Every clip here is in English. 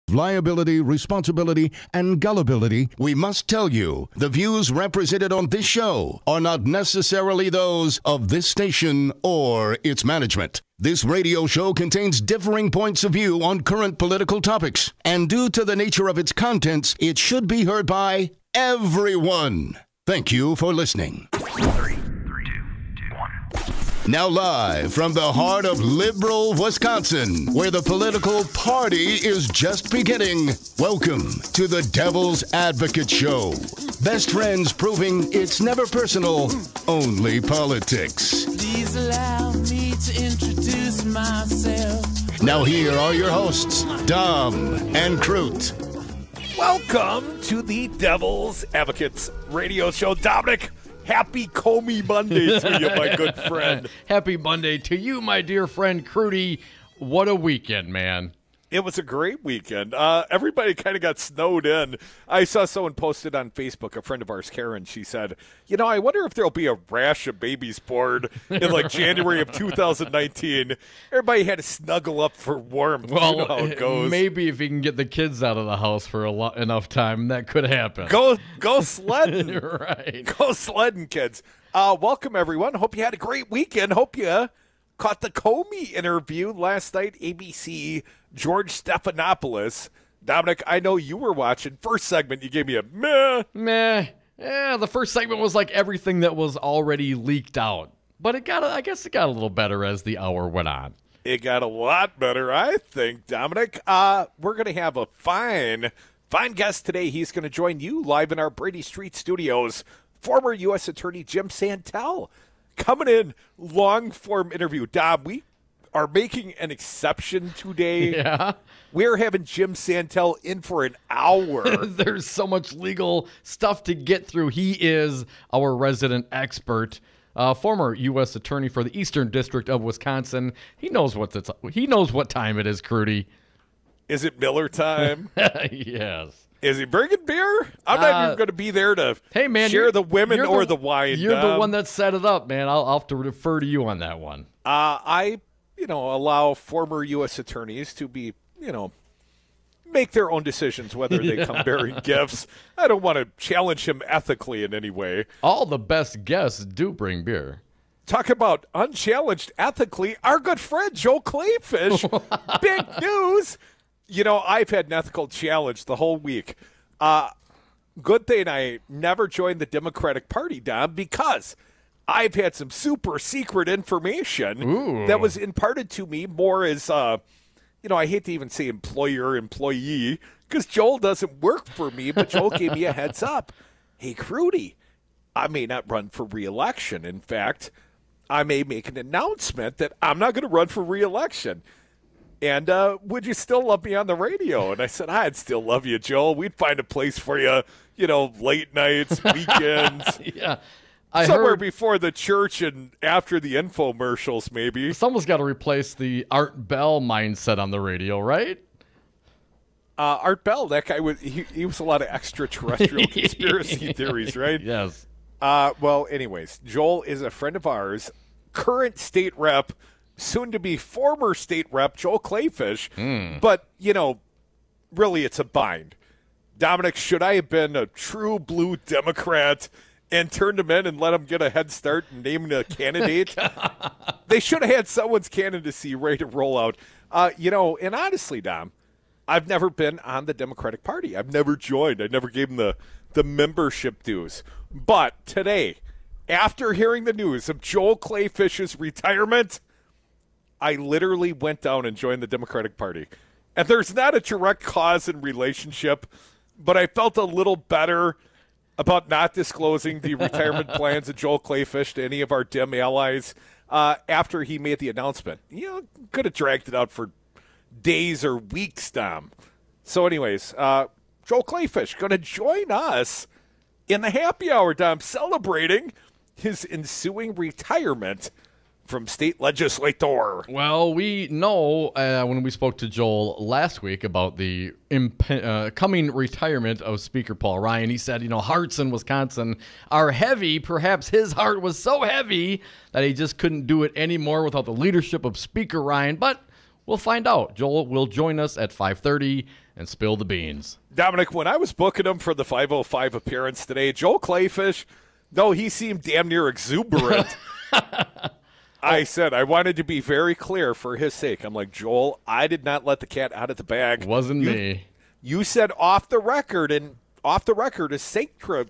Liability, responsibility, and gullibility, we must tell you, the views represented on this show are not necessarily those of this station or its management. This radio show contains differing points of view on current political topics, and due to the nature of its contents, it should be heard by everyone. Thank you for listening. 3, 2, 1. Now live from the heart of liberal Wisconsin, where the political party is just beginning, welcome to the Devil's Advocate Show. Best friends proving it's never personal, only politics. Please allow me to introduce myself. Now here are your hosts, Dom and Crute. Welcome to the Devil's Advocates radio show. Dominic, happy Comey Monday to you, my good friend. Happy Monday to you, my dear friend Crudy. What a weekend, man. It was a great weekend. Everybody kind of got snowed in. I saw someone posted on Facebook, a friend of ours, Karen, she said, I wonder if there'll be a rash of babies born in like January of 2019. Everybody had to snuggle up for warmth. Well, you know how it goes. Maybe if you can get the kids out of the house for enough time, that could happen. Go sledding. Right. Go sledding, kids. Welcome, everyone. Hope you had a great weekend. Hope you caught the Comey interview last night, ABC, George Stephanopoulos. Dominic, I know you were watching. First segment, you gave me a meh. Yeah, the first segment was like everything that was already leaked out. But I guess it got a little better as the hour went on. It got a lot better, I think, Dominic. We're going to have a fine guest today. He's going to join you live in our Brady Street studios. Former U.S. Attorney Jim Santelle coming in, long-form interview. Dom, we are making an exception today. Yeah. We're having Jim Santelle in for an hour. There's so much legal stuff to get through. He is our resident expert, former U.S. Attorney for the Eastern District of Wisconsin. He knows what time it is, Crudy. Is it Miller time? Yes. Is he bringing beer? I'm not even going to be there to share the women or the wine. You're the one that set it up, man. I'll have to defer to you on that one. I allow former U.S. attorneys to be, make their own decisions whether they come bearing gifts. I don't want to challenge him ethically in any way. All the best guests do bring beer. Talk about unchallenged ethically. Our good friend, Joe Kleefish. Big news. I've had an ethical challenge the whole week. Good thing I never joined the Democratic Party, Dom, because I've had some super secret information that was imparted to me more as, I hate to even say employee, because Joel doesn't work for me, but Joel gave me a heads up. Hey, Crudy, I may not run for re-election. In fact, I may make an announcement that I'm not going to run for re-election. And would you still love me on the radio? And I said, I'd still love you, Joel. We'd find a place for you, late nights, weekends. Yeah. Somewhere before the church and after the infomercials, maybe. Someone's got to replace the Art Bell mindset on the radio, right? Art Bell, that guy, he was a lot of extraterrestrial conspiracy theories, right? Yes. Well, anyways, Joel is a friend of ours, current state rep, soon to be former state rep, Joel Kleefish. But, really it's a bind. Dominic, should I have been a true blue Democrat and turned him in and let him get a head start in naming a candidate? They should have had someone's candidacy ready to roll out. And honestly, Dom, I've never been on the Democratic Party. I've never joined. I never gave them the membership dues. But today, after hearing the news of Joel Kleefish's retirement, I literally went down and joined the Democratic Party. And there's not a direct cause and relationship, but I felt a little better about not disclosing the retirement plans of Joel Kleefish to any of our Dem allies after he made the announcement. Could have dragged it out for days or weeks, Dom. So anyways, Joel Kleefish going to join us in the happy hour, Dom, celebrating his ensuing retirement from state legislator. Well, we know when we spoke to Joel last week about the coming retirement of Speaker Paul Ryan, he said, hearts in Wisconsin are heavy. Perhaps his heart was so heavy that he just couldn't do it anymore without the leadership of Speaker Ryan. But We'll find out. Joel will join us at 5:30 and spill the beans. Dominic, when I was booking him for the 505 appearance today, Joel Kleefish, though he seemed damn near exuberant, I said I wanted to be very clear for his sake. I'm like, Joel, I did not let the cat out of the bag. Wasn't me. You said off the record, and off the record is synchrosynced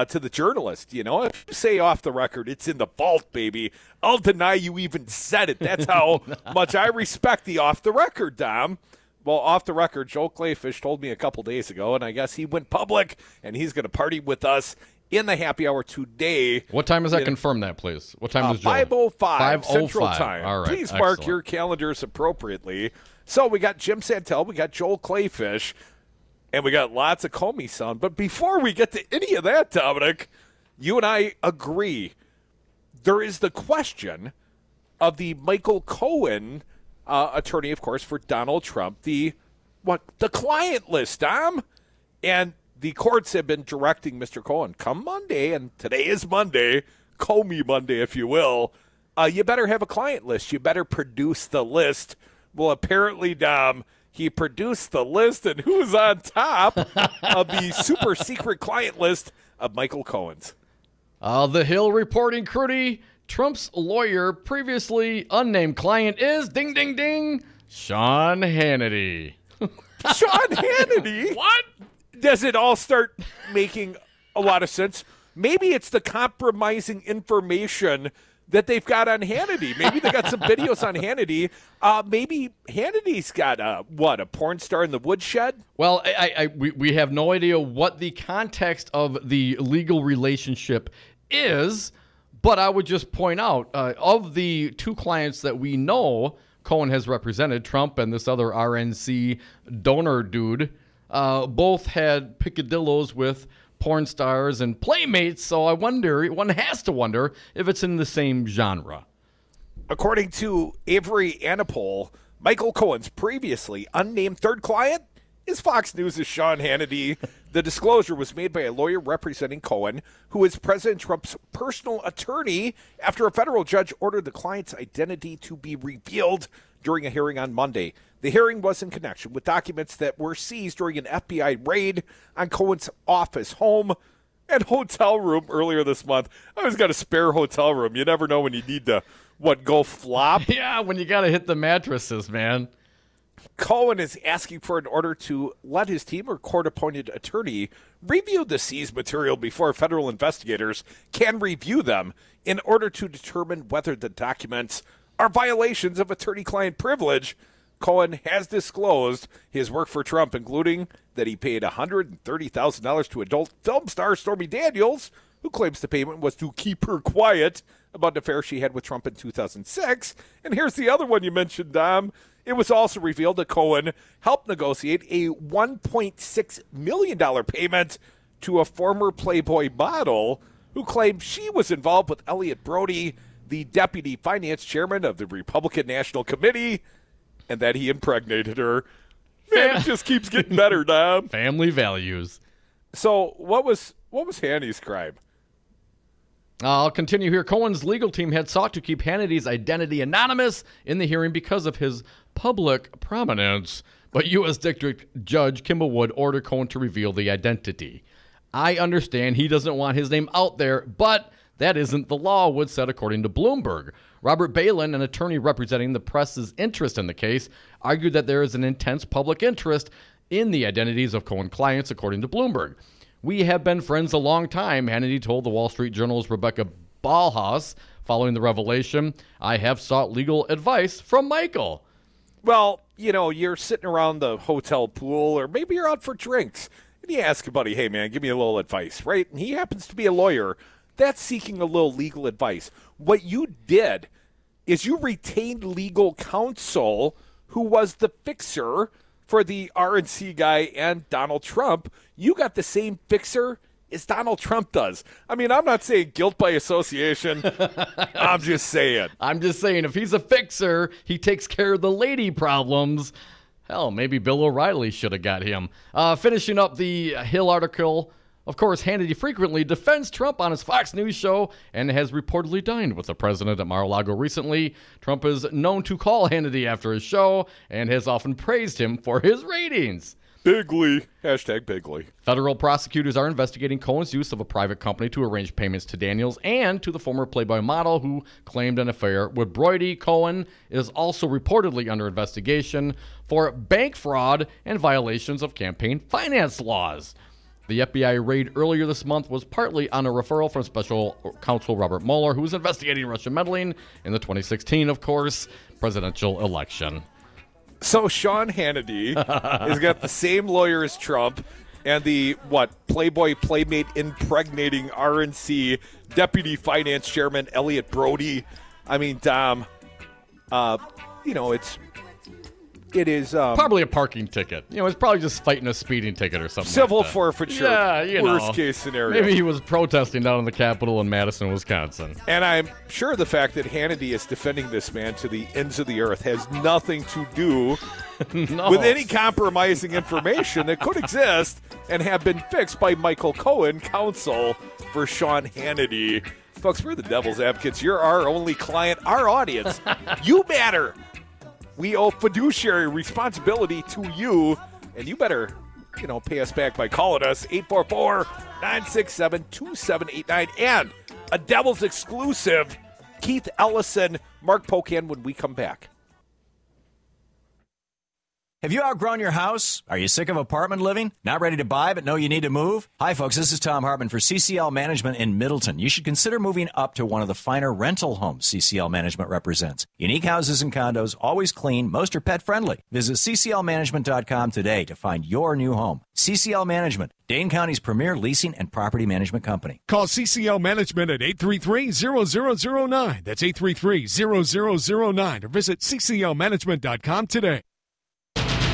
to the journalist. You know, if you say off the record, it's in the vault, baby. I'll deny you even said it. That's how much I respect the off the record, Dom. Well, off the record, Joel Kleefish told me a couple days ago, and I guess he went public, and he's going to party with us in the happy hour today. What time is that? Confirm that, please. What time is Joel? 5:05 Central Time. All right, please mark your calendars appropriately. So we got Jim Santelle, we got Joel Kleefish, and we got lots of Comey sound. But before we get to any of that, Dominic, you and I agree. There is the question of the Michael Cohen attorney, of course, for Donald Trump, the client list, Dom. And the courts have been directing Mr. Cohen, come Monday, and today is Monday, Comey Monday, if you will, you better have a client list. You better produce the list. Well, apparently, Dom, he produced the list, and who's on top of the super secret client list of Michael Cohen's? The Hill reporting, Crudy. Trump's lawyer, previously unnamed client, is, ding, ding, ding, Sean Hannity. Sean Hannity? What? Does it all start making a lot of sense? Maybe it's the compromising information that they've got on Hannity. Maybe they got some videos on Hannity. Maybe Hannity's got a porn star in the woodshed? Well, we have no idea what the context of the legal relationship is, but I would just point out, of the two clients that we know Cohen has represented, Trump and this other RNC donor dude, both had picadillos with porn stars and playmates, so one has to wonder if it's in the same genre. According to Avery Anapol, Michael Cohen's previously unnamed third client is Fox News' Sean Hannity. The disclosure was made by a lawyer representing Cohen, who is President Trump's personal attorney, after a federal judge ordered the client's identity to be revealed during a hearing on Monday. The hearing was in connection with documents that were seized during an FBI raid on Cohen's office, home, and hotel room earlier this month. I always got a spare hotel room. You never know when you need to, go flop? Yeah, when you got to hit the mattresses, man. Cohen is asking for an order to let his team or court-appointed attorney review the seized material before federal investigators can review them in order to determine whether the documents are violations of attorney-client privilege. Cohen has disclosed his work for Trump, including that he paid $130,000 to adult film star Stormy Daniels, who claims the payment was to keep her quiet about an affair she had with Trump in 2006. And here's the other one you mentioned, Dom. It was also revealed that Cohen helped negotiate a $1.6 million payment to a former Playboy model who claimed she was involved with Elliot Brody, the deputy finance chairman of the Republican National Committee, and that he impregnated her. Man, it just keeps getting better, Dom. Family values. So what was Hannity's crime? I'll continue here. Cohen's legal team had sought to keep Hannity's identity anonymous in the hearing because of his public prominence, but U.S. District Judge Kimball Wood ordered Cohen to reveal the identity. I understand he doesn't want his name out there, but that isn't the law, Wood said, according to Bloomberg. Robert Balin, an attorney representing the press's interest in the case, argued that there is an intense public interest in the identities of Cohen clients, according to Bloomberg. We have been friends a long time, Hannity told the Wall Street Journal's Rebecca Ballhaus. Following the revelation, I have sought legal advice from Michael. Well, you're sitting around the hotel pool, or maybe you're out for drinks, and you ask a buddy, hey, man, give me a little advice, right? And he happens to be a lawyer. That's seeking a little legal advice. What you did is you retained legal counsel who was the fixer for the RNC guy and Donald Trump. You got the same fixer as Donald Trump does. I mean, I'm not saying guilt by association. I'm just saying. If he's a fixer, he takes care of the lady problems. Hell, maybe Bill O'Reilly should have got him. Finishing up the Hill article, Of course, Hannity frequently defends Trump on his Fox News show and has reportedly dined with the president at Mar-a-Lago recently. Trump is known to call Hannity after his show and has often praised him for his ratings. Bigly. Hashtag Bigly. Federal prosecutors are investigating Cohen's use of a private company to arrange payments to Daniels and to the former Playboy model who claimed an affair with Brody. Cohen is also reportedly under investigation for bank fraud and violations of campaign finance laws. The FBI raid earlier this month was partly on a referral from special counsel Robert Mueller, who was investigating Russian meddling in the 2016, of course, presidential election. So Sean Hannity has got the same lawyer as Trump and the, Playboy Playmate impregnating RNC Deputy Finance Chairman Elliot Brody. I mean, Dom, it is probably a parking ticket. It's probably just fighting a speeding ticket or something. Civil like that. forfeiture. Yeah, worst case scenario. Maybe he was protesting down in the Capitol in Madison, Wisconsin. And I'm sure the fact that Hannity is defending this man to the ends of the earth has nothing to do with any compromising information that could exist and have been fixed by Michael Cohen, counsel for Sean Hannity. Folks, we're the devil's advocates. You're our only client, our audience. You matter. We owe fiduciary responsibility to you, and you better, pay us back by calling us 844-967-2789 and a Devil's exclusive, Keith Ellison, Mark Pocan when we come back. Have you outgrown your house? Are you sick of apartment living? Not ready to buy but know you need to move? Hi, folks. This is Tom Hartman for CCL Management in Middleton. You should consider moving up to one of the finer rental homes CCL Management represents. Unique houses and condos, always clean, most are pet-friendly. Visit cclmanagement.com today to find your new home. CCL Management, Dane County's premier leasing and property management company. Call CCL Management at 833-0009. That's 833-0009. Or visit cclmanagement.com today.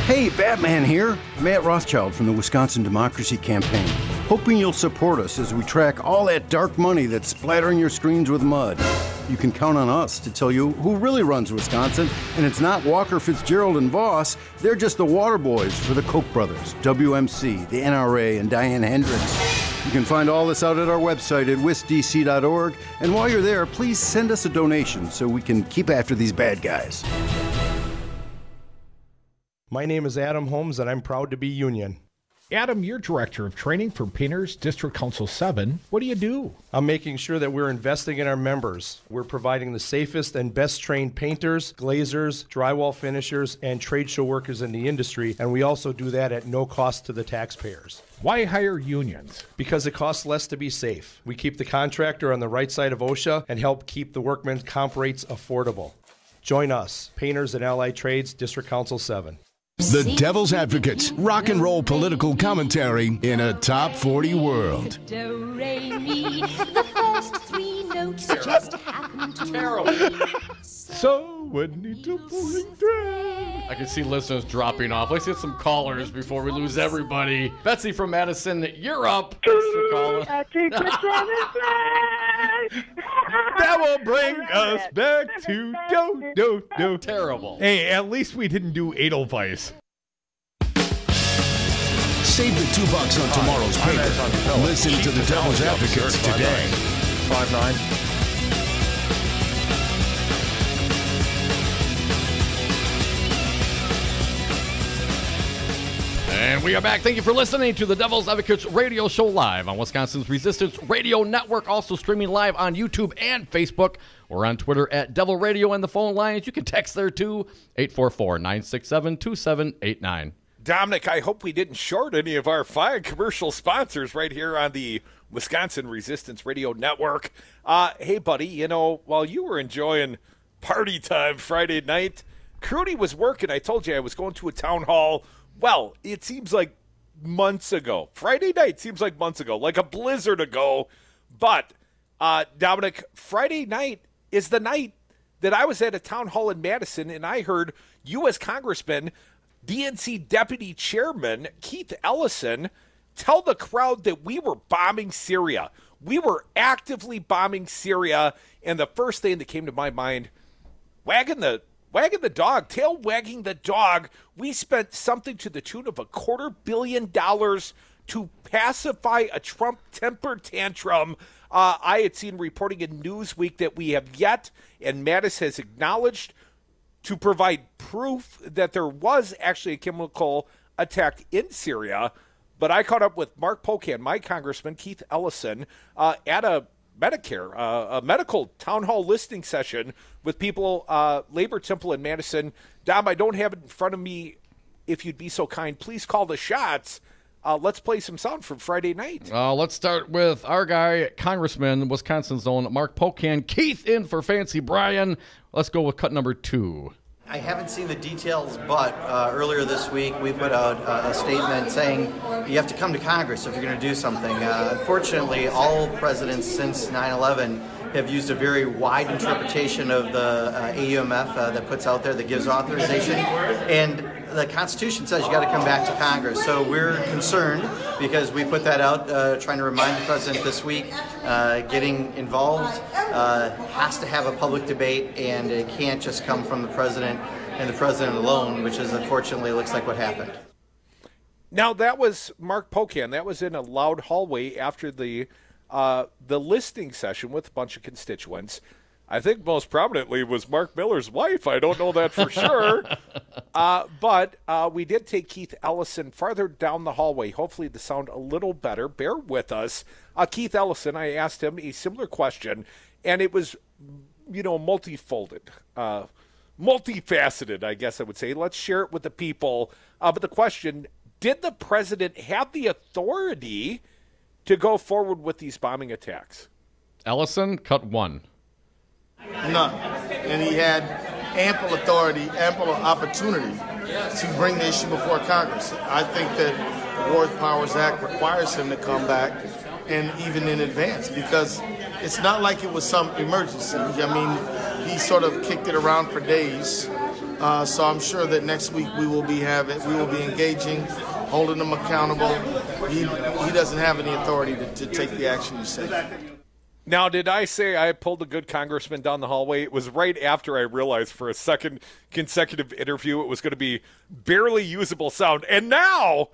Hey, Batman here. Matt Rothschild from the Wisconsin Democracy Campaign. Hoping you'll support us as we track all that dark money that's splattering your screens with mud. You can count on us to tell you who really runs Wisconsin, and it's not Walker, Fitzgerald, and Voss. They're just the water boys for the Koch brothers, WMC, the NRA, and Diane Hendricks. You can find all this out at our website at wisdc.org, and while you're there, please send us a donation so we can keep after these bad guys. My name is Adam Holmes, and I'm proud to be union. Adam, you're Director of Training for Painters, District Council 7. What do you do? I'm making sure that we're investing in our members. We're providing the safest and best trained painters, glazers, drywall finishers, and trade show workers in the industry, and we also do that at no cost to the taxpayers. Why hire unions? Because it costs less to be safe. We keep the contractor on the right side of OSHA and help keep the workmen's comp rates affordable. Join us, Painters and Allied Trades, District Council 7. The Devil's Advocates, rock and roll political commentary in a top 40 world. Do, re, mi. The first three notes just happen to Terrible. So, when need to bring down. I can see listeners dropping off. Let's get some callers before we lose everybody. Betsy from Madison, you're up. Thanks for calling. That will bring us back to do. Terrible. Hey, at least we didn't do Edelweiss. Save the $2 on tomorrow's paper. Listen to the Devil's Advocates today. 5'9". And we are back. Thank you for listening to the Devil's Advocates radio show live on Wisconsin's Resistance Radio Network. Also streaming live on YouTube and Facebook. Or on Twitter at Devil Radio, and the phone lines. You can text there too, 844-967-2789. Dominic, I hope we didn't short any of our fine commercial sponsors right here on the Wisconsin Resistance Radio Network. Hey, buddy, while you were enjoying party time Friday night, Crudy was working. I told you I was going to a town hall. Well, it seems like months ago. Friday night seems like months ago, like a blizzard ago. But, Dominic, Friday night is the night that I was at a town hall in Madison, and I heard U.S. Congressman, DNC Deputy Chairman Keith Ellison tell the crowd that we were bombing Syria. We were actively bombing Syria, and the first thing that came to my mind, wagging the dog, tail wagging the dog. We spent something to the tune of $250 million to pacify a Trump temper tantrum. I had seen reporting in Newsweek that we have yet, and Mattis has acknowledged, to provide proof that there was actually a chemical attack in Syria. But I caught up with Mark Pocan, my congressman, Keith Ellison, at a medical town hall listening session with people, Labor Temple in Madison. Dom, I don't have it in front of me. If you'd be so kind, please call the shots. Let's play some sound from Friday night. Let's start with our guy, Congressman, Wisconsin's own Mark Pocan. Keith in for Fancy Brian. Let's go with cut number 2. I haven't seen the details, but earlier this week we put out a statement saying you have to come to Congress if you're going to do something. Unfortunately, all presidents since 9/11 have used a very wide interpretation of the AUMF that puts out there that gives authorization, and the Constitution says you got to come back to Congress. So we're concerned because we put that out, trying to remind the president this week, getting involved has to have a public debate, and it can't just come from the president and the president alone, which is unfortunately looks like what happened. Now, that was Mark Pocan. That was in a loud hallway after the listening session with a bunch of constituents. I think most prominently was Mark Miller's wife. I don't know that for sure. But we did take Keith Ellison farther down the hallway. Hopefully the sound a little better. Bear with us. Keith Ellison, I asked him a similar question, and it was, multifaceted, I guess I would say. Let's share it with the people. But the question, did the president have the authority to go forward with these bombing attacks? Ellison, cut 1. None. And he had ample authority, ample opportunity to bring the issue before Congress. I think that the War Powers Act requires him to come back, and even in advance, because it's not like it was some emergency. I mean, he sort of kicked it around for days. So I'm sure that next week we will be engaging, holding him accountable. He doesn't have any authority to take the action you say. Now, did I say I pulled a good congressman down the hallway? It was right after I realized for a second consecutive interview it was going to be barely usable sound. And now,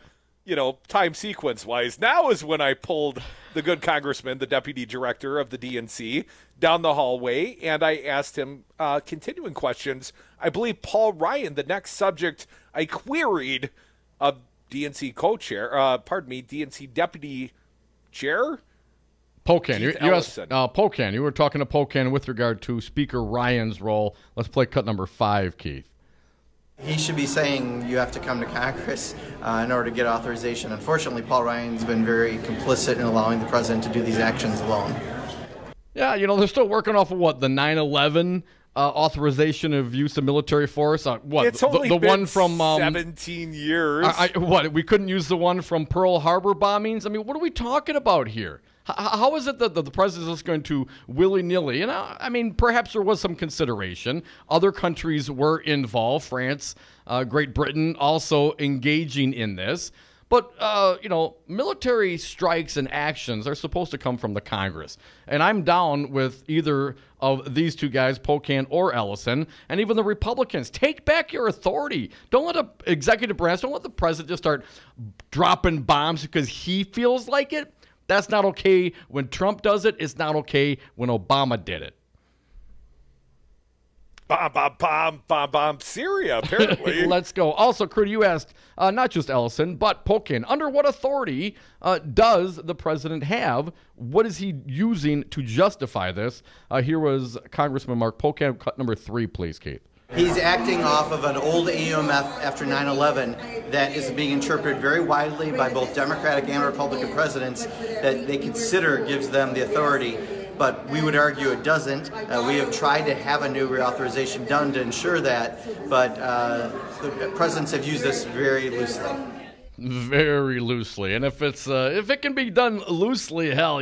time sequence-wise, now is when I pulled the good congressman, the deputy director of the DNC, down the hallway, and I asked him continuing questions. I believe Paul Ryan, the next subject I queried, of DNC co-chair, DNC deputy chair, Pocan, you asked Pocan. You were talking to Pocan with regard to Speaker Ryan's role. Let's play cut number 5, Keith. He should be saying you have to come to Congress in order to get authorization. Unfortunately, Paul Ryan's been very complicit in allowing the president to do these actions alone. Yeah, they're still working off of the 9/11 authorization of use of military force. It's only the been one from 17 years. We couldn't use the one from Pearl Harbor bombings? I mean, what are we talking about here? How is it that the president is going to willy-nilly? I mean, perhaps there was some consideration. Other countries were involved, France, Great Britain also engaging in this. But, military strikes and actions are supposed to come from the Congress. And I'm down with either of these two guys, Pocan or Ellison, and even the Republicans. Take back your authority. Don't let executive branch, don't let the president just start dropping bombs because he feels like it. That's not okay when Trump does it. It's not okay when Obama did it. Bomb, Syria, apparently. Let's go. Also, Crudy, you asked not just Ellison, but Pocan. Under what authority does the president have? What is he using to justify this? Here was Congressman Mark Pocan. Cut number 3, please, Keith. He's acting off of an old AUMF after 9/11 that is being interpreted very widely by both Democratic and Republican presidents that they consider gives them the authority. But we would argue it doesn't. We have tried to have a new reauthorization done to ensure that, but the presidents have used this very loosely. Very loosely. And if it can be done loosely, hell,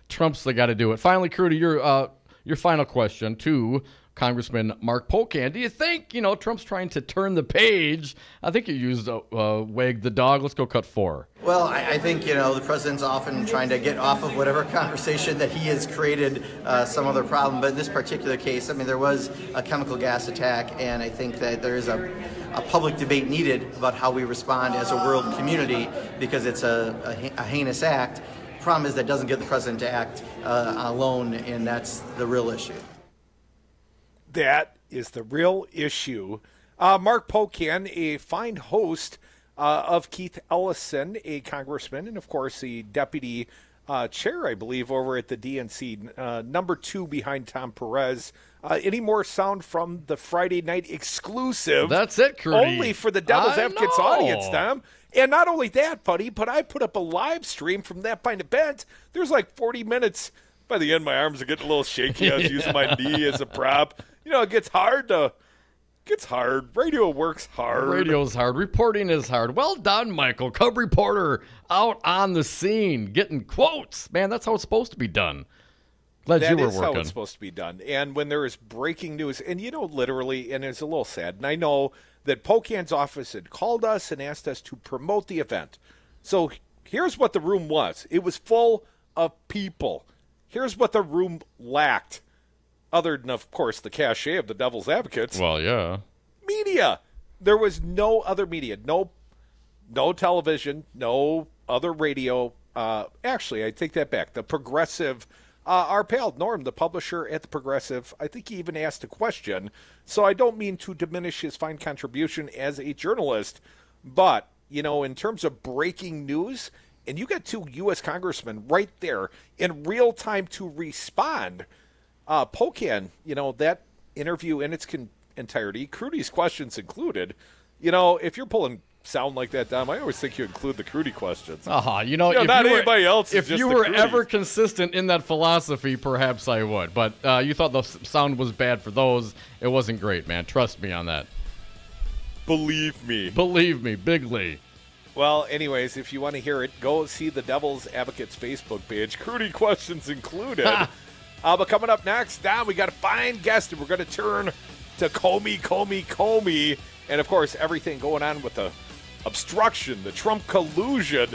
Trump's the guy to do it. Finally, Crudy, your final question to Congressman Mark Pocan. Do you think, Trump's trying to turn the page? I think you used wag the dog. Let's go cut 4. Well, I think, the president's often trying to get off of whatever conversation that he has created some other problem. But in this particular case, there was a chemical gas attack, and I think that there is a a public debate needed about how we respond as a world community, because it's a heinous act. The problem is that doesn't give the president to act alone, and that's the real issue. That is the real issue. Mark Pocan, a fine host of Keith Ellison, a congressman, and of course the deputy chair, I believe, over at the DNC, number 2 behind Tom Perez. Any more sound from the Friday night exclusive? That's it, Crudy. Only for the Devil's Advocates audience, Tom. And not only that, buddy, but I put up a live stream from that kind of event. There's like 40 minutes. By the end, my arms are getting a little shaky. I was using my knee as a prop. You know, it gets hard. Radio works hard. Radio's hard. Reporting is hard. Well done, Michael. Cub reporter out on the scene, getting quotes. Man, that's how it's supposed to be done. Glad you were working. That is how it's supposed to be done. And when there is breaking news, and literally, and it's a little sad, and I know that Pocan's office had called us and asked us to promote the event. So here's what the room was. It was full of people. Here's what the room lacked. Other than, of course, the cachet of the Devil's Advocates. Well, yeah. Media. There was no other media. No television. No other radio. Actually, I take that back. The Progressive, our pal Norm, the publisher at the Progressive, I think he even asked a question. So I don't mean to diminish his fine contribution as a journalist. But, in terms of breaking news, and you got 2 U.S. congressmen right there in real time to respond. Pocan, that interview in its entirety, Crudy's questions included. If you're pulling sound like that, Dom, I always think you include the Crudy questions. Not anybody else. If you were ever consistent in that philosophy, perhaps I would. But you thought the sound was bad for those. It wasn't great, man. Trust me on that. Believe me, bigly. Well, anyways, if you want to hear it, go see the Devil's Advocates Facebook page. Crudy questions included. But coming up next, Dom, we got a fine guest, and we're going to turn to Comey. And, of course, everything going on with the obstruction, the Trump collusion,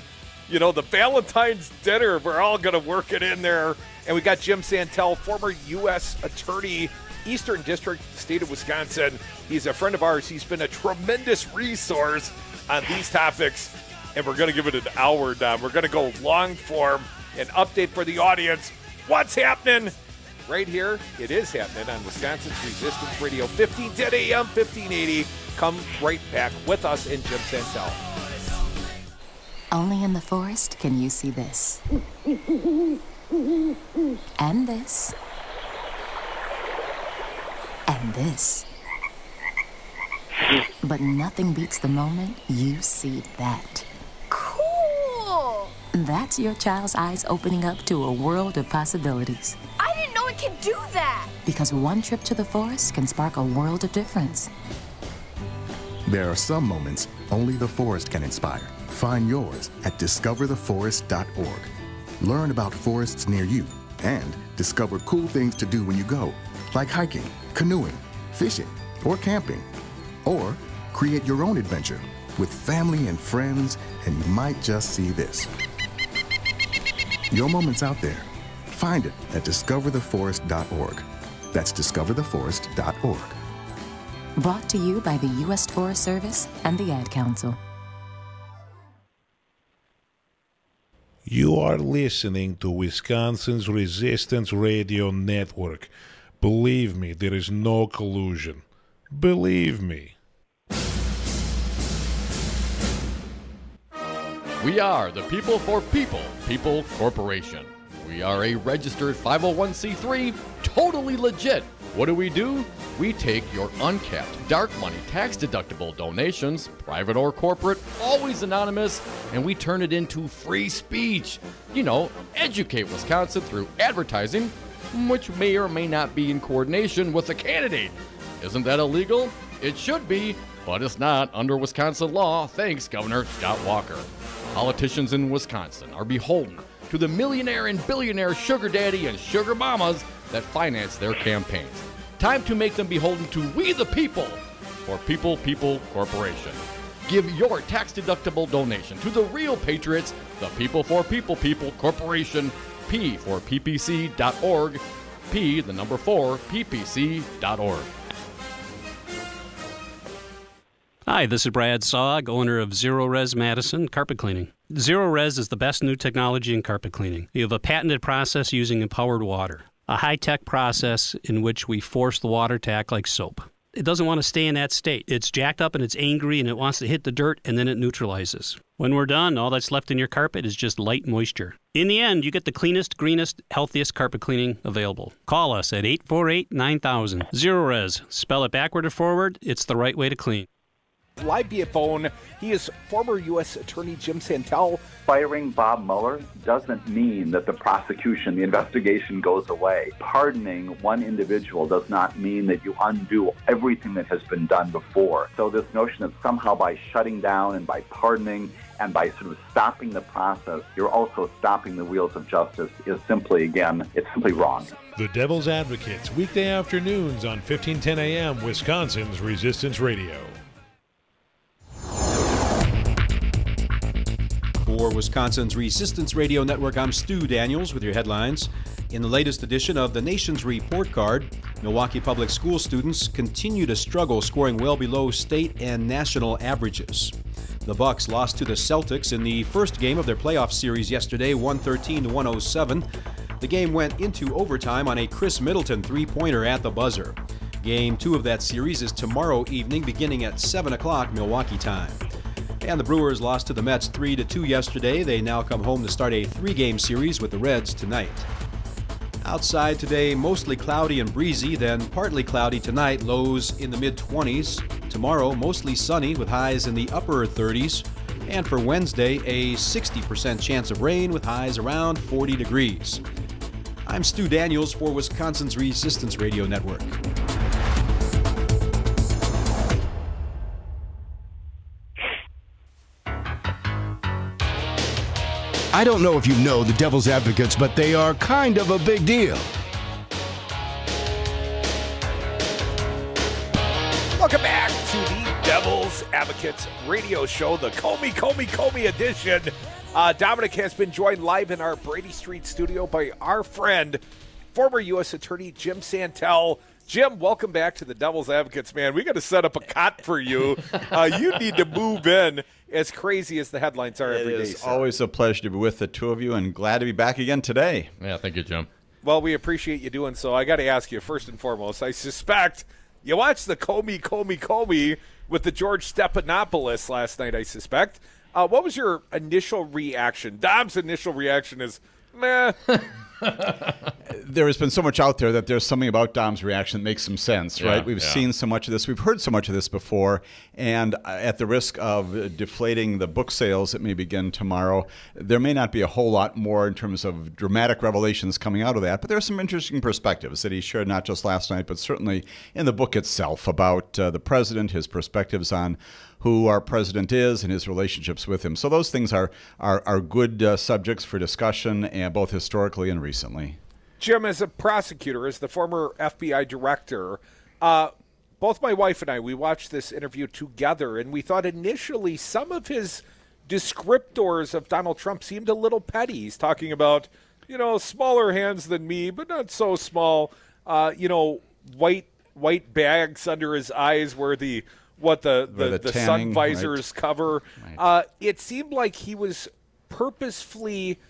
the Valentine's dinner. We're all going to work it in there. And we got Jim Santelle, former U.S. Attorney, Eastern District, state of Wisconsin. He's a friend of ours. He's been a tremendous resource on these topics. And we're going to give it an hour, Dom. We're going to go long form, an update for the audience. What's happening? Right here, it is happening on Wisconsin's Resistance Radio, 1510 AM, 1580. Come right back with us in Jim Santelle. Only in the forest can you see this. And this. And this. But nothing beats the moment you see that. Cool! That's your child's eyes opening up to a world of possibilities. I didn't know it could do that! Because one trip to the forest can spark a world of difference. There are some moments only the forest can inspire. Find yours at discovertheforest.org. Learn about forests near you and discover cool things to do when you go, like hiking, canoeing, fishing, or camping. Or create your own adventure with family and friends, and you might just see this. Your moment's out there. Find it at discovertheforest.org. That's discovertheforest.org. Brought to you by the U.S. Forest Service and the Ad Council. You are listening to Wisconsin's Resistance Radio Network. Believe me, there is no collusion. Believe me. We are the People for People Corporation. We are a registered 501c3, totally legit. What do? We take your uncapped, dark money, tax-deductible donations, private or corporate, always anonymous, and we turn it into free speech. Educate Wisconsin through advertising, which may or may not be in coordination with a candidate. Isn't that illegal? It should be, but it's not under Wisconsin law, thanks Governor Scott Walker. Politicians in Wisconsin are beholden to the millionaire and billionaire sugar daddy and sugar mamas that finance their campaigns. Time to make them beholden to we the people for People Corporation. Give your tax-deductible donation to the real patriots, the People for People Corporation, p4ppc.org, p4ppc.org. Hi, this is Brad Saug, owner of Zero Res Madison Carpet Cleaning. Zero Res is the best new technology in carpet cleaning. You have a patented process using empowered water, a high-tech process in which we force the water to act like soap. It doesn't want to stay in that state. It's jacked up and it's angry and it wants to hit the dirt and then it neutralizes. When we're done, all that's left in your carpet is just light moisture. In the end, you get the cleanest, greenest, healthiest carpet cleaning available. Call us at 848-9000. Zero Res. Spell it backward or forward. It's the right way to clean. Live via phone, he is former U.S. Attorney Jim Santelle. Firing Bob Mueller doesn't mean that the prosecution, the investigation goes away. Pardoning one individual does not mean that you undo everything that has been done before. So this notion that somehow by shutting down and by pardoning and by sort of stopping the process, you're also stopping the wheels of justice is simply, again, it's simply wrong. The Devil's Advocates, weekday afternoons on 1510 a.m. Wisconsin's Resistance Radio. For Wisconsin's Resistance Radio Network, I'm Stu Daniels with your headlines. In the latest edition of the Nation's Report Card, Milwaukee Public School students continue to struggle scoring well below state and national averages. The Bucks lost to the Celtics in the first game of their playoff series yesterday, 113-107. The game went into overtime on a Chris Middleton three-pointer at the buzzer. Game 2 of that series is tomorrow evening beginning at 7 o'clock Milwaukee time. And the Brewers lost to the Mets 3-2 yesterday. They now come home to start a 3-game series with the Reds tonight. Outside today, mostly cloudy and breezy, then partly cloudy tonight, lows in the mid-20s. Tomorrow, mostly sunny with highs in the upper 30s. And for Wednesday, a 60% chance of rain with highs around 40 degrees. I'm Stu Daniels for Wisconsin's Resistance Radio Network. I don't know if you know the Devil's Advocates, but they are kind of a big deal. Welcome back to the Devil's Advocates radio show, the Comey edition. Dominic has been joined live in our Brady Street studio by our friend, former U.S. Attorney Jim Santelle. Jim, welcome back to the Devil's Advocates, man. We got to set up a cot for you. You need to move in, as crazy as the headlines are every day. It is always a pleasure to be with the two of you, and glad to be back again today. Yeah, thank you, Jim. Well, we appreciate you doing so. I got to ask you, first and foremost, I suspect you watched the Comey with the George Stephanopoulos last night, I suspect. What was your initial reaction? Dom's initial reaction is, meh. There has been so much out there that there's something about Dom's reaction that makes some sense, right? We've seen so much of this. We've heard so much of this before. And at the risk of deflating the book sales that may begin tomorrow, there may not be a whole lot more in terms of dramatic revelations coming out of that. But there are some interesting perspectives that he shared not just last night, but certainly in the book itself about the president, his perspectives on who our president is and his relationships with him. So those things are good subjects for discussion, and both historically and recently. Jim, as a prosecutor, as the former FBI director, both my wife and I, we watched this interview together, and we thought initially some of his descriptors of Donald Trump seemed a little petty. He's talking about, smaller hands than me, but not so small, white bags under his eyes where the tanning, sun visors cover. Right. It seemed like he was purposefully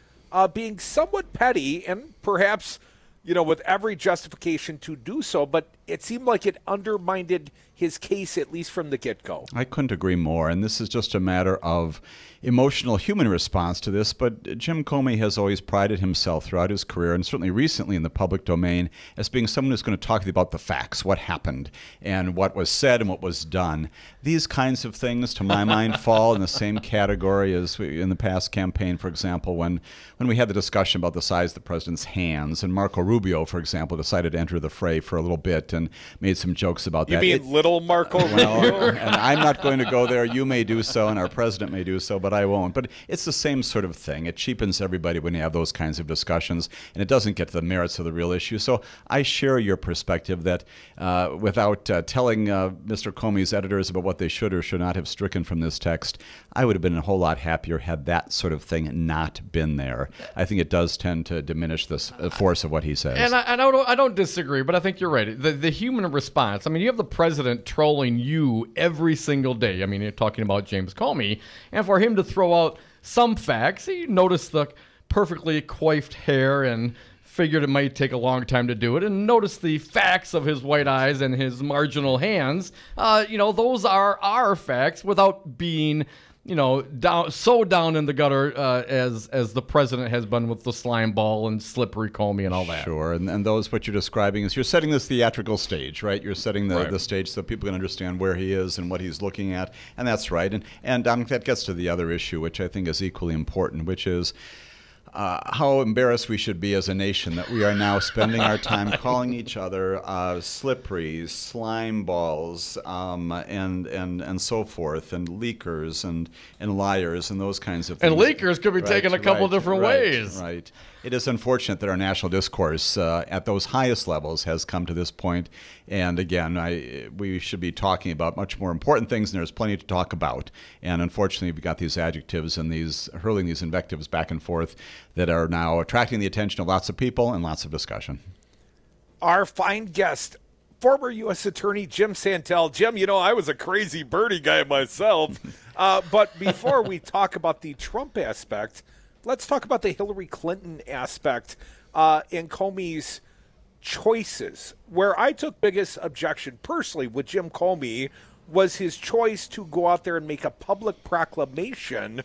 being somewhat petty, and perhaps, with every justification to do so, but it seemed like it undermined his case, at least from the get-go. I couldn't agree more, and this is just a matter of emotional human response to this, but Jim Comey has always prided himself throughout his career, and certainly recently in the public domain, as being someone who's going to talk about the facts, what happened, and what was said and what was done. These kinds of things, to my mind, fall in the same category as in the past campaign, for example, when we had the discussion about the size of the president's hands, and Marco Rubio, for example, decided to enter the fray for a little bit and made some jokes about that. You mean little Marco Rubio? And I'm not going to go there. You may do so, and our president may do so, but I won't. But it's the same sort of thing. It cheapens everybody when you have those kinds of discussions, and it doesn't get to the merits of the real issue. So I share your perspective that without telling Mr. Comey's editors about what they should or should not have stricken from this text, I would have been a whole lot happier had that sort of thing not been there. I think it does tend to diminish the force of what he says. And I don't disagree, but I think you're right. the human response. I mean, you have the president trolling you every single day. I mean, you're talking about James Comey. And for him to throw out some facts, you notice the perfectly coiffed hair and figured it might take a long time to do it, and notice the facts of his white eyes and his marginal hands. Those are our facts without being, down in the gutter as the president has been with the slime ball and slippery Comey and all that. Sure, and those, what you're describing is you're setting this theatrical stage, right? You're setting the stage so people can understand where he is and what he's looking at, and that's right. And that gets to the other issue, which I think is equally important, which is how embarrassed we should be as a nation that we are now spending our time calling each other slippery, slime balls, and so forth, and leakers and liars and those kinds of things. And leakers could be taken a couple different ways. Right. It is unfortunate that our national discourse at those highest levels has come to this point. And again, we should be talking about much more important things, and there's plenty to talk about. And unfortunately, we've got these adjectives and hurling these invectives back and forth that are now attracting the attention of lots of people and lots of discussion. Our fine guest, former U.S. Attorney Jim Santelle. Jim, I was a crazy birdie guy myself. But before we talk about the Trump aspect, let's talk about the Hillary Clinton aspect and Comey's choices. Where I took biggest objection personally with Jim Comey was his choice to go out there and make a public proclamation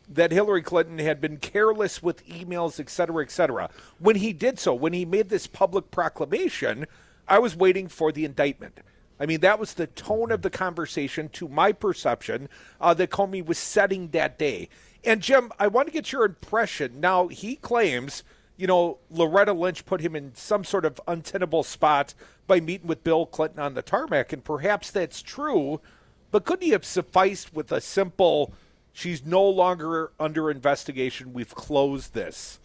that Hillary Clinton had been careless with emails, et cetera, et cetera. When he did so, when he made this public proclamation, I was waiting for the indictment. I mean, that was the tone of the conversation, to my perception, that Comey was setting that day. And, Jim, I want to get your impression. Now, he claims, Loretta Lynch put him in some sort of untenable spot by meeting with Bill Clinton on the tarmac, and perhaps that's true, but couldn't he have sufficed with a simple, she's no longer under investigation, we've closed this?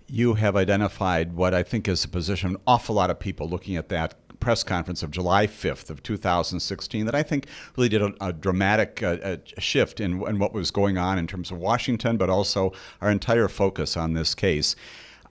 You have identified what I think is a position of an awful lot of people looking at that press conference of July 5th of 2016 that I think really did a dramatic shift in what was going on in terms of Washington, but also our entire focus on this case.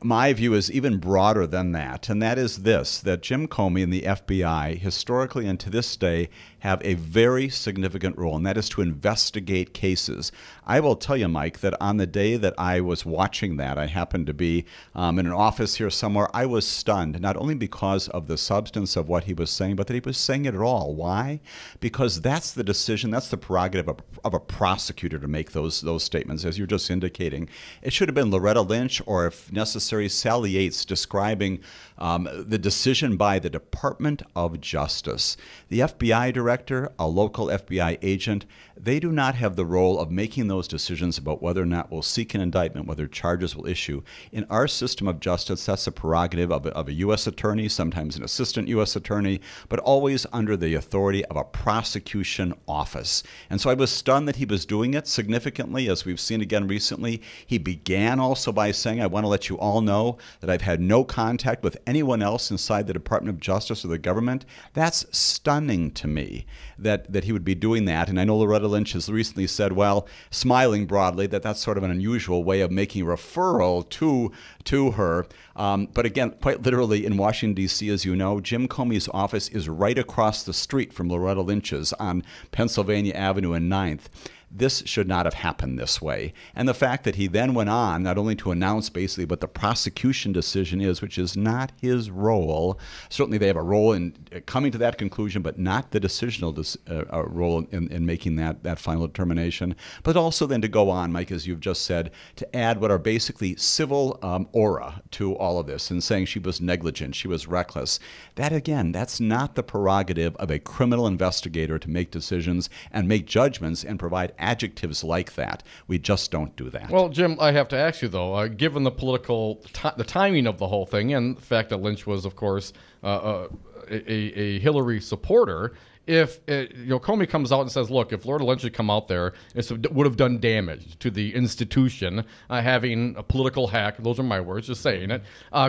My view is even broader than that, and that is this, that Jim Comey and the FBI, historically and to this day, have a very significant role, and that is to investigate cases. I will tell you, Mike, that on the day that I was watching that, I happened to be in an office here somewhere, I was stunned, not only because of the substance of what he was saying, but that he was saying it at all. Why? Because that's the decision, that's the prerogative of a prosecutor to make those statements, as you're just indicating. It should have been Loretta Lynch, or if necessary, Sally Yates, describing the decision by the Department of Justice. The FBI director, a local FBI agent, they do not have the role of making those decisions about whether or not we'll seek an indictment, whether charges will issue. In our system of justice, that's a prerogative of a U.S. attorney, sometimes an assistant U.S. attorney, but always under the authority of a prosecution office. And so I was stunned that he was doing it significantly, as we've seen again recently. He began also by saying, I want to let you all know that I've had no contact with anyone else inside the Department of Justice or the government. That's stunning to me that he would be doing that. And I know Loretta Lynch has recently said, well, smiling broadly, that that's sort of an unusual way of making a referral to her. But again, quite literally in Washington, D.C., as you know, Jim Comey's office is right across the street from Loretta Lynch's on Pennsylvania Avenue and 9th. This should not have happened this way. And the fact that he then went on not only to announce basically what the prosecution decision is, which is not his role. Certainly they have a role in coming to that conclusion, but not the decisional role in making that final determination. But also then to go on, Mike, as you've just said, to add what are basically civil aura to all of this and saying she was negligent, she was reckless. That, again, that's not the prerogative of a criminal investigator to make decisions and make judgments and provide adjectives like that. We just don't do that. Well, Jim, I have to ask you, though, given the political, the timing of the whole thing and the fact that Lynch was, of course, a Hillary supporter, if Comey comes out and says, look, if Loretta Lynch had come out there, it would have done damage to the institution, having a political hack, those are my words, just saying it,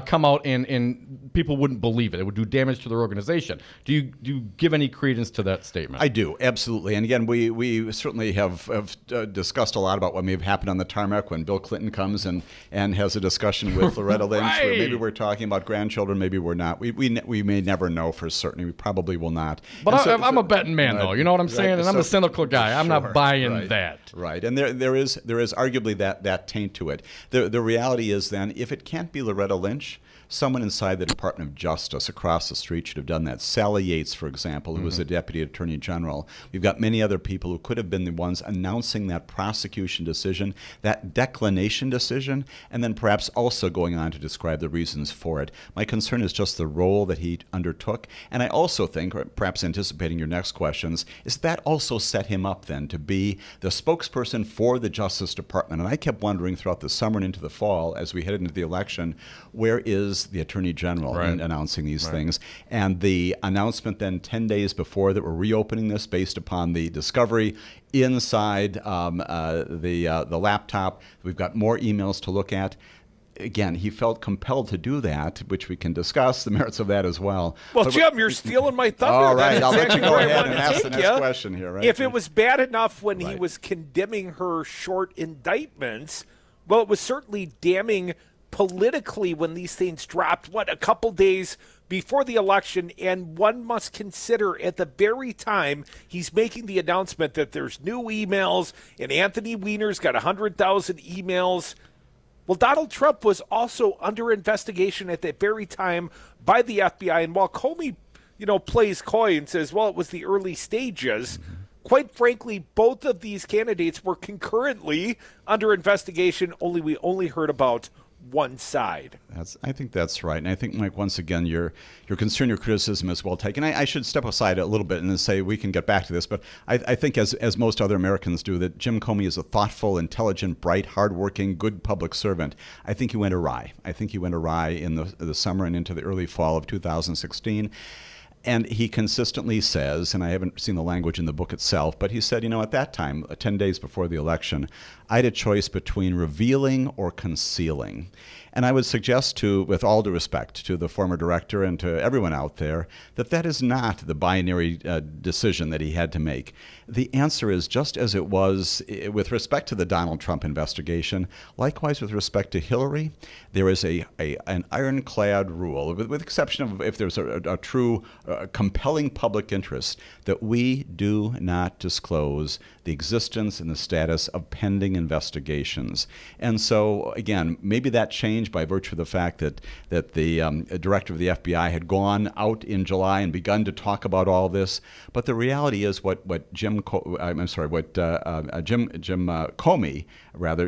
come out and people wouldn't believe it. It would do damage to their organization. Do you give any credence to that statement? I do, absolutely. And again, we certainly have discussed a lot about what may have happened on the tarmac when Bill Clinton comes and has a discussion with Loretta Lynch, Right. where maybe we're talking about grandchildren, maybe we're not. We may never know for certain. We probably will not. But I'm a betting man, though. You know what I'm saying? And I'm a cynical guy. I'm not buying that. Right. And there is arguably that taint to it. The reality is then, if it can't be Loretta Lynch, someone inside the Department of Justice across the street should have done that. Sally Yates, for example, who was the Deputy Attorney General. We've got many other people who could have been the ones announcing that prosecution decision, that declination decision, and then perhaps also going on to describe the reasons for it. My concern is just the role that he undertook. And I also think, or perhaps anticipating your next questions, is that also set him up then to be the spokesperson for the Justice Department. And I kept wondering throughout the summer and into the fall, as we headed into the election, where is the Attorney General in announcing these things? And the announcement then 10 days before that we're reopening this based upon the discovery inside the laptop. We've got more emails to look at. Again, he felt compelled to do that, which we can discuss the merits of that as well. Well, Jim, you're stealing my thunder. All right, That's I'll let you exactly go where I ahead wanted and to ask the take next ya. question here, right? If it was bad enough when he was condemning her short indictments, well, it was certainly damning politically when these things dropped, a couple days before the election, and one must consider at the very time he's making the announcement that there's new emails and Anthony Weiner's got 100,000 emails. Well, Donald Trump was also under investigation at that very time by the FBI, and while Comey, plays coy and says, well, it was the early stages, quite frankly, both of these candidates were concurrently under investigation, we only heard about one side. I think that's right. And I think, Mike, once again, your concern, your criticism is well taken. I should step aside a little bit and say we can get back to this, but I think as most other Americans do, that Jim Comey is a thoughtful, intelligent, bright, hardworking, good public servant. I think he went awry. I think he went awry in the summer and into the early fall of 2016. And he consistently says, and I haven't seen the language in the book itself, but he said, at that time, 10 days before the election, I had a choice between revealing or concealing. And I would suggest with all due respect to the former director and to everyone out there, that is not the binary decision that he had to make. The answer is just as it was with respect to the Donald Trump investigation, likewise with respect to Hillary, there is an ironclad rule, with the exception of if there's a true compelling public interest, that we do not disclose the existence and the status of pending investigations. And so, again, maybe that changed by virtue of the fact that the director of the FBI had gone out in July and begun to talk about all this. But the reality is what Jim Comey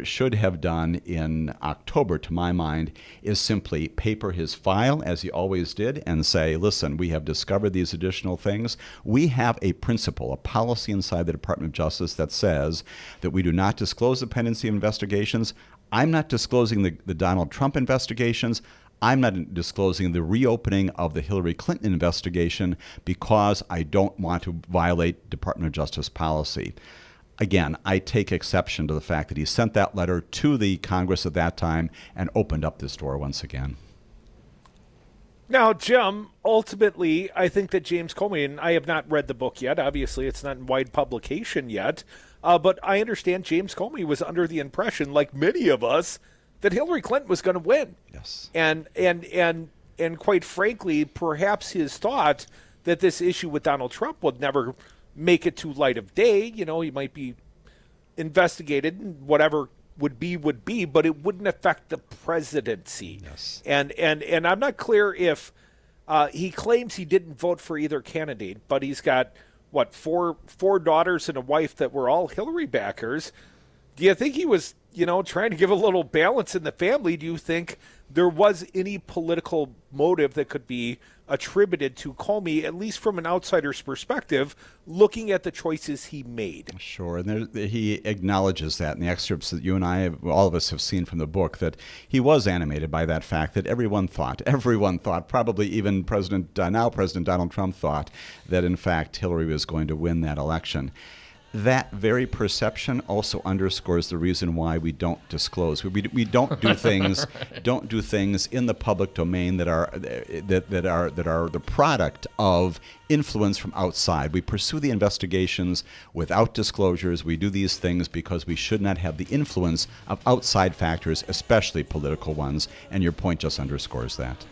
should have done in October, to my mind, is simply paper his file as he always did and say, listen, we have discovered these additional things. We have a principle, a policy inside the Department of Justice that says that we do not disclose the pendency of investigations. I'm not disclosing the Donald Trump investigations. I'm not disclosing the reopening of the Hillary Clinton investigation because I don't want to violate Department of Justice policy. Again, I take exception to the fact that he sent that letter to the Congress at that time and opened up this door once again. Now, Jim, ultimately, I think that James Comey, and I have not read the book yet, obviously it's not in wide publication yet, but I understand James Comey was under the impression, like many of us, that Hillary Clinton was going to win. Yes. And quite frankly, perhaps his thought that this issue with Donald Trump would never make it to light of day. He might be investigated and whatever would be, but it wouldn't affect the presidency. Yes. And I'm not clear if he claims he didn't vote for either candidate, but he's got, four daughters and a wife that were all Hillary backers. Do you think he was, trying to give a little balance in the family? Do you think there was any political motive that could be attributed to Comey, at least from an outsider's perspective, looking at the choices he made. Sure, and he acknowledges that in the excerpts that you and I, all of us have seen from the book, that he was animated by that fact that everyone thought, probably even now President Donald Trump thought, that in fact Hillary was going to win that election. That very perception also underscores the reason why we don't disclose. We don't do things in the public domain that are the product of influence from outside. We pursue the investigations without disclosures. We do these things because we should not have the influence of outside factors, especially political ones. And your point just underscores that.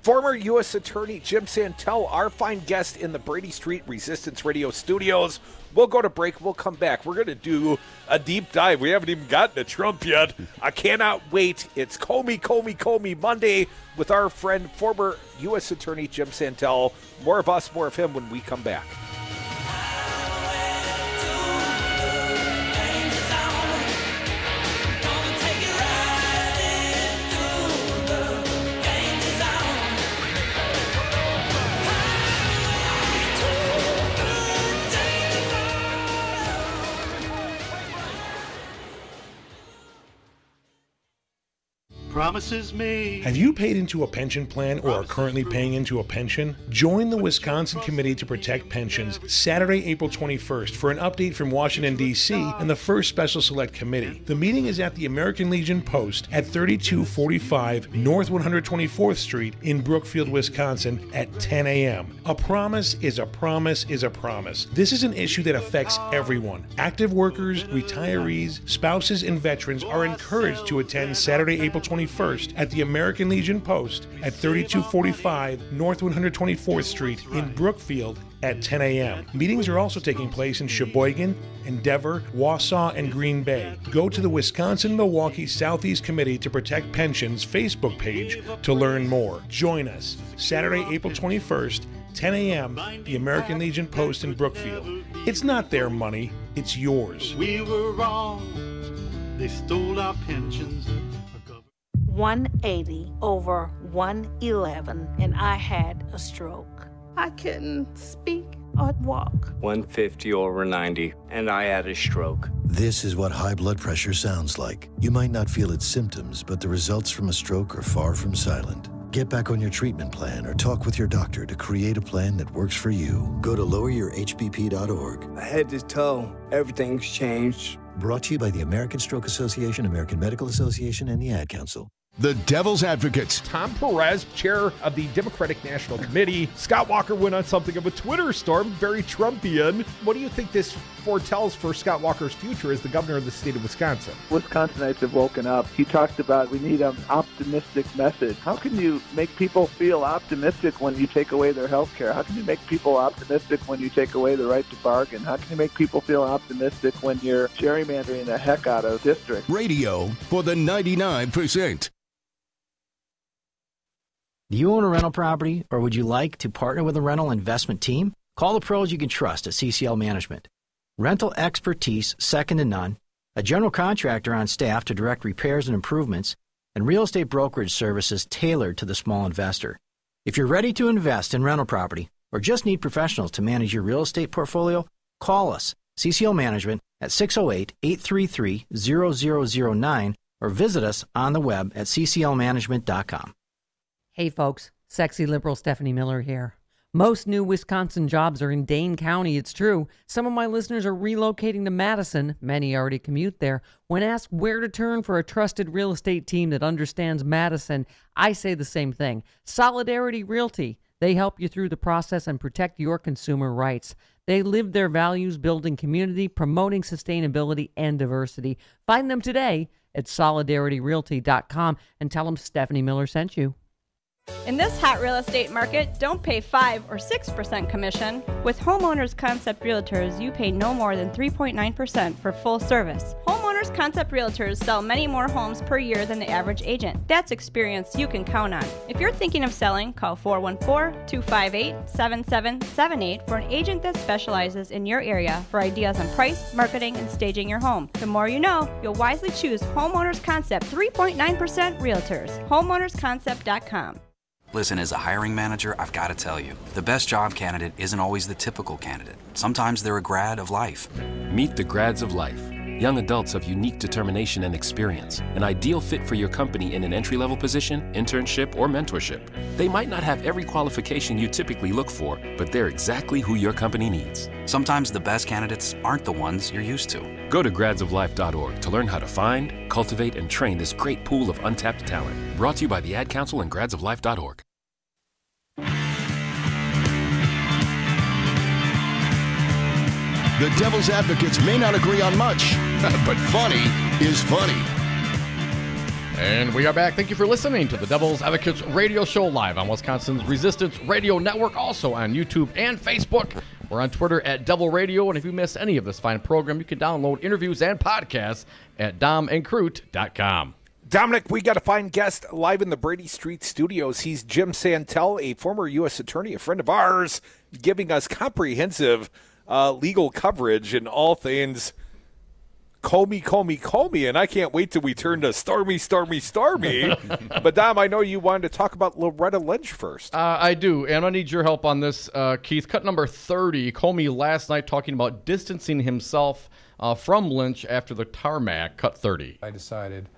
Former U.S. Attorney Jim Santelle, our fine guest in the Brady Street Resistance Radio studios. We'll go to break. We'll come back. We're going to do a deep dive. We haven't even gotten to Trump yet. I cannot wait. It's Comey Monday with our friend, former U.S. Attorney Jim Santelle. More of us, more of him when we come back. Promises made. Have you paid into a pension plan or are currently paying into a pension? Join the Wisconsin Committee to Protect Pensions Saturday, April 21st for an update from Washington, D.C. and the first Special Select Committee. The meeting is at the American Legion Post at 3245 North 124th Street in Brookfield, Wisconsin at 10 a.m. A promise is a promise is a promise. This is an issue that affects everyone. Active workers, retirees, spouses, and veterans are encouraged to attend Saturday, April 21st at the American Legion Post at 3245 North 124th Street in Brookfield at 10 a.m. Meetings are also taking place in Sheboygan, Endeavor, Wausau, and Green Bay. Go to the Wisconsin-Milwaukee Southeast Committee to Protect Pensions Facebook page to learn more. Join us Saturday, April 21st, 10 a.m., the American Legion Post in Brookfield. It's not their money, it's yours. We were wrong. They stole our pensions. 180 over 111, and I had a stroke. I couldn't speak or walk. 150 over 90, and I had a stroke. This is what high blood pressure sounds like. You might not feel its symptoms, but the results from a stroke are far from silent. Get back on your treatment plan or talk with your doctor to create a plan that works for you. Go to loweryourhbp.org. Head to toe, everything's changed. Brought to you by the American Stroke Association, American Medical Association, and the Ad Council. The Devil's Advocates. Tom Perez, chair of the Democratic National Committee. Scott Walker went on something of a Twitter storm, very Trumpian. What do you think this foretells for Scott Walker's future as the governor of the state of Wisconsin? Wisconsinites have woken up. He talked about we need an optimistic message. How can you make people feel optimistic when you take away their health care? How can you make people optimistic when you take away the right to bargain? How can you make people feel optimistic when you're gerrymandering the heck out of districts? Radio for the 99%. Do you own a rental property, or would you like to partner with a rental investment team? Call the pros you can trust at CCL Management. Rental expertise second to none, a general contractor on staff to direct repairs and improvements, and real estate brokerage services tailored to the small investor. If you're ready to invest in rental property or just need professionals to manage your real estate portfolio, call us, CCL Management, at 608-833-0009 or visit us on the web at cclmanagement.com. Hey folks, sexy liberal Stephanie Miller here. Most new Wisconsin jobs are in Dane County, it's true. Some of my listeners are relocating to Madison. Many already commute there. When asked where to turn for a trusted real estate team that understands Madison, I say the same thing. Solidarity Realty. They help you through the process and protect your consumer rights. They live their values, building community, promoting sustainability and diversity. Find them today at solidarityrealty.com and tell them Stephanie Miller sent you. In this hot real estate market, don't pay 5 or 6% commission. With Homeowners Concept Realtors, you pay no more than 3.9% for full service. Homeowners Concept Realtors sell many more homes per year than the average agent. That's experience you can count on. If you're thinking of selling, call 414-258-7778 for an agent that specializes in your area for ideas on price, marketing, and staging your home. The more you know, you'll wisely choose Homeowners Concept 3.9% Realtors. HomeownersConcept.com. Listen, as a hiring manager, I've got to tell you, the best job candidate isn't always the typical candidate. Sometimes they're a grad of life. Meet the grads of life. Young adults of unique determination and experience. An ideal fit for your company in an entry-level position, internship, or mentorship. They might not have every qualification you typically look for, but they're exactly who your company needs. Sometimes the best candidates aren't the ones you're used to. Go to gradsoflife.org to learn how to find, cultivate, and train this great pool of untapped talent. Brought to you by the Ad Council and gradsoflife.org. The devil's advocates may not agree on much, but funny is funny. And we are back. Thank you for listening to the Devil's Advocates radio show live on Wisconsin's Resistance Radio Network, also on YouTube and Facebook. We're on Twitter at Devil Radio, and if you miss any of this fine program, you can download interviews and podcasts at domandcroot.com. Dominic, we got a fine guest live in the Brady Street studios. He's Jim Santelle, a former U.S. attorney, a friend of ours, giving us comprehensive legal coverage in all things Comey, and I can't wait till we turn to Stormy. But, Dom, I know you wanted to talk about Loretta Lynch first. I do, and I need your help on this, Keith. Cut number 30, Comey last night talking about distancing himself from Lynch after the tarmac. Cut 30. I decided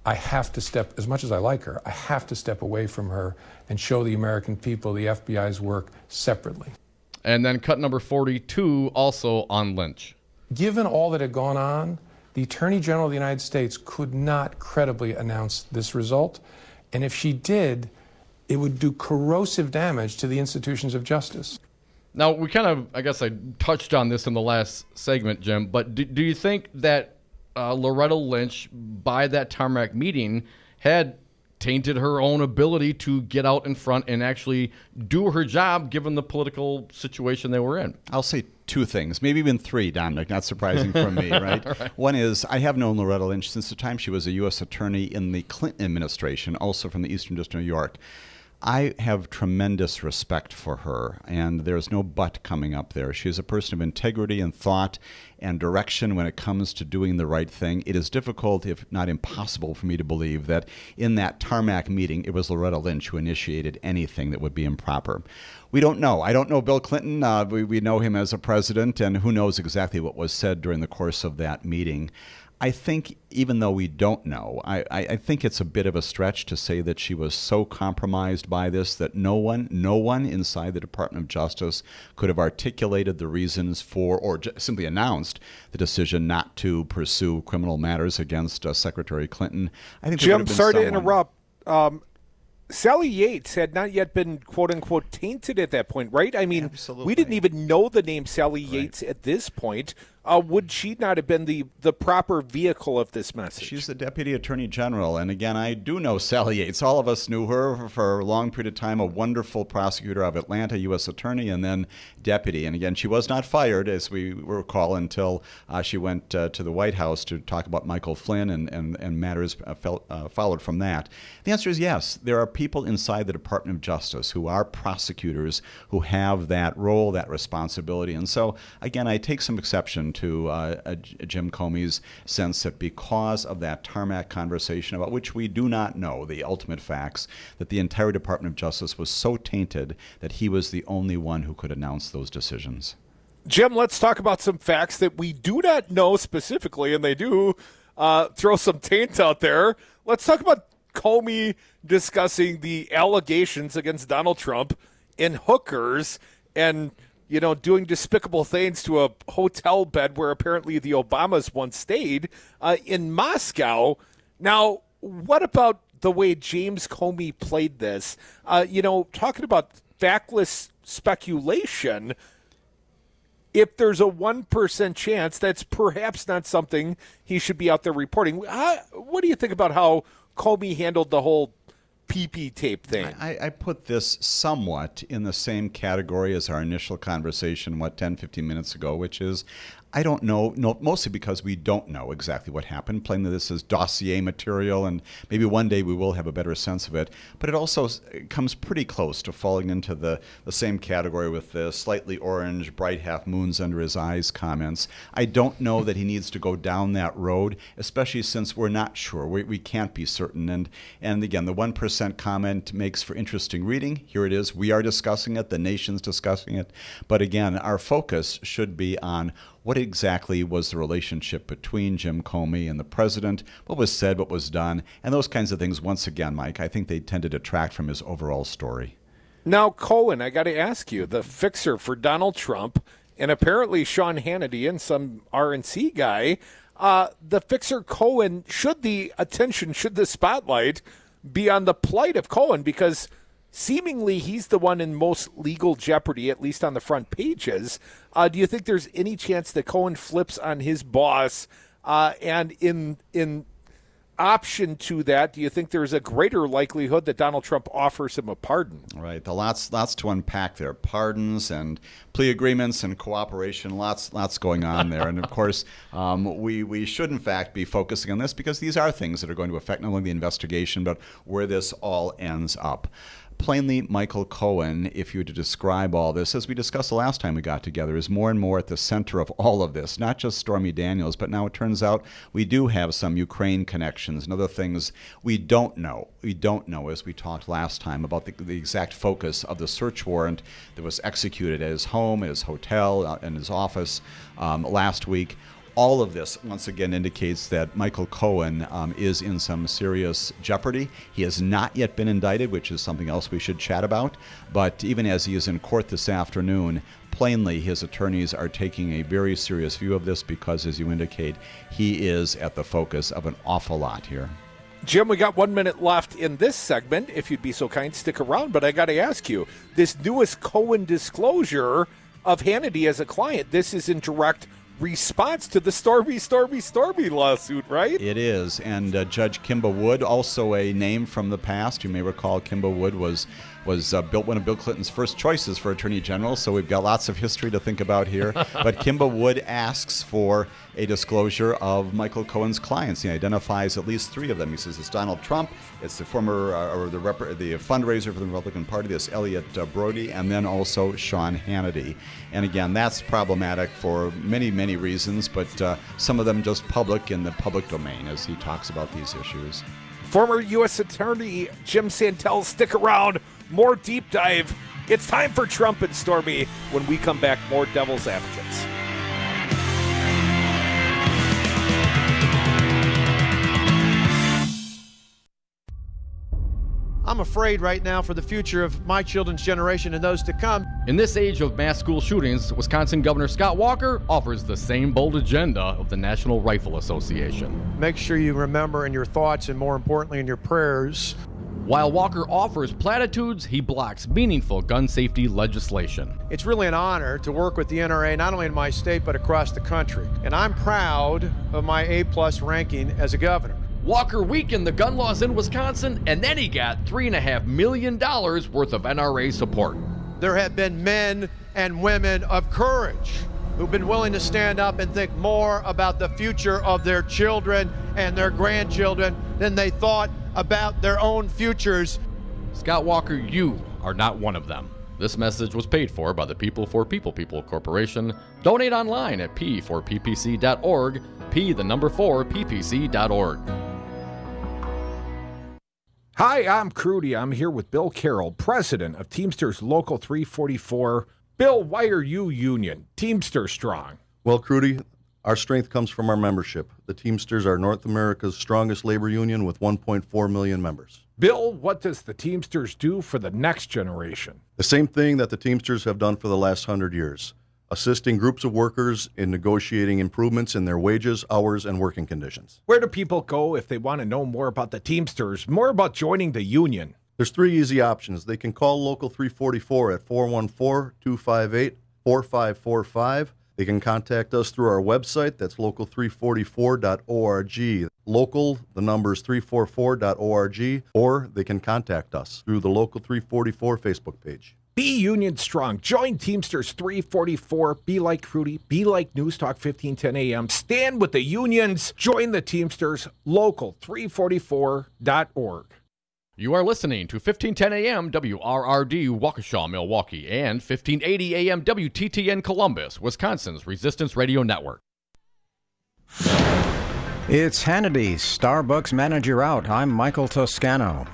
I have to step, as much as I like her, I have to step away from her and show the American people the FBI's work separately. And then cut number 42, also on Lynch. Given all that had gone on, the Attorney General of the United States could not credibly announce this result. And if she did, it would do corrosive damage to the institutions of justice. Now, we kind of, I guess I touched on this in the last segment, Jim, but do you think that Loretta Lynch, by that tarmac meeting, had tainted her own ability to get out in front and actually do her job given the political situation they were in? I'll say two things, maybe even three, Dominic, not surprising from me, right? One is I have known Loretta Lynch since the time she was a U.S. attorney in the Clinton administration, also from the Eastern District of New York. I have tremendous respect for her, and there's no but coming up there. She is a person of integrity and thought and direction when it comes to doing the right thing. It is difficult, if not impossible, for me to believe that in that tarmac meeting, it was Loretta Lynch who initiated anything that would be improper. We don't know. I don't know Bill Clinton. We know him as a president, and who knows exactly what was said during the course of that meeting. I think, even though we don't know, I think it's a bit of a stretch to say that she was so compromised by this that no one inside the Department of Justice could have articulated the reasons for, or simply announced the decision not to pursue criminal matters against Secretary Clinton. I think Jim, sorry to interrupt. Sally Yates had not yet been, quote-unquote, tainted at that point, right? I mean, absolutely. We didn't even know the name Sally Yates at this point. Would she not have been the proper vehicle of this message? She's the Deputy Attorney General, and again, I do know Sally Yates. All of us knew her for a long period of time, a wonderful prosecutor of Atlanta, U.S. Attorney, and then Deputy. And again, she was not fired, as we recall, until she went to the White House to talk about Michael Flynn, and matters followed from that. The answer is yes. There are people inside the Department of Justice who are prosecutors who have that role, that responsibility. And so, again, I take some exception to Jim Comey's sense that because of that tarmac conversation, about which we do not know the ultimate facts, that the entire Department of Justice was so tainted that he was the only one who could announce those decisions. Jim, let's talk about some facts that we do not know specifically, and they do throw some taint out there. Let's talk about Comey discussing the allegations against Donald Trump in hookers and, you know, doing despicable things to a hotel bed where apparently the Obamas once stayed in Moscow. Now, what about the way James Comey played this? Talking about factless speculation, if there's a 1% chance, that's perhaps not something he should be out there reporting. What do you think about how Comey handled the whole PP tape thing? I put this somewhat in the same category as our initial conversation, 10, 15 minutes ago, which is I don't know, mostly because we don't know exactly what happened. Plainly, this is dossier material, and maybe one day we will have a better sense of it. But it also comes pretty close to falling into the same category with the slightly orange, bright half moons under his eyes comments. I don't know that he needs to go down that road, especially since we're not sure. We can't be certain. And again, the 1% comment makes for interesting reading. Here it is. We are discussing it. The nation's discussing it. But again, our focus should be on what exactly was the relationship between Jim Comey and the president, what was said, what was done, and those kinds of things. Once again, Mike, I think they tend to detract from his overall story. Now, Cohen, I got to ask you, the fixer for Donald Trump, and apparently Sean Hannity and some RNC guy, the fixer Cohen, should the spotlight be on the plight of Cohen? Because seemingly he's the one in most legal jeopardy, at least on the front pages. Do you think there's any chance that Cohen flips on his boss? And in option to that, do you think there's a greater likelihood that Donald Trump offers him a pardon? Right. Lots to unpack there. Pardons and plea agreements and cooperation. Lots going on there. And of course, we should in fact be focusing on this because these are things that are going to affect not only the investigation, but where this all ends up. Plainly, Michael Cohen, if you were to describe all this, as we discussed the last time we got together, is more and more at the center of all of this, not just Stormy Daniels, but now it turns out we do have some Ukraine connections and other things we don't know. We don't know, as we talked last time, about the exact focus of the search warrant that was executed at his home, at his hotel, and his office last week. All of this, once again, indicates that Michael Cohen is in some serious jeopardy. He has not yet been indicted, which is something else we should chat about. But even as he is in court this afternoon, plainly his attorneys are taking a very serious view of this because, as you indicate, he is at the focus of an awful lot here. Jim, we got 1 minute left in this segment. If you'd be so kind, stick around. But I got to ask you, this newest Cohen disclosure of Hannity as a client, this is in direct response to the Stormy lawsuit, right? It is. And Judge Kimba Wood, also a name from the past. You may recall Kimba Wood was one of Bill Clinton's first choices for Attorney General, so we've got lots of history to think about here. But Kimba Wood asks for a disclosure of Michael Cohen's clients. He identifies at least three of them. He says it's Donald Trump, it's the former the fundraiser for the Republican Party, this Elliot Brody, and then also Sean Hannity. And again, that's problematic for many reasons, but some of them just public in the public domain as he talks about these issues. Former U.S. Attorney Jim Santelle, stick around. More deep dive. It's time for Trump and Stormy. When we come back, more Devil's Advocates. I'm afraid right now for the future of my children's generation and those to come. In this age of mass school shootings, Wisconsin Governor Scott Walker offers the same bold agenda of the National Rifle Association. Make sure you remember in your thoughts and more importantly in your prayers. While Walker offers platitudes, he blocks meaningful gun safety legislation. It's really an honor to work with the NRA, not only in my state, but across the country. And I'm proud of my A+ ranking as a governor. Walker weakened the gun laws in Wisconsin, and then he got $3.5 million worth of NRA support. There have been men and women of courage who've been willing to stand up and think more about the future of their children and their grandchildren than they thought about their own futures. Scott Walker, you are not one of them. This message was paid for by the People for People Corporation. Donate online at p4ppc.org, p4ppc.org. Hi, I'm Crudy. I'm here with Bill Carroll, president of Teamsters Local 344. Bill, why are you union? Teamster strong. Well, Crudy, our strength comes from our membership. The Teamsters are North America's strongest labor union with 1.4 million members. Bill, what does the Teamsters do for the next generation? The same thing that the Teamsters have done for the last 100 years, assisting groups of workers in negotiating improvements in their wages, hours, and working conditions. Where do people go if they want to know more about the Teamsters, more about joining the union? There's three easy options. They can call Local 344 at 414-258-4545. They can contact us through our website. That's local344.org. Local, the number is 344.org, or they can contact us through the Local 344 Facebook page. Be union strong. Join Teamsters 344. Be like Rudy. Be like News Talk 1510 AM. Stand with the unions. Join the Teamsters. Local344.org. You are listening to 1510 AM WRRD Waukesha, Milwaukee, and 1580 AM WTTN Columbus, Wisconsin's Resistance Radio Network. It's Hannity's Starbucks Manager Out. I'm Michael Toscano.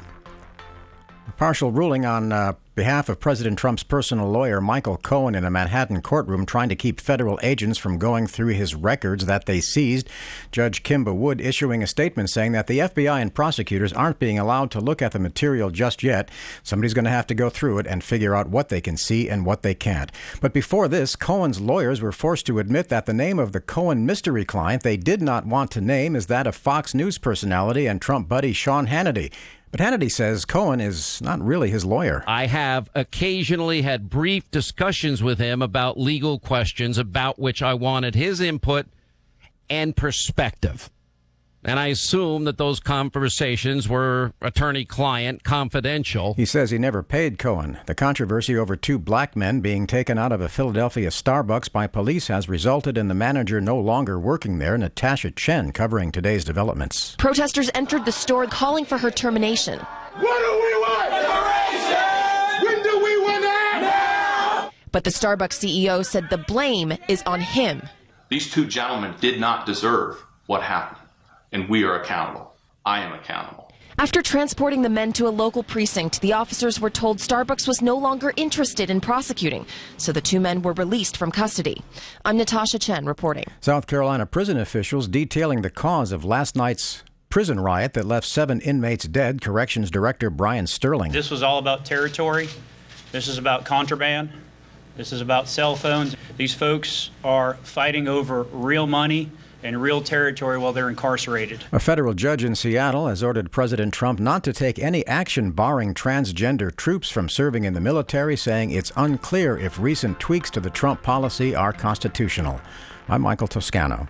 A partial ruling on behalf of President Trump's personal lawyer, Michael Cohen, in a Manhattan courtroom trying to keep federal agents from going through his records that they seized. Judge Kimba Wood issuing a statement saying that the FBI and prosecutors aren't being allowed to look at the material just yet. Somebody's going to have to go through it and figure out what they can see and what they can't. But before this, Cohen's lawyers were forced to admit that the name of the Cohen mystery client they did not want to name is that of Fox News personality and Trump buddy Sean Hannity. But Hannity says Cohen is not really his lawyer. I have occasionally had brief discussions with him about legal questions about which I wanted his input and perspective. And I assume that those conversations were attorney-client confidential. He says he never paid Cohen. The controversy over two black men being taken out of a Philadelphia Starbucks by police has resulted in the manager no longer working there, Natasha Chen, covering today's developments. Protesters entered the store calling for her termination. What do we want? Liberation! When do we want that? Now! But the Starbucks CEO said the blame is on him. These two gentlemen did not deserve what happened. And we are accountable. I am accountable. After transporting the men to a local precinct, the officers were told Starbucks was no longer interested in prosecuting, so the two men were released from custody. I'm Natasha Chen reporting. South Carolina prison officials detailing the cause of last night's prison riot that left 7 inmates dead. Corrections Director Brian Sterling. This was all about territory. This is about contraband. This is about cell phones. These folks are fighting over real money and real territory while they're incarcerated. A federal judge in Seattle has ordered President Trump not to take any action barring transgender troops from serving in the military, saying it's unclear if recent tweaks to the Trump policy are constitutional. I'm Michael Toscano.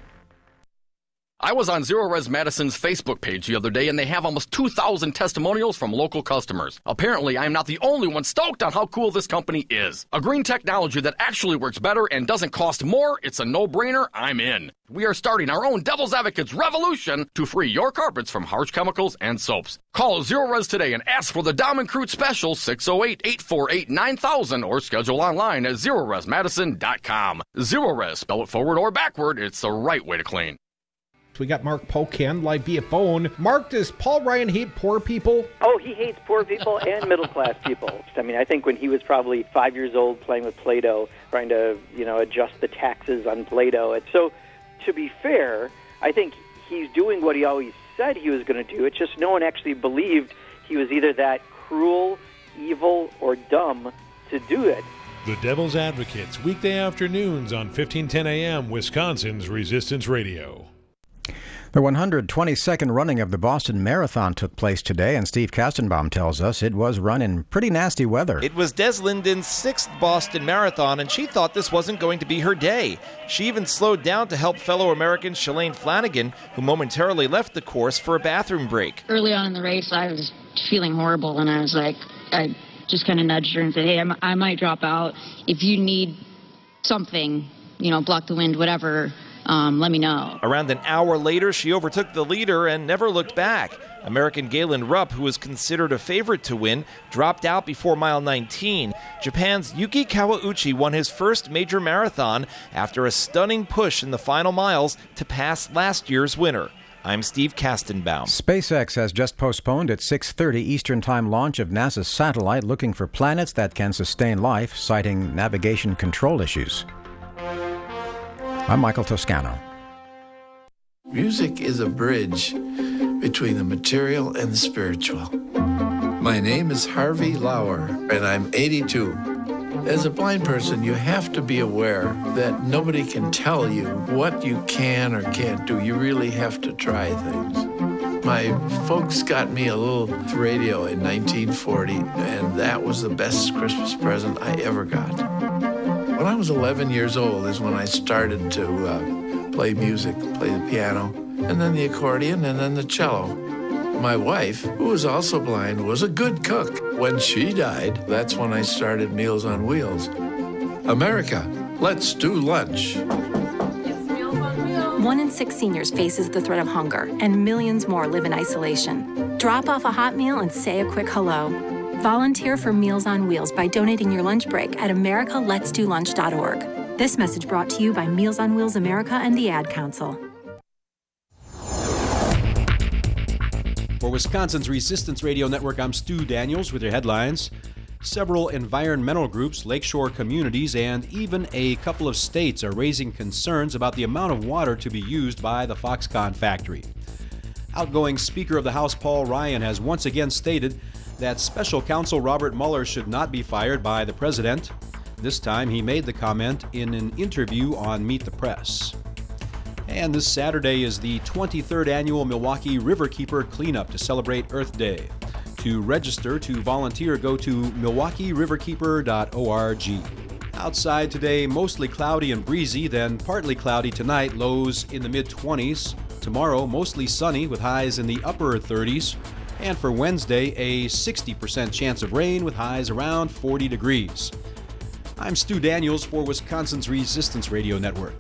I was on Zero Res Madison's Facebook page the other day, and they have almost 2,000 testimonials from local customers. Apparently, I'm not the only one stoked on how cool this company is. A green technology that actually works better and doesn't cost more. It's a no-brainer. I'm in. We are starting our own Devil's Advocates revolution to free your carpets from harsh chemicals and soaps. Call Zero Res today and ask for the Dom and Crute special 608-848-9000 or schedule online at ZeroResMadison.com. Zero Res, spell it forward or backward. It's the right way to clean. We got Mark Pocan live via phone. Mark, does Paul Ryan hate poor people? Oh, he hates poor people and middle-class people. I mean, I think when he was probably 5 years old playing with Play-Doh, trying to, adjust the taxes on Play-Doh. And so, to be fair, I think he's doing what he always said he was going to do. It's just no one actually believed he was either that cruel, evil, or dumb to do it. The Devil's Advocates, weekday afternoons on 1510 AM, Wisconsin's Resistance Radio. The 122nd running of the Boston Marathon took place today, and Steve Kastenbaum tells us it was run in pretty nasty weather. It was Des Linden's 6th Boston Marathon, and she thought this wasn't going to be her day. She even slowed down to help fellow American Shalane Flanagan, who momentarily left the course for a bathroom break. Early on in the race, I was feeling horrible, and I was like, I just kind of nudged her and said, hey, I might drop out. If you need something, block the wind, whatever, let me know. Around an hour later, she overtook the leader and never looked back. American Galen Rupp, who was considered a favorite to win, dropped out before mile 19. Japan's Yuki Kawauchi won his first major marathon after a stunning push in the final miles to pass last year's winner. I'm Steve Kastenbaum. SpaceX has just postponed its 6:30 Eastern Time launch of NASA's satellite looking for planets that can sustain life, citing navigation control issues. I'm Michael Toscano. Music is a bridge between the material and the spiritual. My name is Harvey Lauer, and I'm 82. As a blind person, you have to be aware that nobody can tell you what you can or can't do. You really have to try things. My folks got me a little radio in 1940, and that was the best Christmas present I ever got. When I was 11 years old is when I started to play music, play the piano, and then the accordion, and then the cello. My wife, who was also blind, was a good cook. When she died, that's when I started Meals on Wheels. America, let's do lunch. 1 in 6 seniors faces the threat of hunger, and millions more live in isolation. Drop off a hot meal and say a quick hello. Volunteer for Meals on Wheels by donating your lunch break at americaletsdolunch.org. This message brought to you by Meals on Wheels America and the Ad Council. For Wisconsin's Resistance Radio Network, I'm Stu Daniels with your headlines. Several environmental groups, lakeshore communities, and even a couple of states are raising concerns about the amount of water to be used by the Foxconn factory. Outgoing Speaker of the House Paul Ryan has once again stated that Special Counsel Robert Mueller should not be fired by the president. This time he made the comment in an interview on Meet the Press. And this Saturday is the 23rd annual Milwaukee Riverkeeper Cleanup to celebrate Earth Day. To register to volunteer, go to milwaukeeriverkeeper.org. Outside today, mostly cloudy and breezy, then partly cloudy tonight, lows in the mid-20s. Tomorrow, mostly sunny with highs in the upper 30s. And for Wednesday, a 60% chance of rain with highs around 40 degrees. I'm Stu Daniels for Wisconsin's Resistance Radio Network.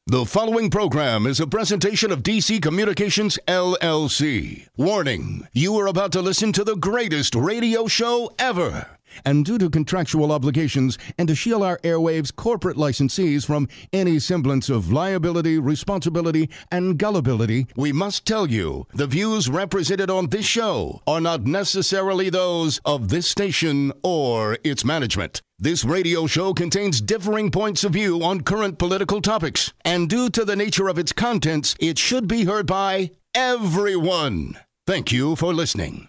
The following program is a presentation of DC Communications, LLC. Warning, you are about to listen to the greatest radio show ever. And due to contractual obligations and to shield our airwaves' corporate licensees from any semblance of liability, responsibility, and gullibility, we must tell you the views represented on this show are not necessarily those of this station or its management. This radio show contains differing points of view on current political topics, and due to the nature of its contents, it should be heard by everyone. Thank you for listening.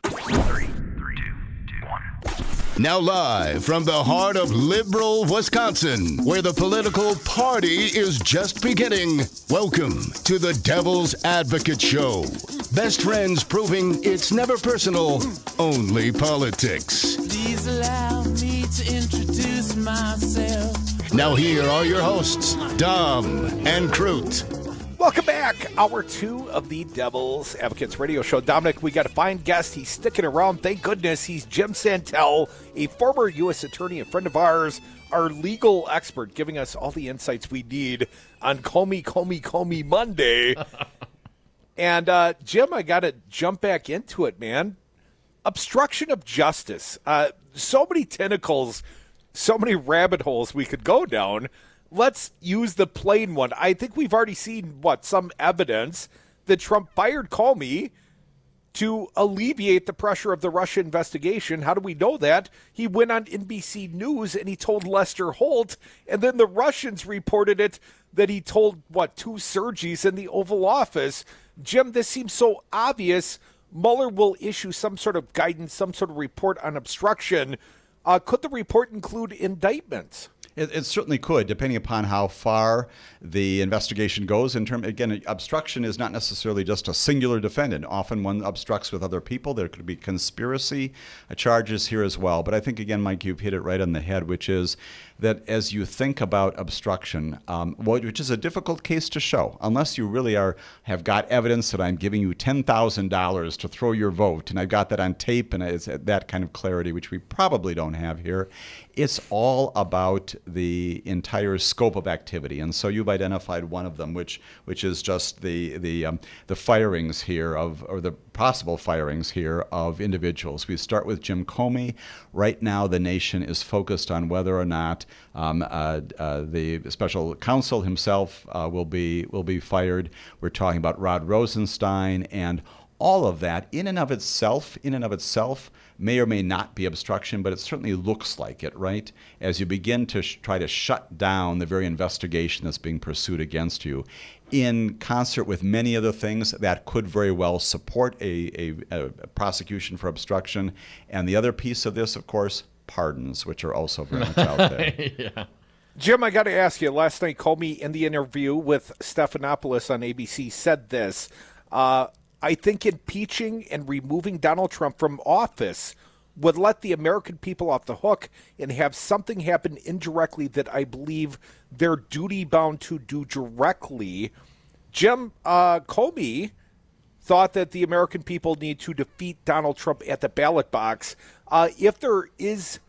Now live from the heart of liberal Wisconsin, where the political party is just beginning, welcome to the Devil's Advocate Show. Best friends proving it's never personal, only politics. Please allow me to introduce myself. Now here are your hosts, Dom and Crute. Welcome back. Hour 2 of the Devil's Advocates radio show. Dominic, we got a fine guest. He's sticking around. Thank goodness. He's Jim Santelle, a former U.S. attorney, a friend of ours, our legal expert, giving us all the insights we need on Comey Monday. And, Jim, I got to jump back into it, man. Obstruction of justice. So many tentacles, so many rabbit holes we could go down. Let's use the plain one. I think we've already seen, some evidence that Trump fired Comey to alleviate the pressure of the Russia investigation. How do we know that? He went on NBC News and he told Lester Holt, and then the Russians reported it that he told, 2 Sergis in the Oval Office. Jim, this seems so obvious. Mueller will issue some sort of guidance, some sort of report on obstruction. Could the report include indictments? It certainly could, depending upon how far the investigation goes. Again, obstruction is not necessarily just a singular defendant. Often one obstructs with other people. There could be conspiracy charges here as well. But I think, again, Mike, you've hit it right on the head, which is that as you think about obstruction, which is a difficult case to show, unless you really have got evidence that I'm giving you $10,000 to throw your vote, and I've got that on tape, and it's that kind of clarity, which we probably don't have here. It's all about the entire scope of activity, and so you've identified one of them, which is just the firings here or the possible firings here of individuals. We start with Jim Comey. Right now, the nation is focused on whether or not the special counsel himself will be fired. We're talking about Rod Rosenstein, and all of that in and of itself may or may not be obstruction, but it certainly looks like it, right? As you begin to try to shut down the very investigation that's being pursued against you, in concert with many other things that could very well support a prosecution for obstruction. And the other piece of this, of course, pardons, which are also very much out there. Yeah. Jim, I got to ask you, last night Comey in the interview with Stephanopoulos on ABC said this, I think impeaching and removing Donald Trump from office would let the American people off the hook and have something happen indirectly that I believe they're duty-bound to do directly. Jim, Comey thought that the American people need to defeat Donald Trump at the ballot box. If there is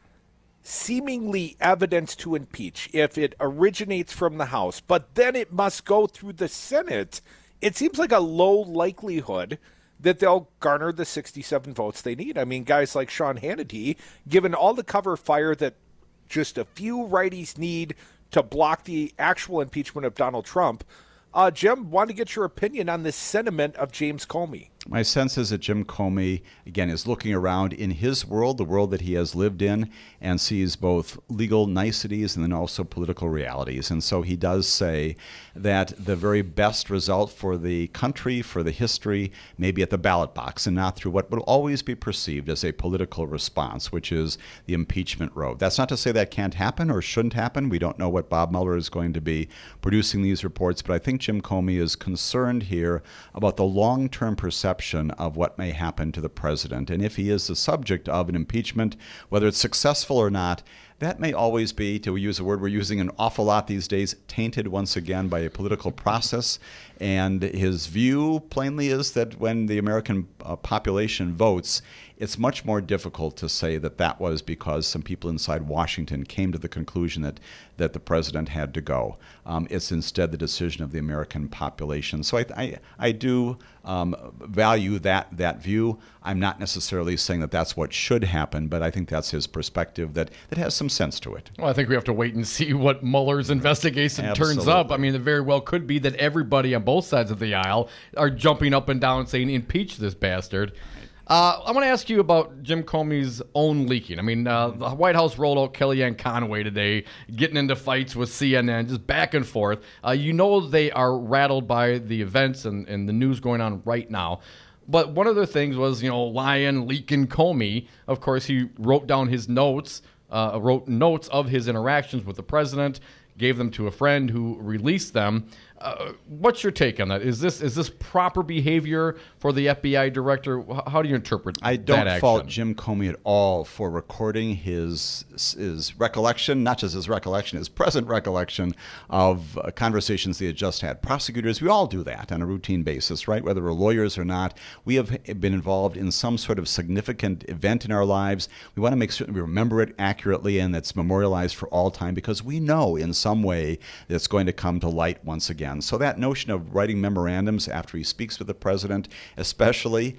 seemingly evidence to impeach, if it originates from the House, but then it must go through the Senate, it seems like a low likelihood that they'll garner the 67 votes they need. I mean, guys like Sean Hannity, given all the cover fire that just a few righties need to block the actual impeachment of Donald Trump. Jim, want to get your opinion on this sentiment of James Comey. My sense is that Jim Comey, again, is looking around in his world, the world that he has lived in, and sees both legal niceties and then also political realities. And so he does say that the very best result for the country, for the history, may be at the ballot box and not through what will always be perceived as a political response, which is the impeachment road. That's not to say that can't happen or shouldn't happen. We don't know what Bob Mueller is going to be producing these reports, but I think Jim Comey is concerned here about the long-term perception of what may happen to the president. And if he is the subject of an impeachment, whether it's successful or not, that may always be, to use a word we're using an awful lot these days, tainted once again by a political process. And his view plainly is that when the American population votes, it's much more difficult to say that that was because some people inside Washington came to the conclusion that the president had to go. It's instead the decision of the American population. So I do value that view. I'm not necessarily saying that that's what should happen, but I think that's his perspective that has some sense to it. Well, I think we have to wait and see what Mueller's investigation turns up. I mean, it very well could be that everybody on both sides of the aisle are jumping up and down saying, impeach this bastard. I want to ask you about Jim Comey's own leaking. I mean, the White House rolled out Kellyanne Conway today, getting into fights with CNN, just back and forth. You know they are rattled by the events and the news going on right now. But one of the things was, lying, leaking Comey. Of course, he wrote down his notes, wrote notes of his interactions with the president, gave them to a friend who released them. What's your take on that? Is this proper behavior for the FBI director? How do you interpret that action? I don't fault Jim Comey at all for recording his recollection, not just his recollection, his present recollection of conversations he had just had. Prosecutors, we all do that on a routine basis, right? Whether we're lawyers or not, we have been involved in some sort of significant event in our lives. We want to make certain we remember it accurately and that's memorialized for all time because we know in some way that it's going to come to light once again. So that notion of writing memorandums after he speaks with the president, especially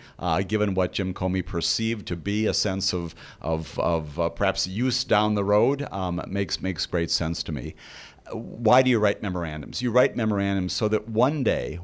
given what Jim Comey perceived to be a sense of perhaps use down the road, makes great sense to me. Why do you write memorandums? You write memorandums so that one day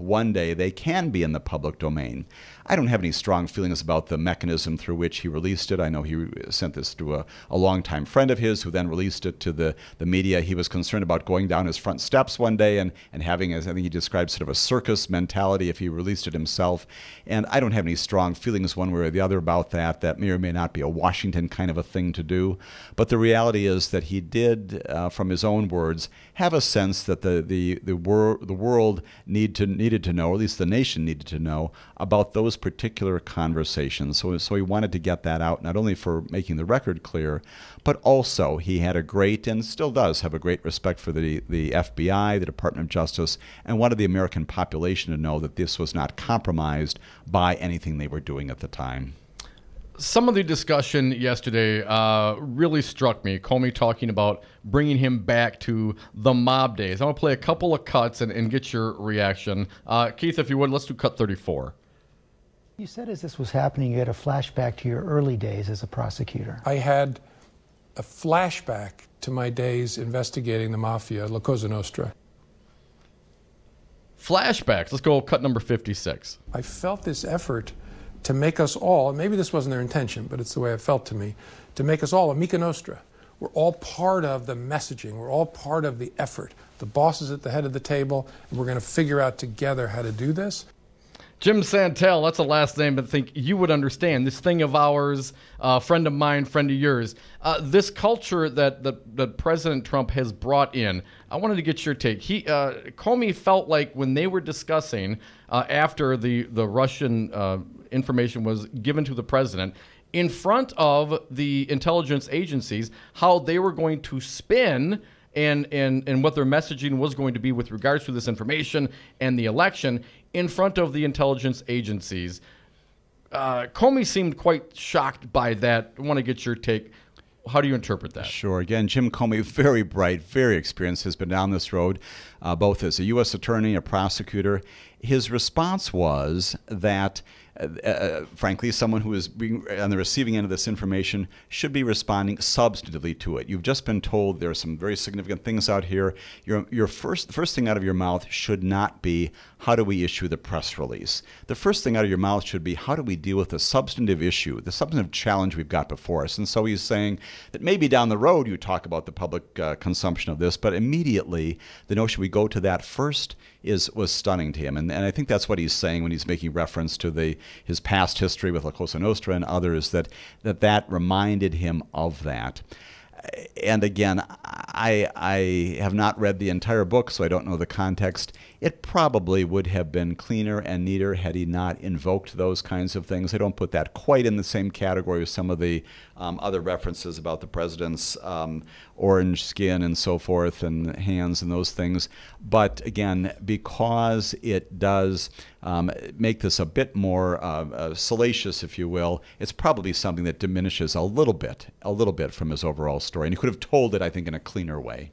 they can be in the public domain. I don't have any strong feelings about the mechanism through which he released it. I know he sent this to a longtime friend of his who then released it to the media. He was concerned about going down his front steps one day and having, as I think he described, sort of a circus mentality if he released it himself. And I don't have any strong feelings one way or the other about that. That may or may not be a Washington kind of a thing to do. But the reality is that he did, from his own words, have a sense that the world needed to know, or at least the nation needed to know, about those particular conversations. So he wanted to get that out, not only for making the record clear, but also he had a great, and still does have a great respect for the FBI, the Department of Justice, and wanted the American population to know that this was not compromised by anything they were doing at the time. Some of the discussion yesterday really struck me. Comey talking about bringing him back to the mob days. I want to play a couple of cuts and get your reaction. Keith, if you would, let's do cut 34. You said as this was happening, you had a flashback to your early days as a prosecutor. I had a flashback to my days investigating the mafia, La Cosa Nostra. Flashbacks. Let's go cut number 56. I felt this effort to make us all, and maybe this wasn't their intention, but it's the way it felt to me, to make us all Amica Nostra. We're all part of the messaging. We're all part of the effort. The boss is at the head of the table, and we're going to figure out together how to do this. Jim Santelle, that's a last name I think you would understand. This thing of ours, friend of mine, friend of yours. This culture that President Trump has brought in, I wanted to get your take. Comey felt like when they were discussing after the Russian information was given to the president, in front of the intelligence agencies how they were going to spin and what their messaging was going to be with regards to this information and the election in front of the intelligence agencies. Comey seemed quite shocked by that. I want to get your take. How do you interpret that? Sure. Again, Jim Comey, very bright, very experienced, has been down this road, both as a U.S. attorney, a prosecutor. His response was that, frankly, someone who is being on the receiving end of this information should be responding substantively to it. You've just been told there are some very significant things out here. The first thing out of your mouth should not be, how do we issue the press release? The first thing out of your mouth should be, how do we deal with the substantive issue, the substantive challenge we've got before us? And so he's saying that maybe down the road you talk about the public consumption of this, but immediately the notion we go to that first was stunning to him. And I think that's what he's saying when he's making reference to his past history with La Cosa Nostra and others, that reminded him of that. And again, I have not read the entire book, so I don't know the context. It probably would have been cleaner and neater had he not invoked those kinds of things. I don't put that quite in the same category with some of the other references about the president's orange skin and so forth and hands and those things. But again, because it does make this a bit more salacious, if you will, it's probably something that diminishes a little bit from his overall story. And he could have told it, I think, in a cleaner way.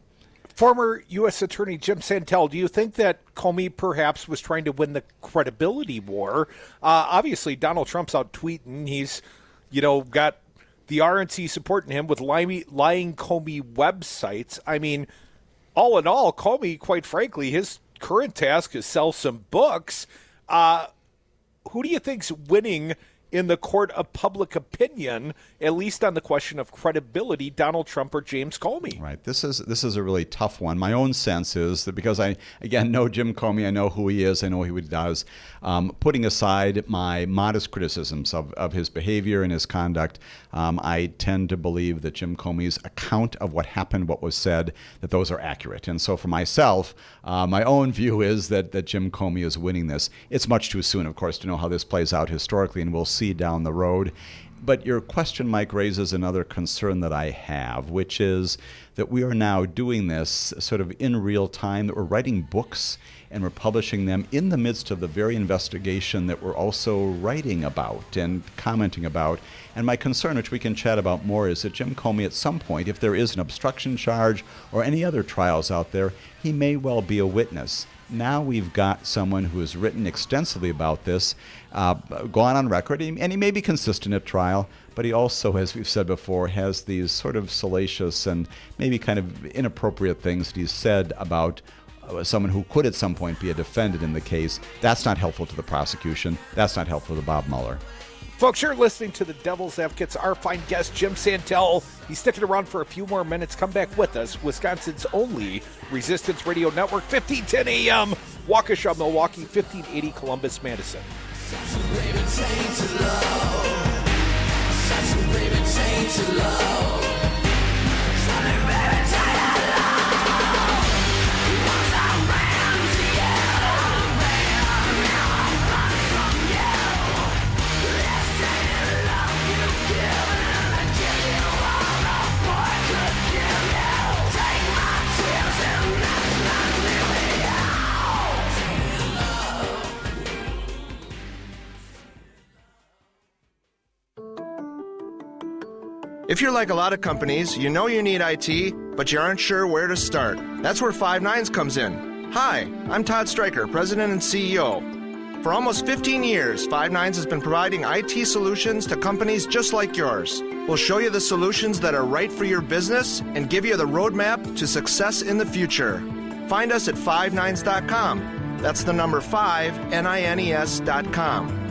Former U.S. Attorney Jim Santelle, do you think that Comey perhaps was trying to win the credibility war? Obviously, Donald Trump's out tweeting. He's, got the RNC supporting him with lying Comey websites. I mean, all in all, Comey, quite frankly, his current task is sell some books. Who do you think's winning in the court of public opinion, at least on the question of credibility, Donald Trump or James Comey? Right. This is a really tough one. My own sense is that because I, again, know Jim Comey, I know who he is, I know what he does, putting aside my modest criticisms of his behavior and his conduct, I tend to believe that Jim Comey's account of what happened, what was said, that those are accurate. And so for myself, my own view is that Jim Comey is winning this. It's much too soon, of course, to know how this plays out historically, and we'll see down the road. But your question, Mike, raises another concern that I have, which is that we are now doing this sort of in real time, that we're writing books and we're publishing them in the midst of the very investigation that we're also writing about and commenting about. And my concern, which we can chat about more, is that Jim Comey at some point, if there is an obstruction charge or any other trials out there, he may well be a witness. Now we've got someone who has written extensively about this, gone on record, and he may be consistent at trial, but he also, as we've said before, has these sort of salacious and maybe kind of inappropriate things that he's said about someone who could at some point be a defendant in the case. That's not helpful to the prosecution. That's not helpful to Bob Mueller. Folks, you're listening to the Devil's Advocates. Our fine guest, Jim Santelle. He's sticking around for a few more minutes. Come back with us. Wisconsin's only Resistance Radio Network, 1510 AM, Waukesha, Milwaukee, 1580 Columbus, Madison. If you're like a lot of companies, you know you need IT, but you aren't sure where to start. That's where Five Nines comes in. Hi, I'm Todd Stryker, President and CEO. For almost 15 years, Five Nines has been providing IT solutions to companies just like yours. We'll show you the solutions that are right for your business and give you the roadmap to success in the future. Find us at fivenines.com. That's the number 5, NINES.com.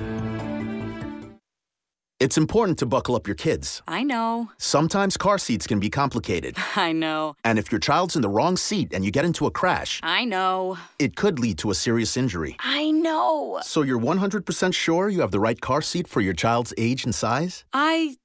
It's important to buckle up your kids. I know. Sometimes car seats can be complicated. I know. And if your child's in the wrong seat and you get into a crash, I know. It could lead to a serious injury. I know. So you're 100% sure you have the right car seat for your child's age and size? I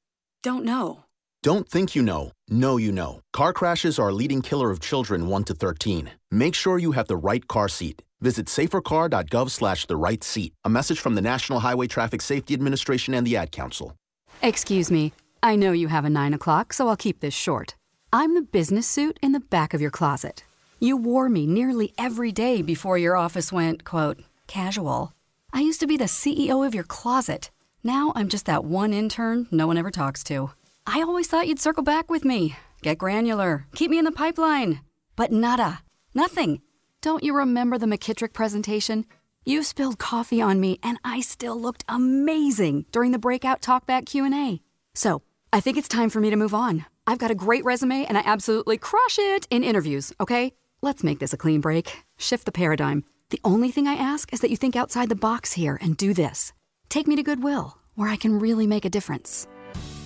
don't know. Don't think you know. Know you know. Car crashes are a leading killer of children 1 to 13. Make sure you have the right car seat. Visit safercar.gov/the-right-seat. A message from the National Highway Traffic Safety Administration and the Ad Council. Excuse me. I know you have a 9 o'clock, so I'll keep this short. I'm the business suit in the back of your closet. You wore me nearly every day before your office went, quote, casual. I used to be the CEO of your closet. Now I'm just that one intern no one ever talks to. I always thought you'd circle back with me, get granular, keep me in the pipeline. But nada. Nothing. Don't you remember the McKittrick presentation? You spilled coffee on me, and I still looked amazing during the breakout talkback Q&A. So, I think it's time for me to move on. I've got a great resume, and I absolutely crush it in interviews, okay? Let's make this a clean break. Shift the paradigm. The only thing I ask is that you think outside the box here and do this. Take me to Goodwill, where I can really make a difference.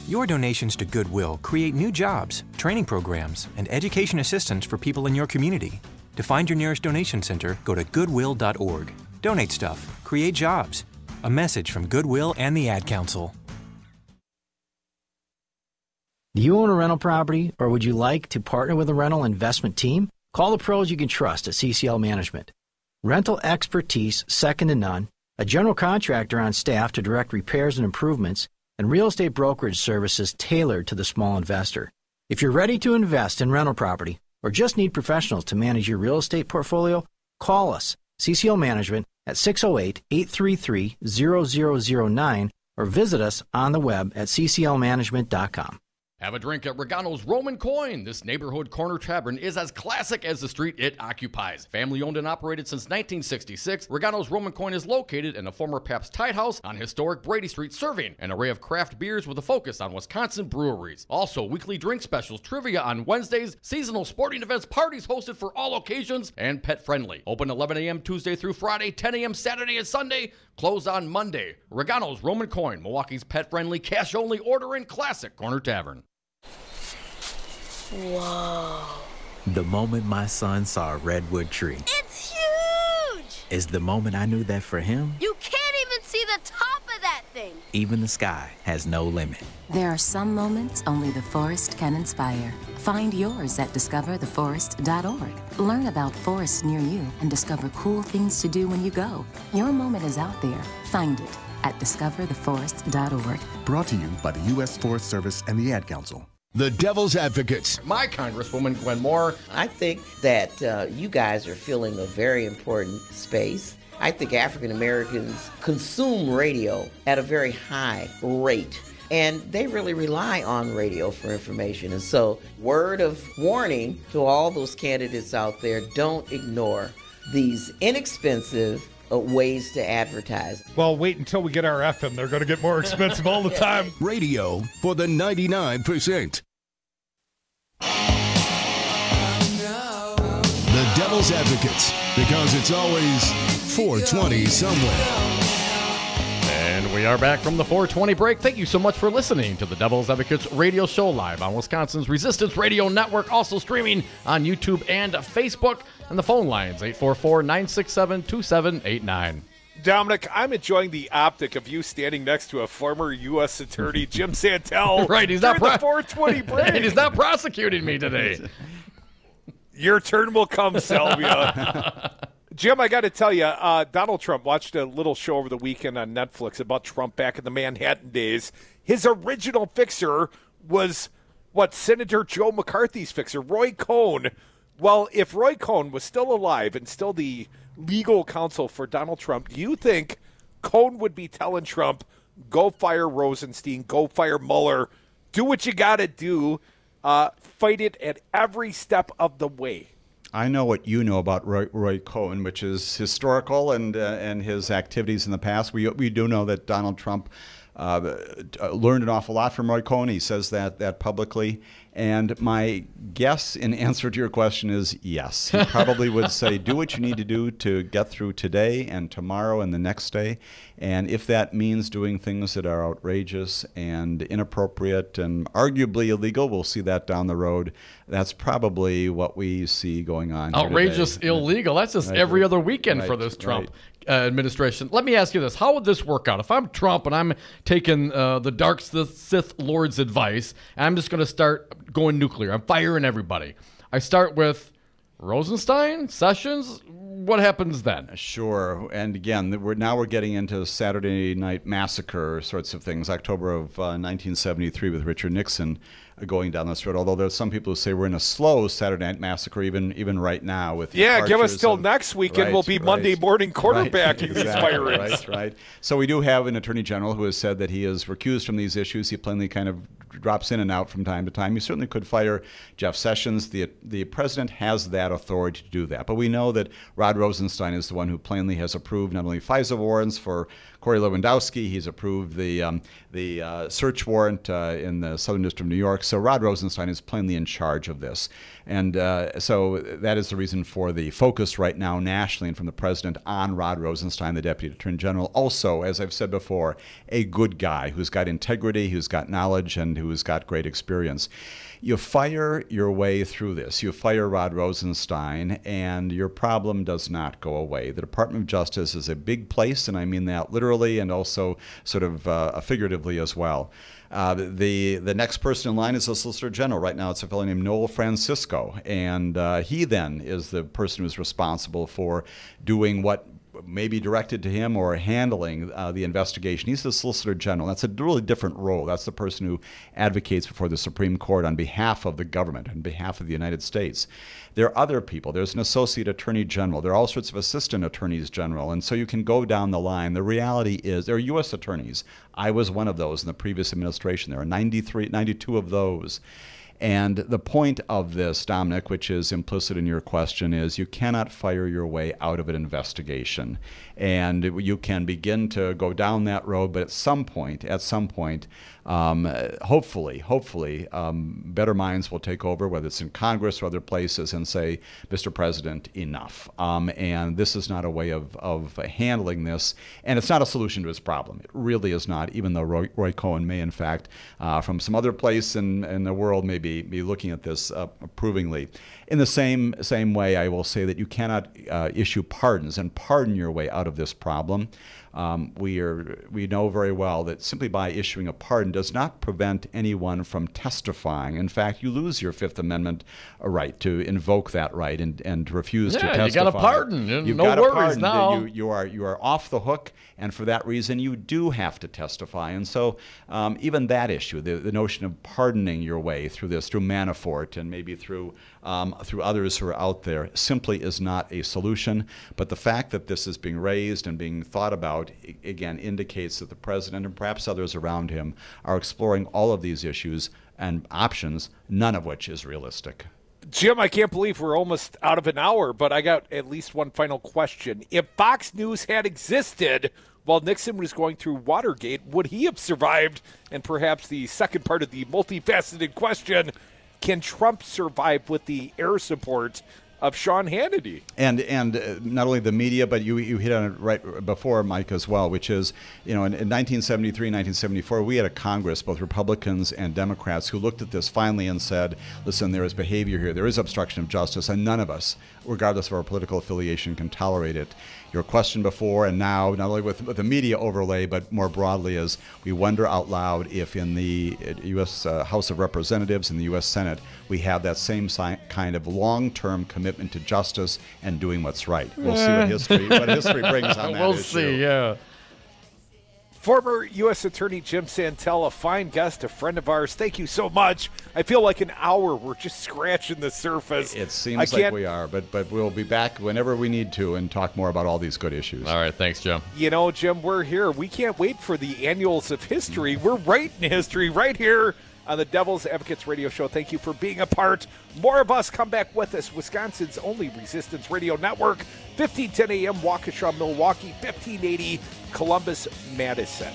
Your donations to Goodwill create new jobs, training programs, and education assistance for people in your community. To find your nearest donation center, go to goodwill.org. Donate stuff. Create jobs. A message from Goodwill and the Ad Council. Do you own a rental property, or would you like to partner with a rental investment team? Call the pros you can trust at CCL Management. Rental expertise second to none, a general contractor on staff to direct repairs and improvements, and real estate brokerage services tailored to the small investor. If you're ready to invest in rental property or just need professionals to manage your real estate portfolio, call us, CCL Management, at 608-833-0009 or visit us on the web at cclmanagement.com. Have a drink at Regano's Roman Coin. This neighborhood corner tavern is as classic as the street it occupies. Family owned and operated since 1966, Regano's Roman Coin is located in a former Pabst Tide House on historic Brady Street, serving an array of craft beers with a focus on Wisconsin breweries. Also, weekly drink specials, trivia on Wednesdays, seasonal sporting events, parties hosted for all occasions, and pet friendly. Open 11 a.m. Tuesday through Friday, 10 a.m. Saturday and Sunday. Closed on Monday. Regano's Roman Coin, Milwaukee's pet friendly, cash only order and classic corner tavern. Whoa. The moment my son saw a redwood tree. It's huge! Is the moment I knew that for him, You can't even see the top of that thing. even the sky has no limit. There are some moments only the forest can inspire. Find yours at discovertheforest.org. Learn about forests near you and discover cool things to do when you go. Your moment is out there. Find it at discovertheforest.org. Brought to you by the U.S. Forest Service and the Ad Council. The Devil's Advocates. My Congresswoman Gwen Moore. I think that you guys are filling a very important space. I think African Americans consume radio at a very high rate, and they really rely on radio for information. And so, word of warning to all those candidates out there, don't ignore these inexpensive ways to advertise. Well, wait until we get our FM. They're going to get more expensive all the time. Radio for the 99%. The Devil's Advocates, because it's always 420 somewhere. And we are back from the 420 break. Thank you so much for listening to the Devil's Advocates radio show live on Wisconsin's Resistance Radio Network, also streaming on YouTube and Facebook. And the phone lines, 844-967-2789. Dominic, I'm enjoying the optic of you standing next to a former U.S. Attorney, Jim Santelle. Right, he's not the 420 break. And he's not prosecuting me today. Your turn will come, Sylvia. Jim, I got to tell you, Donald Trump watched a little show over the weekend on Netflix about Trump back in the Manhattan days. His original fixer was, Senator Joe McCarthy's fixer, Roy Cohn. Well, if Roy Cohn was still alive and still the legal counsel for Donald Trump, do you think Cohn would be telling Trump, go fire Rosenstein, go fire Mueller, do what you got to do, fight it at every step of the way? I know what you know about Roy Cohn, which is historical and his activities in the past. We do know that Donald Trump learned an awful lot from Roy Cohn. He says that publicly. And my guess in answer to your question is yes. He probably would say, do what you need to do to get through today and tomorrow and the next day. And if that means doing things that are outrageous and inappropriate and arguably illegal, we'll see that down the road. That's probably what we see going on here outrageous, today. Illegal. That's just every other weekend for this Trump administration. Let me ask you this. How would this work out? If I'm Trump and I'm taking the dark Sith Lord's advice, and I'm just going to start going nuclear. I'm firing everybody. I start with Rosenstein, Sessions. what happens then? Sure. And again, we're getting into Saturday Night Massacre sorts of things. October of 1973 with Richard Nixon going down this road. Although there's some people who say we're in a slow Saturday Night Massacre even right now. With give us till next week, and we'll be Monday morning quarterbacking these pirates. Right. So we do have an attorney general who has said that he is recused from these issues. He plainly kind of drops in and out from time to time. You certainly could fire Jeff Sessions. The president has that authority to do that. But we know that Rod Rosenstein is the one who plainly has approved not only FISA warrants for Corey Lewandowski, he's approved the search warrant in the Southern District of New York. So Rod Rosenstein is plainly in charge of this. And so that is the reason for the focus right now nationally and from the president on Rod Rosenstein, the Deputy Attorney General. Also, as I've said before, a good guy who's got integrity, who's got knowledge, and who's got great experience. You fire your way through this. You fire Rod Rosenstein, and your problem does not go away. The Department of Justice is a big place, and I mean that literally and also sort of figuratively as well. The next person in line is the Solicitor General. Right now it's a fellow named Noel Francisco, and he then is the person who's responsible for doing what may be directed to him or handling the investigation. He's the Solicitor General. That's a really different role. That's the person who advocates before the Supreme Court on behalf of the government, on behalf of the United States. There are other people. There's an Associate Attorney General. There are all sorts of Assistant Attorneys General. And so you can go down the line. The reality is there are U.S. attorneys. I was one of those in the previous administration. There are 92 of those. And the point of this, Dominic, which is implicit in your question, is you cannot fire your way out of an investigation. And you can begin to go down that road, but at some point, hopefully, better minds will take over, whether it's in Congress or other places, and say, Mr. President, enough. And this is not a way of handling this, and it's not a solution to his problem. It really is not, even though Roy Cohen may, in fact, from some other place in the world, may be looking at this approvingly. In the same way, I will say that you cannot issue pardons and pardon your way out of this problem. We know very well that simply by issuing a pardon does not prevent anyone from testifying. In fact, you lose your Fifth Amendment right to invoke that right and to refuse to testify. You got a pardon. You've no got worries a pardon. now. You are off the hook, and for that reason, you do have to testify. And so, even that issue, the notion of pardoning your way through this, through Manafort and maybe through others who are out there, simply is not a solution. But the fact that this is being raised and being thought about, again, indicates that the president and perhaps others around him are exploring all of these issues and options, none of which is realistic. Jim, I can't believe we're almost out of an hour, but I got at least one final question. If Fox News had existed while Nixon was going through Watergate, would he have survived? And perhaps the second part of the multifaceted question, can Trump survive with the air support of Sean Hannity? And not only the media, but you hit on it right before, Mike, as well, which is, in 1973, 1974, we had a Congress, both Republicans and Democrats, who looked at this finally and said, listen, there is behavior here, there is obstruction of justice, and none of us, regardless of our political affiliation, can tolerate it. Your question before and now, not only with the media overlay, but more broadly, is we wonder out loud if in the U.S. House of Representatives and the U.S. Senate, we have that same kind of long-term commitment to justice and doing what's right. We'll see what history brings on that We'll issue. see, yeah. Former U.S. Attorney Jim Santelle, a fine guest, a friend of ours. Thank you so much. I feel like an hour we're just scratching the surface. It seems like we are, but we'll be back whenever we need to and talk more about all these good issues. All right, thanks, Jim. Jim, we're here. We can't wait for the annuals of history. We're writing history right here on the Devil's Advocates Radio Show. Thank you for being a part. More of us. Come back with us. Wisconsin's only Resistance Radio Network, 1510 AM, Waukesha, Milwaukee, 1580, Columbus, Madison.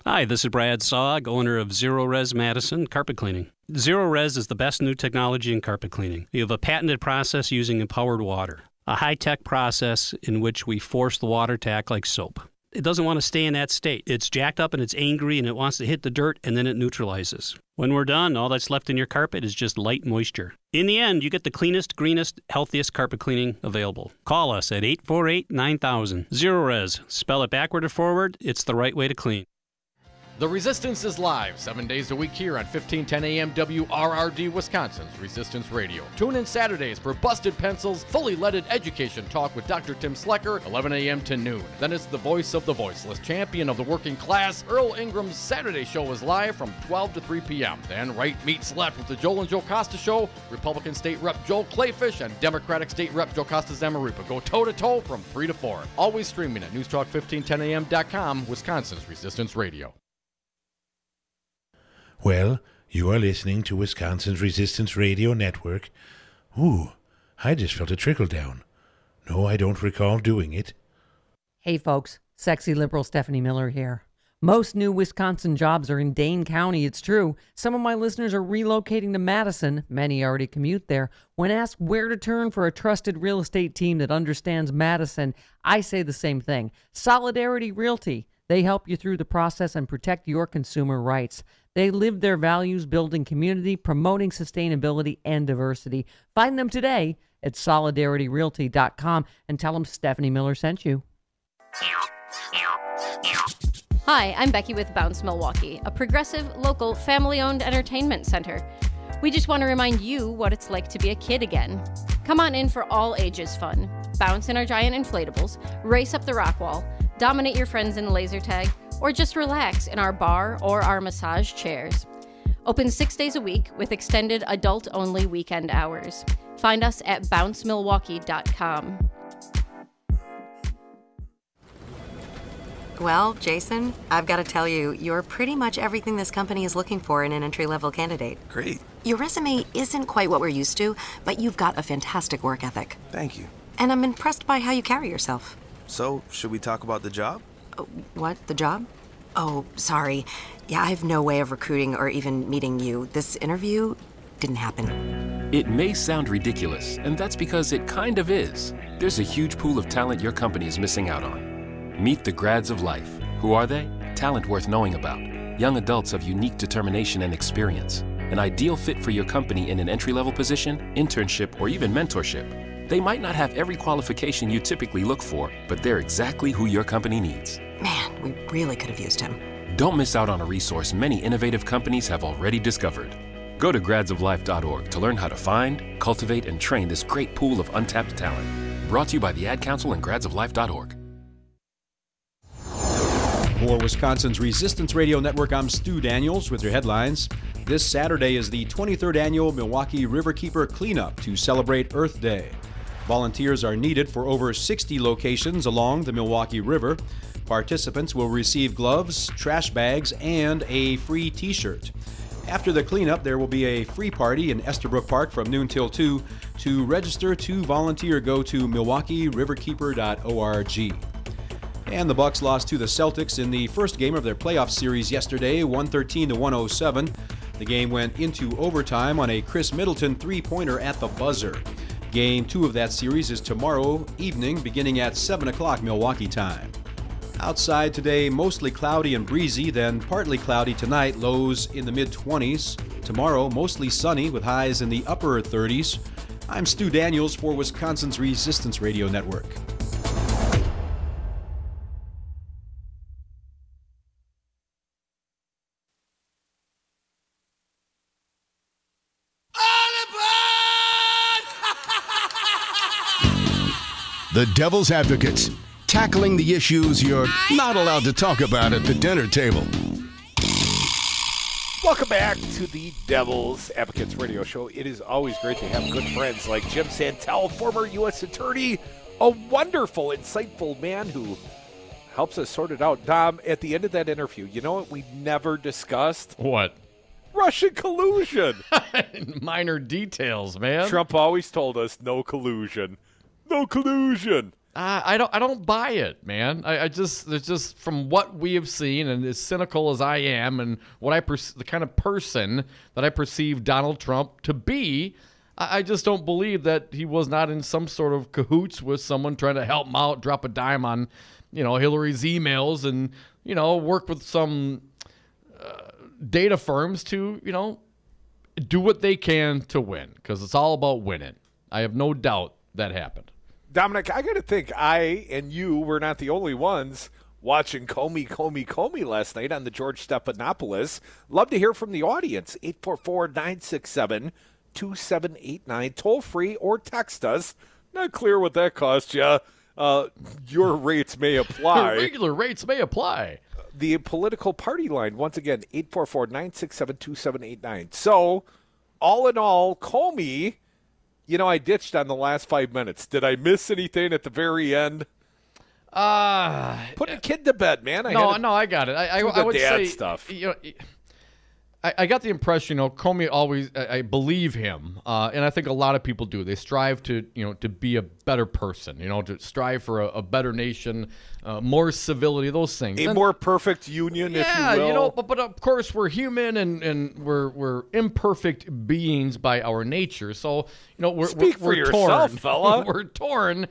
Hi, this is Brad Saug, owner of Zero Res Madison Carpet Cleaning. Zero Res is the best new technology in carpet cleaning. We have a patented process using empowered water, a high-tech process in which we force the water to act like soap. it doesn't want to stay in that state. It's jacked up and it's angry and it wants to hit the dirt and then it neutralizes. When we're done, all that's left in your carpet is just light moisture. In the end, you get the cleanest, greenest, healthiest carpet cleaning available. Call us at 848-9000. Zero Res. Spell it backward or forward, it's the right way to clean. The Resistance is live 7 days a week here on 1510 AM WRRD, Wisconsin's Resistance Radio. Tune in Saturdays for Busted Pencils, fully leaded education talk with Dr. Tim Slecker, 11 a.m. to noon. Then it's the voice of the voiceless, champion of the working class. Earl Ingram's Saturday show is live from 12 to 3 p.m. Then Right Meets Left with the Joel and Joe Costa Show. Republican State Rep Joel Kleefish and Democratic State Rep Joe Costa Zamarupa go toe-to-toe from 3 to 4. Always streaming at newstalk1510am.com, Wisconsin's Resistance Radio. Well, you are listening to Wisconsin's Resistance Radio Network. Ooh, I just felt a trickle down. No, I don't recall doing it. Hey folks, sexy liberal Stephanie Miller here. Most new Wisconsin jobs are in Dane County, it's true. Some of my listeners are relocating to Madison. Many already commute there. When asked where to turn for a trusted real estate team that understands Madison, I say the same thing. Solidarity Realty. They help you through the process and protect your consumer rights. They live their values, building community, promoting sustainability and diversity. Find them today at solidarityrealty.com and tell them Stephanie Miller sent you. Hi, I'm Becky with Bounce Milwaukee, a progressive, local, family-owned entertainment center. We just want to remind you what it's like to be a kid again. Come on in for all ages fun. Bounce in our giant inflatables, race up the rock wall, dominate your friends in laser tag, or just relax in our bar or our massage chairs. Open 6 days a week with extended adult-only weekend hours. Find us at bouncemilwaukee.com. Well, Jason, I've got to tell you, you're pretty much everything this company is looking for in an entry-level candidate. Great. Your resume isn't quite what we're used to, but you've got a fantastic work ethic. Thank you. And I'm impressed by how you carry yourself. So, should we talk about the job? What? The job? Oh, sorry. Yeah, I have no way of recruiting or even meeting you. This interview didn't happen. It may sound ridiculous, and that's because it kind of is. There's a huge pool of talent your company is missing out on. Meet the grads of life. Who are they? Talent worth knowing about. Young adults of unique determination and experience. An ideal fit for your company in an entry-level position, internship, or even mentorship. They might not have every qualification you typically look for, but they're exactly who your company needs. Man, we really could have used him. Don't miss out on a resource many innovative companies have already discovered. Go to gradsoflife.org to learn how to find, cultivate, and train this great pool of untapped talent. Brought to you by the Ad Council and gradsoflife.org. For Wisconsin's Resistance Radio Network, I'm Stu Daniels with your headlines. This Saturday is the 23rd annual Milwaukee Riverkeeper Cleanup to celebrate Earth Day. Volunteers are needed for over 60 locations along the Milwaukee River. Participants will receive gloves, trash bags, and a free t-shirt. After the cleanup, there will be a free party in Esterbrook Park from noon till 2. To register to volunteer, go to milwaukeeriverkeeper.org. And the Bucks lost to the Celtics in the first game of their playoff series yesterday, 113-107. The game went into overtime on a Chris Middleton three-pointer at the buzzer. Game 2 of that series is tomorrow evening, beginning at 7 o'clock Milwaukee time. Outside today, mostly cloudy and breezy, then partly cloudy tonight, lows in the mid-20s. Tomorrow, mostly sunny with highs in the upper 30s. I'm Stu Daniels for Wisconsin's Resistance Radio Network. The Devil's Advocates, tackling the issues you're not allowed to talk about at the dinner table. Welcome back to the Devil's Advocates radio show. It is always great to have good friends like Jim Santelle, former U.S. attorney, a wonderful, insightful man who helps us sort it out. Dom, at the end of that interview, you know what we never discussed? What? Russian collusion. Minor details, man. Trump always told us no collusion. No collusion. I don't buy it, man. It's just from what we have seen, and as cynical as I am, and what the kind of person that I perceive Donald Trump to be, I just don't believe that he was not in some sort of cahoots with someone trying to help him out, drop a dime on Hillary's emails and, work with some data firms to, do what they can to win, because it's all about winning. I have no doubt that happened. Dominic, I got to think I and you were not the only ones watching Comey last night on the George Stephanopoulos. Love to hear from the audience. 844-967-2789. Toll free or text us. Not clear what that cost you. Your rates may apply. Regular rates may apply. The political party line, once again, 844-967-2789. So, all in all, Comey, I ditched on the last 5 minutes. Did I miss anything at the very end? Put a kid to bed, man. I got it. I would say stuff. I got the impression, Comey always, I believe him, and I think a lot of people do. They strive to, to be a better person, to strive for a better nation, more civility, those things. A more perfect union, if you will. But of course we're human and we're imperfect beings by our nature. So, we're for yourself, torn. Fella. We're torn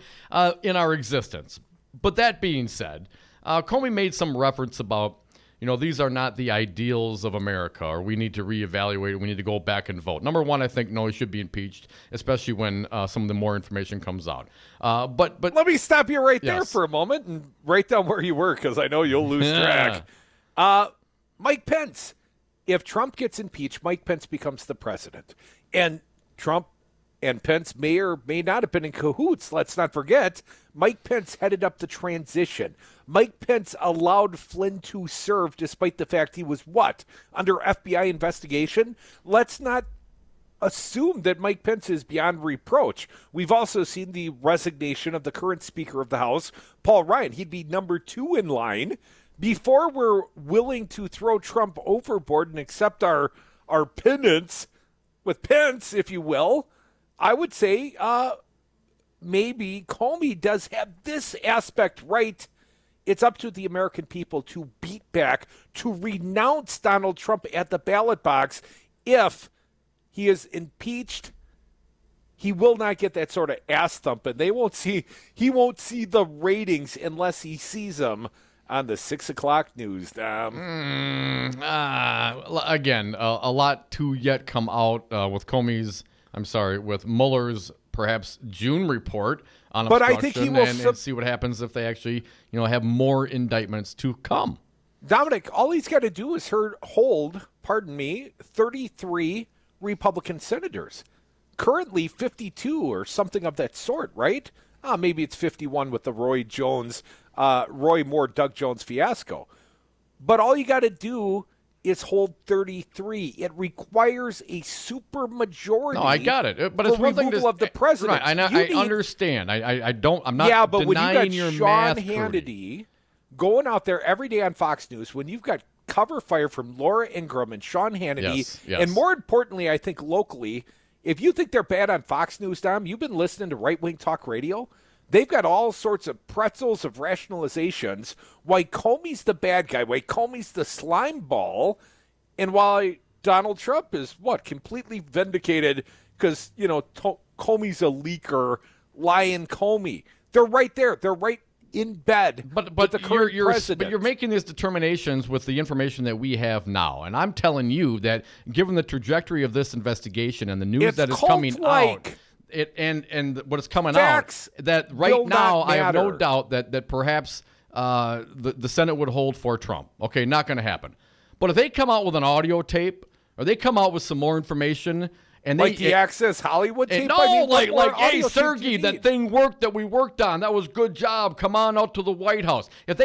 in our existence. But that being said, Comey made some reference about, these are not the ideals of America, or we need to reevaluate it. We need to go back and vote. Number one, I think, no, he should be impeached, especially when some of the more information comes out. But let me stop you right there for a moment and write down where you were, because I know you'll lose track. Mike Pence. If Trump gets impeached, Mike Pence becomes the president. And Trump and Pence may or may not have been in cahoots. Let's not forget, Mike Pence headed up the transition. Mike Pence allowed Flynn to serve despite the fact he was under FBI investigation? Let's not assume that Mike Pence is beyond reproach. We've also seen the resignation of the current Speaker of the House, Paul Ryan. He'd be number 2 in line. Before we're willing to throw Trump overboard and accept our penance with Pence, if you will, I would say maybe Comey does have this aspect right. It's up to the American people to beat back, to renounce Donald Trump at the ballot box. If he is impeached, he will not get that sort of ass thumping. He won't see the ratings unless he sees them on the 6 o'clock news. Again, a lot to yet come out with Mueller's perhaps June report on obstruction, I think he will and see what happens if they actually, have more indictments to come. Dominic, all he's got to do is hold 33 Republican senators. Currently 52 or something of that sort, right? Maybe it's 51 with the Roy Moore, Doug Jones fiasco. But all you got to do is hold 33. It requires a super majority. No, I got it. But it's one thing of the president. Right, I understand. I'm not denying but when you got Sean Hannity going out there every day on Fox News, when you've got cover fire from Laura Ingraham and Sean Hannity, and more importantly, I think locally, if you think they're bad on Fox News, Dom, you've been listening to right-wing talk radio. They've got all sorts of pretzels of rationalizations why Comey's the bad guy, why Comey's the slime ball, and why Donald Trump is, completely vindicated because, Comey's a leaker, lying Comey. They're right there. They're right in bed with the current president. But you're making these determinations with the information that we have now. And I'm telling you that given the trajectory of this investigation and the news that is coming out, and what is coming out, that right now I have no doubt that perhaps the Senate would hold for Trump. Okay, not going to happen. But if they come out with an audio tape or they come out with some more information, and the Access Hollywood tape? Hey, Sergey, that thing worked that we worked on. That was good job. Come on out to the White House. If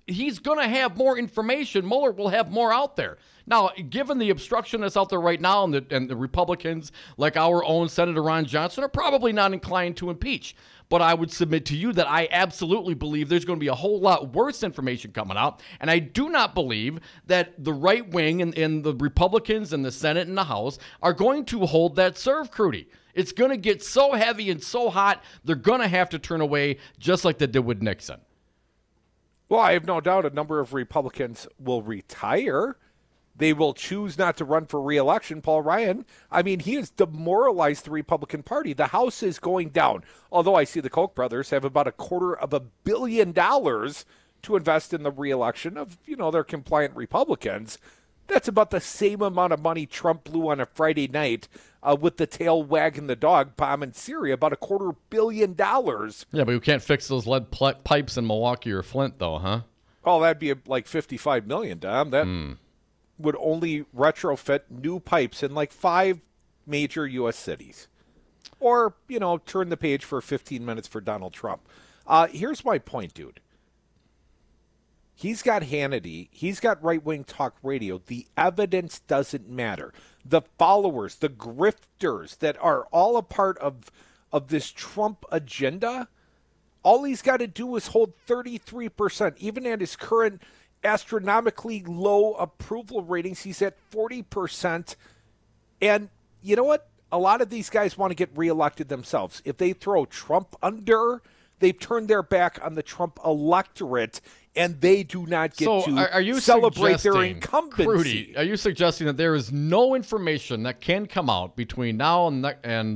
he's going to have more information. Mueller will have more out there. Now, given the obstruction that's out there right now, and the Republicans, like our own Senator Ron Johnson, are probably not inclined to impeach. But I would submit to you that I absolutely believe there's going to be a whole lot worse information coming out. And I do not believe that the right wing and the Republicans and the Senate and the House are going to hold that serve, Crudy. It's going to get so heavy and so hot, they're going to have to turn away just like they did with Nixon. Well, I have no doubt a number of Republicans will retire. They will choose not to run for re-election. Paul Ryan, I mean, he has demoralized the Republican Party. The House is going down. Although I see the Koch brothers have about $250 million to invest in the re-election of, their compliant Republicans. That's about the same amount of money Trump blew on a Friday night with the tail wagging the dog bomb in Syria, about $250 million. Yeah, but you can't fix those lead pipes in Milwaukee or Flint, though, huh? Oh, that'd be like $55 million, Dom. That would only retrofit new pipes in like 5 major U.S. cities. Or, turn the page for 15 minutes for Donald Trump. Here's my point, dude. He's got Hannity. He's got right-wing talk radio. The evidence doesn't matter. The followers, the grifters that are all a part of this Trump agenda, all he's got to do is hold 33%. Even at his current astronomically low approval ratings, he's at 40%. And you know what? A lot of these guys want to get reelected themselves. If they throw Trump under, they've turned their back on the Trump electorate, and they do not get to celebrate their incumbency. Crudy, are you suggesting that there is no information that can come out between now and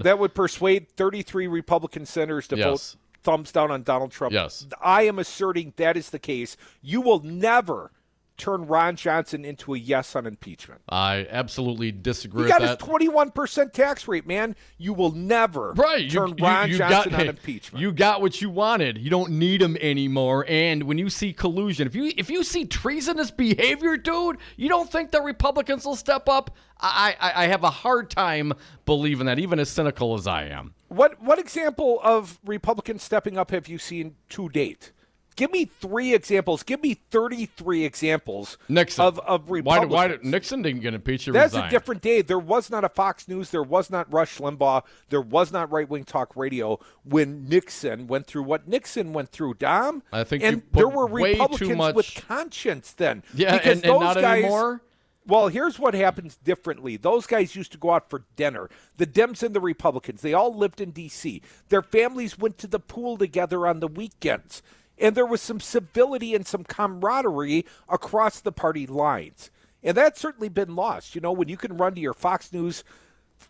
that would persuade 33 Republican senators to vote thumbs down on Donald Trump? Yes. I am asserting that is the case. You will never turn Ron Johnson into a yes on impeachment. I absolutely disagree with that. He got his 21% tax rate, man. You will never turn Ron Johnson on impeachment. You got what you wanted. You don't need him anymore. And when you see collusion, if you see treasonous behavior, dude, you don't think the Republicans will step up? I have a hard time believing that, even as cynical as I am. What example of Republicans stepping up have you seen to date? Give me 3 examples. Give me 33 examples of Republicans. Why did Nixon didn't get impeached? That's a different day. There was not a Fox News. There was not Rush Limbaugh. There was not right-wing talk radio when Nixon went through what Nixon went through, Dom. I think there were Republicans with conscience then. Yeah, because and those not guys, anymore? Well, here's what happens differently. Those guys used to go out for dinner. The Dems and the Republicans, they all lived in D.C. Their families went to the pool together on the weekends. And there was some civility and some camaraderie across the party lines. And that's certainly been lost. When you can run to your Fox News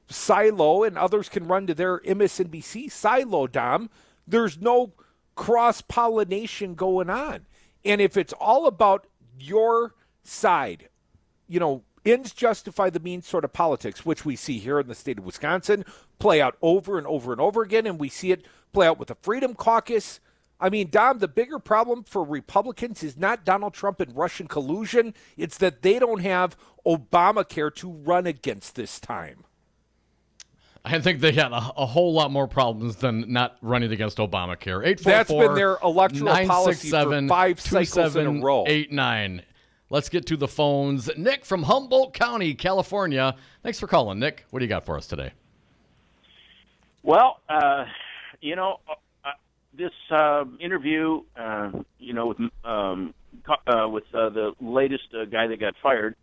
silo and others can run to their MSNBC silo, Dom, there's no cross-pollination going on. And if it's all about your side, ends justify the means sort of politics, which we see here in the state of Wisconsin play out over and over and over again, and we see it play out with the Freedom Caucus. I mean, Dom, the bigger problem for Republicans is not Donald Trump and Russian collusion. It's that they don't have Obamacare to run against this time. I think they got a whole lot more problems than not running against Obamacare. 844 That's been their electoral policy for 5 cycles in a row. 2789. Let's get to the phones. Nick from Humboldt County, California. Thanks for calling, Nick. What do you got for us today? Well, this interview, with the latest guy that got fired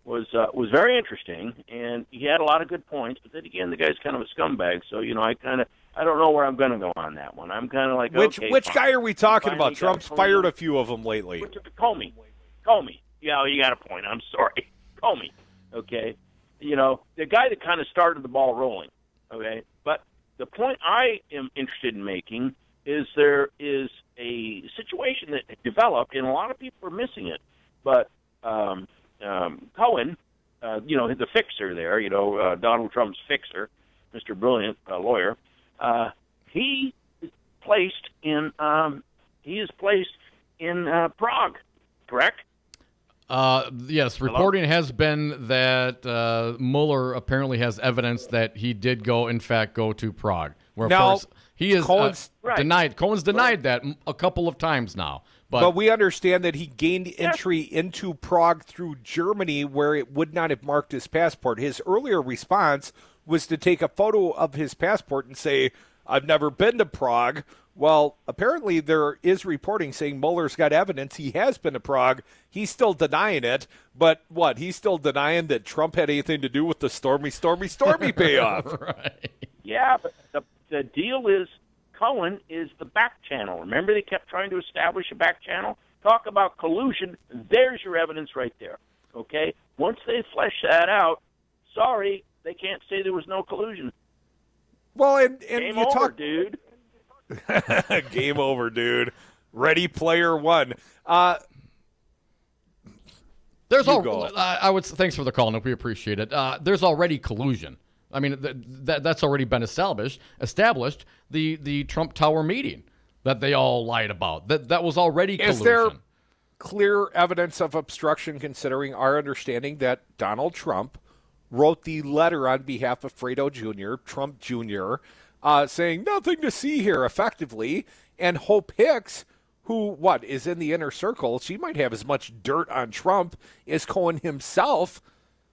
was very interesting, and he had a lot of good points. But then again, the guy's kind of a scumbag, so I don't know where I'm going to go on that one. I'm kind of like, which guy are we talking about? Trump's fired a few of them lately. Comey. Yeah, you got a point. I'm sorry, Comey. Okay, the guy that kind of started the ball rolling. Okay, but the point I am interested in making is there is a situation that developed, and a lot of people are missing it. But Cohen, the fixer there, Donald Trump's fixer, Mr. Brilliant lawyer, he is placed in Prague, correct? Yes, reporting has been that Mueller apparently has evidence that he did go to Prague. Where, of course, he is denied. Cohen's denied that a couple of times now. But we understand that he gained entry into Prague through Germany, where it would not have marked his passport. His earlier response was to take a photo of his passport and say, "I've never been to Prague." Well, apparently there is reporting saying Mueller's got evidence he has been to Prague. He's still denying it. But what? He's still denying that Trump had anything to do with the stormy payoff. Right. Yeah, but the deal is Cohen is the back channel. Remember they kept trying to establish a back channel? Talk about collusion. There's your evidence right there. Okay? Once they flesh that out, sorry, they can't say there was no collusion. Well, and Game you over, talk, dude. Game over, dude. Ready Player One. There's thanks for the call, Nick. We appreciate it. There's already collusion. I mean, that's already been established. The Trump Tower meeting that they all lied about. That was already collusion. Is there clear evidence of obstruction, considering our understanding that Donald Trump wrote the letter on behalf of Fredo Jr., Trump Jr., saying nothing to see here, effectively, and Hope Hicks, who, is in the inner circle, she might have as much dirt on Trump as Cohen himself.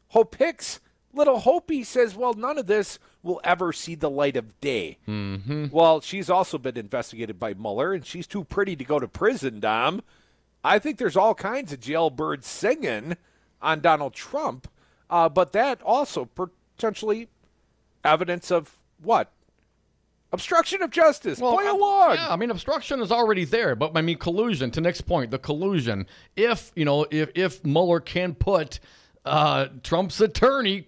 Hope Hicks, little Hopi, says, well, none of this will ever see the light of day. Mm-hmm. Well, she's also been investigated by Mueller, and she's too pretty to go to prison, Dom. I think there's all kinds of jailbirds singing on Donald Trump, but that also potentially evidence of what? Obstruction of justice. Play along. Yeah, I mean, obstruction is already there, but I mean, collusion. To Nick's point, the collusion. If Mueller can put Trump's attorney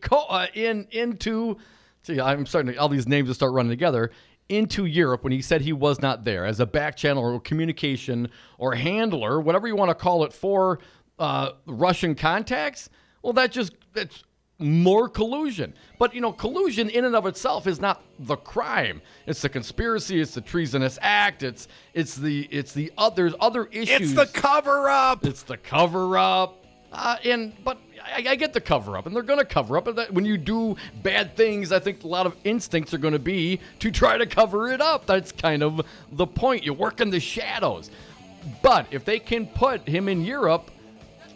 into, I'm starting to, all these names to start running together, into Europe when he said he was not there as a back channel or communication or handler, whatever you want to call it, for Russian contacts. Well, that's more collusion. But, collusion in and of itself is not the crime. It's the conspiracy. It's the treasonous act. It's the there's other issues. It's the cover-up. It's the cover-up. But I get the cover-up, and they're going to cover up. And when you do bad things, I think a lot of instincts are going to be to try to cover it up. That's kind of the point. You work in the shadows. But if they can put him in Europe,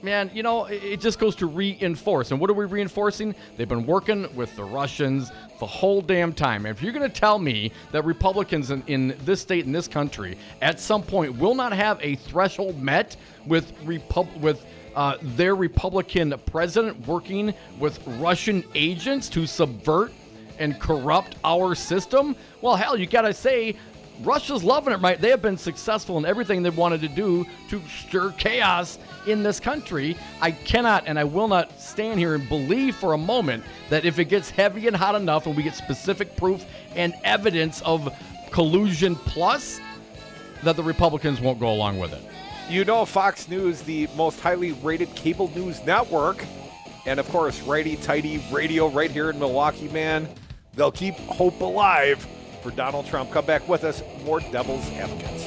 man, it just goes to reinforce. And what are we reinforcing? They've been working with the Russians the whole damn time. And if you're going to tell me that Republicans in this state, in this country, at some point will not have a threshold met with their Republican president working with Russian agents to subvert and corrupt our system, well, hell, you got to say, Russia's loving it, right? They have been successful in everything they wanted to do to stir chaos in this country. I cannot and I will not stand here and believe for a moment that if it gets heavy and hot enough and we get specific proof and evidence of collusion plus, that the Republicans won't go along with it. Fox News, the most highly rated cable news network, and of course, righty-tighty radio right here in Milwaukee, man. They'll keep hope alive for Donald Trump. Come back with us. More Devil's Advocates.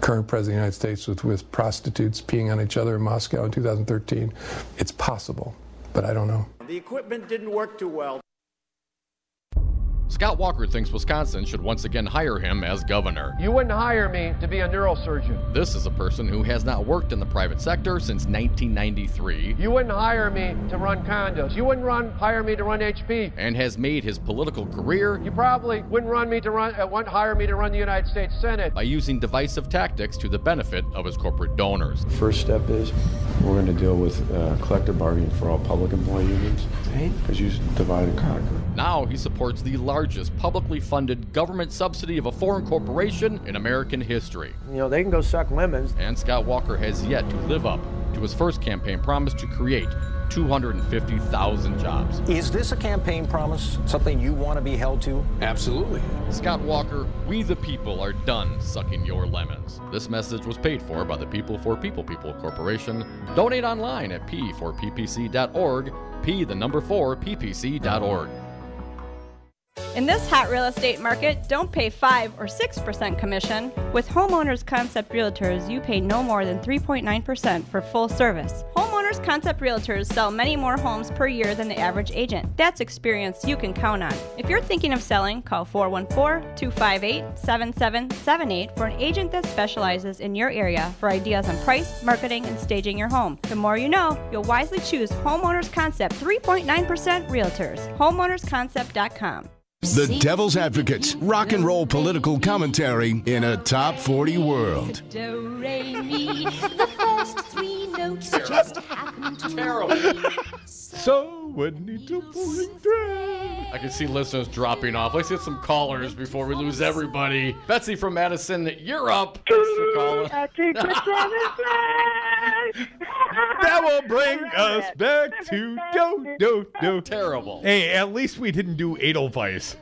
Current president of the United States was with prostitutes peeing on each other in Moscow in 2013. It's possible, but I don't know. The equipment didn't work too well. Scott Walker thinks Wisconsin should once again hire him as governor. You wouldn't hire me to be a neurosurgeon. This is a person who has not worked in the private sector since 1993. You wouldn't hire me to run condos. You wouldn't hire me to run HP. And has made his political career. You probably wouldn't hire me to run the United States Senate. By using divisive tactics to the benefit of his corporate donors. The first step is we're going to deal with collective bargaining for all public employee unions. Right? Because you divide and conquer. Now he supports the largest publicly funded government subsidy of a foreign corporation in American history. They can go suck lemons. And Scott Walker has yet to live up to his first campaign promise to create 250,000 jobs. Is this a campaign promise, something you want to be held to? Absolutely. Scott Walker, we the people are done sucking your lemons. This message was paid for by the People for People Corporation. Donate online at p4ppc.org, p4ppc.org. In this hot real estate market, don't pay 5 or 6% commission. With Homeowners Concept Realtors, you pay no more than 3.9% for full service. Homeowners Concept Realtors sell many more homes per year than the average agent. That's experience you can count on. If you're thinking of selling, call 414-258-7778 for an agent that specializes in your area for ideas on price, marketing, and staging your home. The more you know, you'll wisely choose Homeowners Concept 3.9% Realtors. HomeownersConcept.com. The Devil's Advocates, rock and roll political commentary in a top 40 world. Do, re, mi, the first three notes just happen to So I can see listeners dropping off. Let's get some callers before we lose everybody. Betsy from Madison, you're up. That will bring us back to do. Terrible. Hey, at least we didn't do Edelweiss.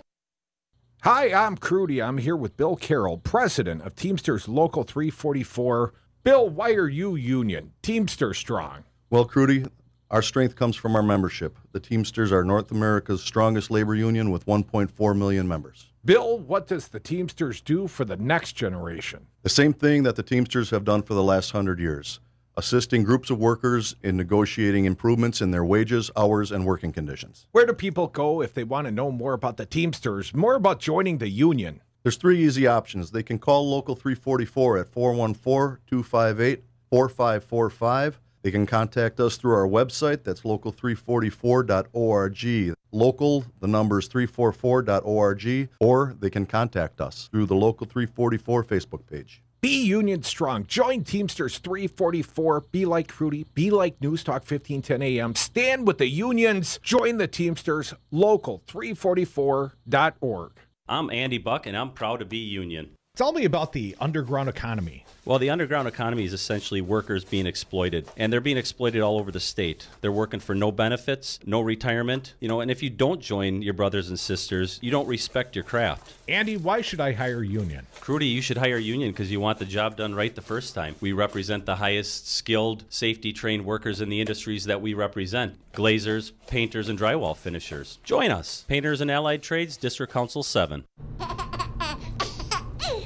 Hi, I'm Crudy. I'm here with Bill Carroll, president of Teamsters Local 344. Bill, why are you union? Teamster strong. Well, Crudy, our strength comes from our membership. The Teamsters are North America's strongest labor union with 1.4 million members. Bill, what does the Teamsters do for the next generation? The same thing that the Teamsters have done for the last 100 years, assisting groups of workers in negotiating improvements in their wages, hours, and working conditions. Where do people go if they want to know more about the Teamsters, more about joining the union? There's 3 easy options. They can call Local 344 at 414-258-4545. They can contact us through our website. That's local344.org. Local, the number is 344.org. Or they can contact us through the Local 344 Facebook page. Be union strong. Join Teamsters 344. Be like Crudy. Be like News Talk 1510 AM. Stand with the unions. Join the Teamsters. Local344.org. I'm Andy Buck, and I'm proud to be union. Tell me about the underground economy. Well, the underground economy is essentially workers being exploited, and they're being exploited all over the state. They're working for no benefits, no retirement, and if you don't join your brothers and sisters, you don't respect your craft. Andy, why should I hire union? Crudy, you should hire union because you want the job done right the first time. We represent the highest skilled, safety-trained workers in the industries that we represent. Glazers, painters, and drywall finishers. Join us. Painters and Allied Trades, District Council 7.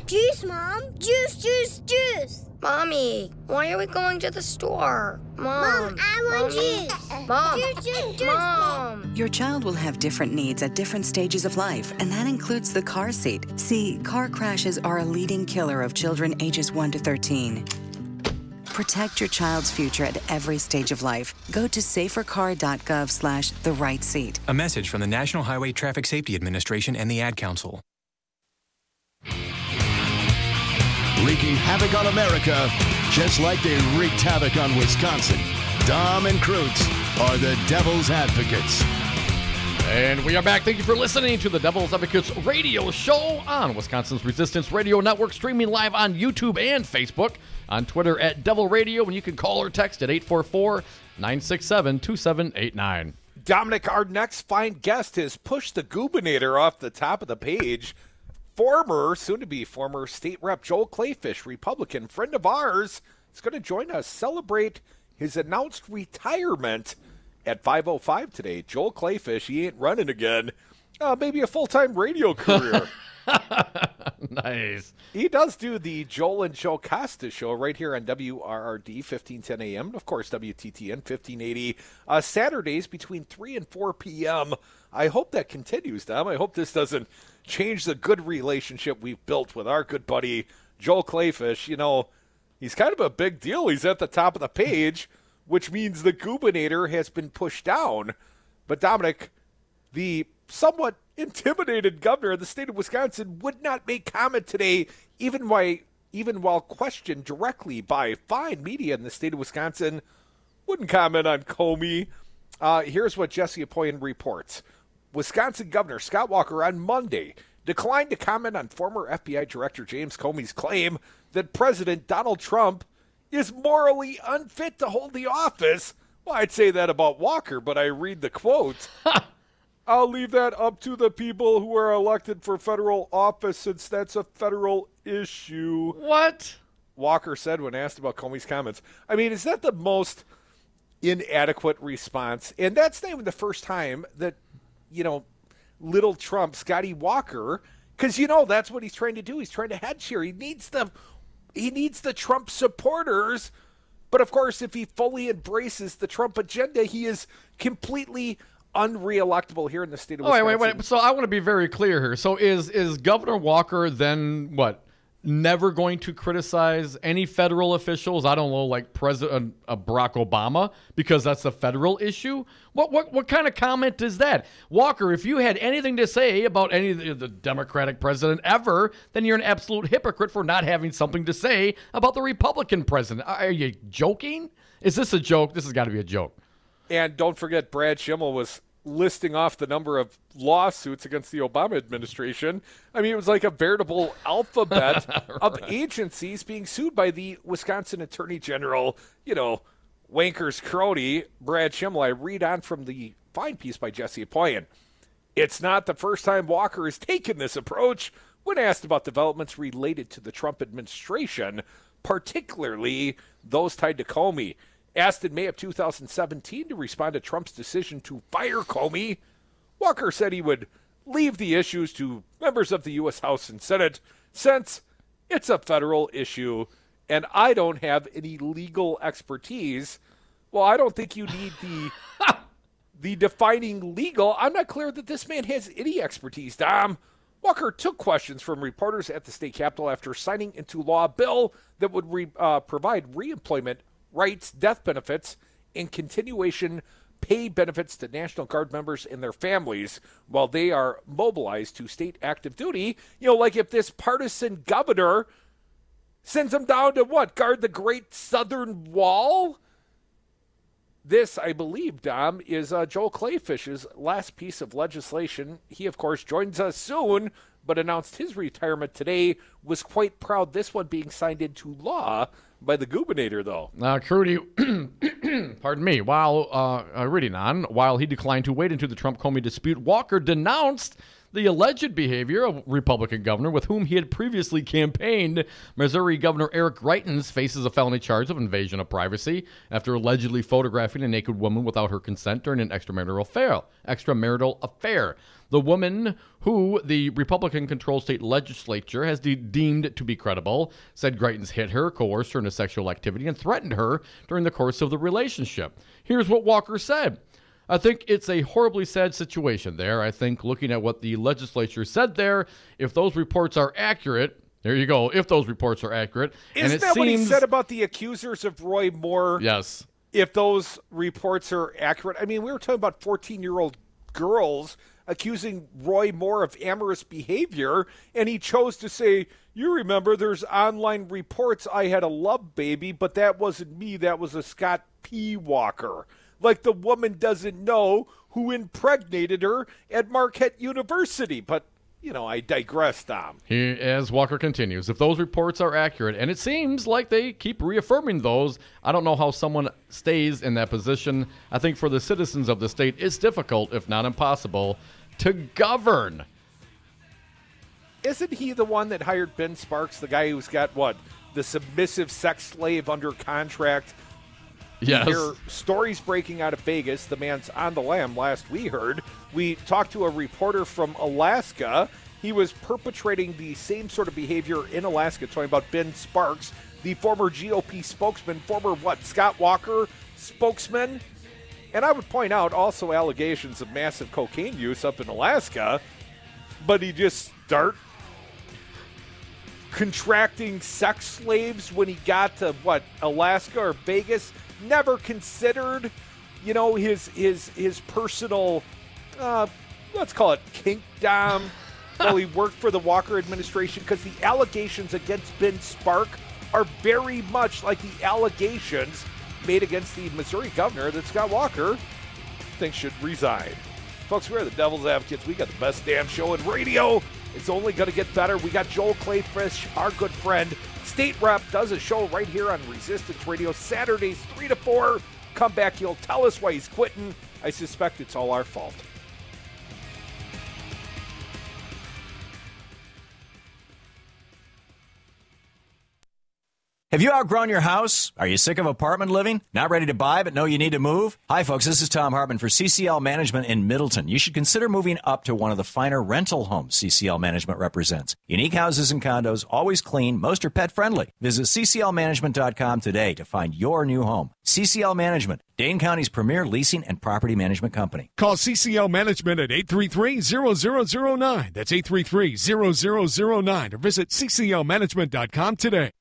Juice, Mom! Juice, juice, juice! Mommy, why are we going to the store? Mom, I want juice! Mom! Juice, juice, juice! Mom! Your child will have different needs at different stages of life, and that includes the car seat. See, car crashes are a leading killer of children ages 1 to 13. Protect your child's future at every stage of life. Go to safercar.gov/the-right-seat. A message from the National Highway Traffic Safety Administration and the Ad Council. Wreaking havoc on America, just like they wreaked havoc on Wisconsin. Dom and Krutz are the Devil's Advocates. And we are back. Thank you for listening to the Devil's Advocates radio show on Wisconsin's Resistance Radio Network, streaming live on YouTube and Facebook, on Twitter at Devil Radio, and you can call or text at 844-967-2789. Dominic, our next fine guest has pushed the Goobinator off the top of the page. Soon-to-be former state rep Joel Kleefish, Republican friend of ours, is going to join us, celebrate his announced retirement at 5:05 today. Joel Kleefish, he ain't running again. Maybe a full-time radio career. Nice. He does do the Joel and Joe Costa show right here on WRRD 1510 AM, and of course WTTN 1580, Saturdays between 3 and 4 p.m. I hope that continues, Dom. I hope this doesn't change the good relationship we've built with our good buddy Joel Kleefish. He's kind of a big deal. He's at the top of the page, which means the Goobinator has been pushed down. But Dominic, the somewhat intimidated governor of the state of Wisconsin, would not make comment today, even while questioned directly by fine media in the state of Wisconsin. Wouldn't comment on Comey. Here's what Jesse Apoyan reports. Wisconsin Governor Scott Walker on Monday declined to comment on former FBI Director James Comey's claim that President Donald Trump is morally unfit to hold the office. Well, I'd say that about Walker, but I read the quote. I'll leave that up to the people who are elected for federal office since that's a federal issue. What? Walker said when asked about Comey's comments. I mean, is that the most inadequate response? And that's not even the first time that, little Trump, Scotty Walker, because, that's what he's trying to do. He's trying to hedge here. He needs the Trump supporters. But, of course, if he fully embraces the Trump agenda, he is completely unreelectable here in the state of Wisconsin. Wait. So I want to be very clear here. So is Governor Walker then never going to criticize any federal officials? I don't know, like President Barack Obama, because that's a federal issue? What kind of comment is that? Walker, if you had anything to say about any of the Democratic president ever, then you're an absolute hypocrite for not having something to say about the Republican president. Are you joking? Is this a joke? This has got to be a joke. And don't forget, Brad Schimmel was listing off the number of lawsuits against the Obama administration. I mean, it was like a veritable alphabet of agencies being sued by the Wisconsin Attorney General, wanker's crony, Brad Schimmel. I read on from the fine piece by Jesse Apoyan. It's not the first time Walker has taken this approach when asked about developments related to the Trump administration, particularly those tied to Comey. Asked in May of 2017 to respond to Trump's decision to fire Comey, Walker said he would leave the issues to members of the U.S. House and Senate since it's a federal issue and I don't have any legal expertise. Well, I don't think you need the defining legal. I'm not clear that this man has any expertise, Dom. Walker took questions from reporters at the state capitol after signing into law a bill that would provide reemployment rights, death benefits, and continuation pay benefits to National Guard members and their families while they are mobilized to state active duty. Like if this partisan governor sends them down to guard the Great Southern Wall? This, I believe, Dom, is Joel Kleefish's last piece of legislation. He, of course, joins us soon, but announced his retirement today. Was quite proud this one being signed into law by the gubernator, though. Crudy, pardon me, while reading on, while he declined to wade into the Trump-Comey dispute, Walker denounced the alleged behavior of Republican governor with whom he had previously campaigned. Missouri Governor Eric Greitens faces a felony charge of invasion of privacy after allegedly photographing a naked woman without her consent during an extramarital affair. The woman, who the Republican-controlled state legislature has deemed to be credible, said Greitens hit her, coerced her into sexual activity, and threatened her during the course of the relationship. Here's what Walker said. I think it's a horribly sad situation there. I think looking at what the legislature said there, if those reports are accurate, there you go, if those reports are accurate. Isn't that what he said about the accusers of Roy Moore? Yes. If those reports are accurate. I mean, we were talking about 14-year-old girls accusing Roy Moore of amorous behavior, and he chose to say, you remember there's online reports I had a love baby, but that wasn't me, that was a Scott P. Walker. Like the woman doesn't know who impregnated her at Marquette University. But, I digress, Dom. As Walker continues, if those reports are accurate, and it seems like they keep reaffirming those, I don't know how someone stays in that position. I think for the citizens of the state, it's difficult, if not impossible, to govern. Isn't he the one that hired Ben Sparks, the guy who's got, the submissive sex slave under contract? Yes. There are stories breaking out of Vegas. The man's on the lam last we heard. We talked to a reporter from Alaska. He was perpetrating the same sort of behavior in Alaska, talking about Ben Sparks, the former GOP spokesman, former Scott Walker spokesman. And I would point out also allegations of massive cocaine use up in Alaska. But he just start contracting sex slaves when he got to, Alaska or Vegas. Never considered, his personal, let's call it kinkdom, while he worked for the Walker administration, because the allegations against Ben Spark are very much like the allegations made against the Missouri governor that Scott Walker thinks should resign. Folks, we're the Devil's Advocates. We got the best damn show in radio. It's only going to get better. We got Joel Kleefish, our good friend, state rep, does a show right here on Resistance Radio, Saturdays 3 to 4. Come back, he'll tell us why he's quitting. I suspect it's all our fault. Have you outgrown your house? Are you sick of apartment living? Not ready to buy but know you need to move? Hi folks, this is Tom Hartman for CCL Management in Middleton. You should consider moving up to one of the finer rental homes CCL Management represents. Unique houses and condos, always clean, most are pet friendly. Visit cclmanagement.com today to find your new home. CCL Management, Dane County's premier leasing and property management company. Call CCL Management at 833-0009. That's 833-0009 or visit cclmanagement.com today.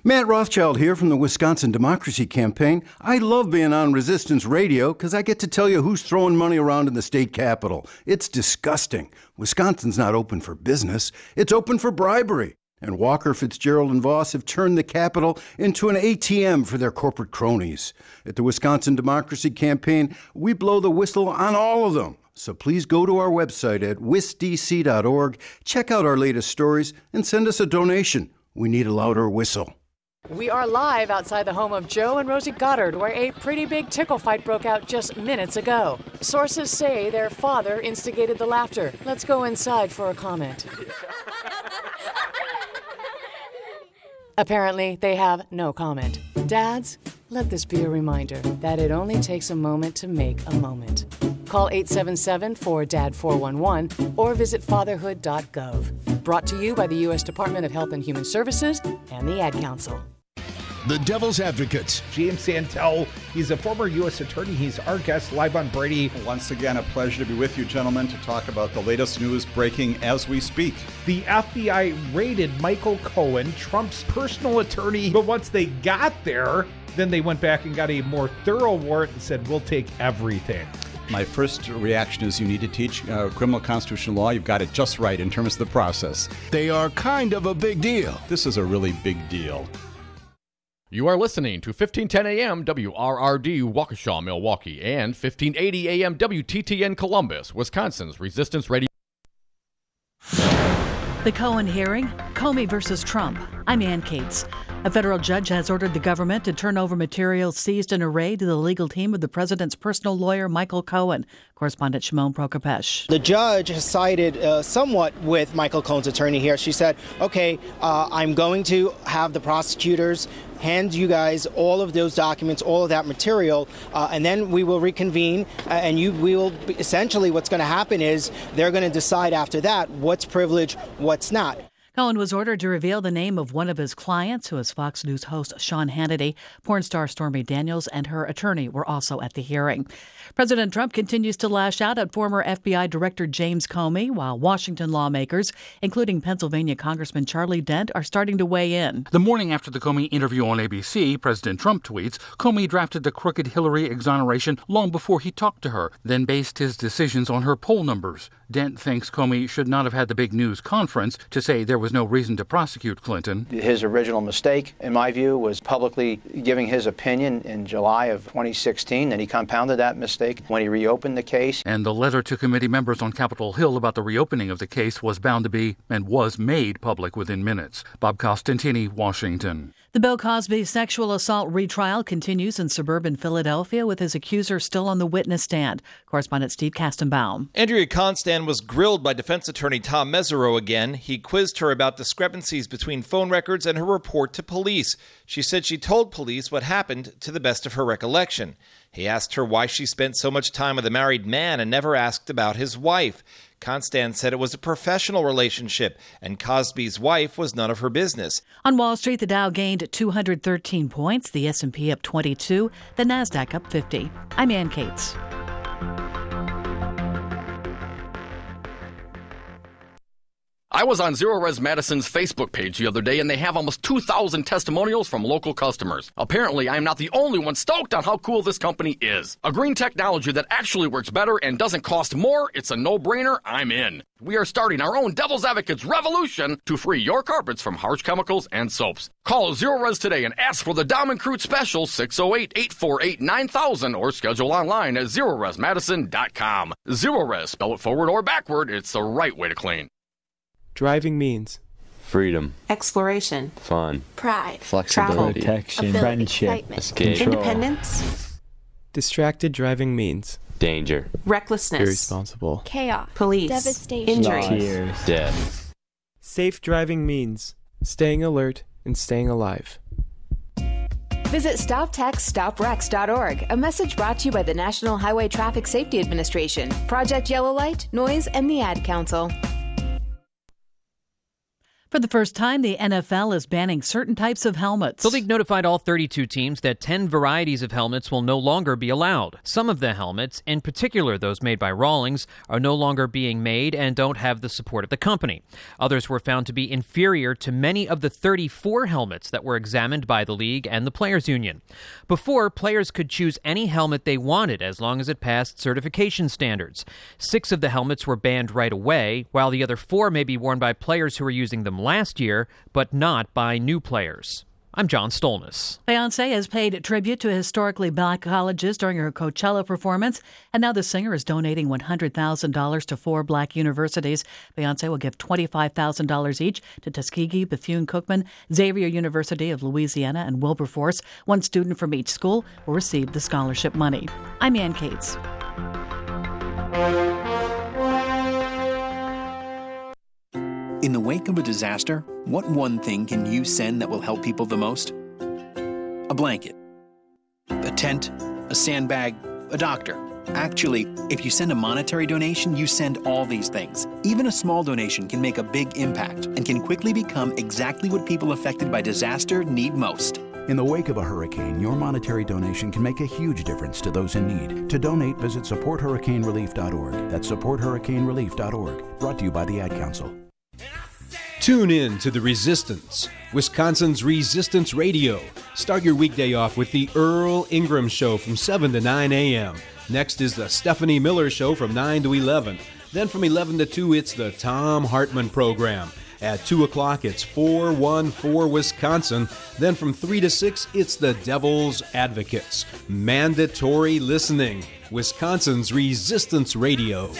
Matt Rothschild here from the Wisconsin Democracy Campaign. I love being on Resistance Radio because I get to tell you who's throwing money around in the state capitol. It's disgusting. Wisconsin's not open for business. It's open for bribery. And Walker, Fitzgerald, and Voss have turned the Capitol into an ATM for their corporate cronies. At the Wisconsin Democracy Campaign, we blow the whistle on all of them. So please go to our website at wisdc.org, check out our latest stories, and send us a donation. We need a louder whistle. We are live outside the home of Joe and Rosie Goddard, where a pretty big tickle fight broke out just minutes ago. Sources say their father instigated the laughter. Let's go inside for a comment. Apparently, they have no comment. Dads, let this be a reminder that it only takes a moment to make a moment. Call 877-4DAD-411 or visit fatherhood.gov. Brought to you by the U.S. Department of Health and Human Services and the Ad Council. The Devil's Advocates. James Santelle, he's a former U.S. attorney. He's our guest live on Brady. Once again, a pleasure to be with you, gentlemen, to talk about the latest news breaking as we speak. The FBI raided Michael Cohen, Trump's personal attorney, but once they got there, then they went back and got a more thorough warrant and said, we'll take everything. My first reaction is you need to teach criminal constitutional law. You've got it just right in terms of the process. They are kind of a big deal. This is a really big deal. You are listening to 1510 AM WRRD Waukesha, Milwaukee, and 1580 AM WTTN Columbus, Wisconsin's Resistance Radio. The Cohen hearing, Comey versus Trump. I'm Ann Cates. A federal judge has ordered the government to turn over materials seized in a raid to the legal team of the president's personal lawyer, Michael Cohen. Correspondent Shimon Prokopesh. The judge has sided somewhat with Michael Cohen's attorney here. She said, okay, I'm going to have the prosecutors hand you guys all of those documents, all of that material, and then we will reconvene, and we will essentially what's going to happen is they're going to decide after that what's privilege, what's not. Cohen was ordered to reveal the name of one of his clients, who is Fox News host Sean Hannity. Porn star Stormy Daniels and her attorney were also at the hearing. President Trump continues to lash out at former FBI Director James Comey, while Washington lawmakers, including Pennsylvania Congressman Charlie Dent, are starting to weigh in. The morning after the Comey interview on ABC, President Trump tweets, Comey drafted the crooked Hillary exoneration long before he talked to her, then based his decisions on her poll numbers. Dent thinks Comey should not have had the big news conference to say there was no reason to prosecute Clinton. His original mistake, in my view, was publicly giving his opinion in July of 2016, and he compounded that mistake when he reopened the case. And the letter to committee members on Capitol Hill about the reopening of the case was bound to be and was made public within minutes. Bob Costantini, Washington. The Bill Cosby sexual assault retrial continues in suburban Philadelphia with his accuser still on the witness stand. Correspondent Steve Kastenbaum. Andrea Constand was grilled by defense attorney Tom Mesereau again. He quizzed her about discrepancies between phone records and her report to police. She said she told police what happened to the best of her recollection. He asked her why she spent so much time with a married man and never asked about his wife. Constand said it was a professional relationship, and Cosby's wife was none of her business. On Wall Street, the Dow gained 213 points, the S&P up 22, the Nasdaq up 50. I'm Ann Cates. I was on Zero Res Madison's Facebook page the other day, and they have almost 2,000 testimonials from local customers. Apparently, I'm not the only one stoked on how cool this company is. A green technology that actually works better and doesn't cost more, it's a no-brainer, I'm in. We are starting our own Devil's Advocates revolution to free your carpets from harsh chemicals and soaps. Call Zero Res today and ask for the Diamond Crute Special 608-848-9000 or schedule online at ZeroResMadison.com. Zero Res, spell it forward or backward, it's the right way to clean. Driving means freedom, exploration, fun, pride, flexibility, travel, protection, friendship, escape, independence. Distracted driving means danger, recklessness, irresponsible, chaos, police, devastation, injury, tears, death. Safe driving means staying alert and staying alive. Visit StopTextsStopWrecks.org, a message brought to you by the National Highway Traffic Safety Administration, Project Yellow Light, Noise, and the Ad Council. For the first time, the NFL is banning certain types of helmets. The league notified all 32 teams that 10 varieties of helmets will no longer be allowed. Some of the helmets, in particular those made by Rawlings, are no longer being made and don't have the support of the company. Others were found to be inferior to many of the 34 helmets that were examined by the league and the Players Union. Before, players could choose any helmet they wanted as long as it passed certification standards. 6 of the helmets were banned right away, while the other 4 may be worn by players who are using them last year, but not by new players. I'm John Stolnis. Beyoncé has paid tribute to historically black colleges during her Coachella performance, and now the singer is donating $100,000 to 4 black universities. Beyoncé will give $25,000 each to Tuskegee, Bethune-Cookman, Xavier University of Louisiana, and Wilberforce. One student from each school will receive the scholarship money. I'm Ann Cates. In the wake of a disaster, what one thing can you send that will help people the most? A blanket, a tent, a sandbag, a doctor. Actually, if you send a monetary donation, you send all these things. Even a small donation can make a big impact and can quickly become exactly what people affected by disaster need most. In the wake of a hurricane, your monetary donation can make a huge difference to those in need. To donate, visit supporthurricanerelief.org. That's supporthurricanerelief.org. Brought to you by the Ad Council. Tune in to The Resistance, Wisconsin's Resistance Radio. Start your weekday off with the Earl Ingram Show from 7 to 9 a.m. Next is the Stephanie Miller Show from 9 to 11. Then from 11 to 2, it's the Tom Hartman Program. At 2 o'clock, it's 414 Wisconsin. Then from 3 to 6, it's the Devil's Advocates. Mandatory listening. Wisconsin's Resistance Radio.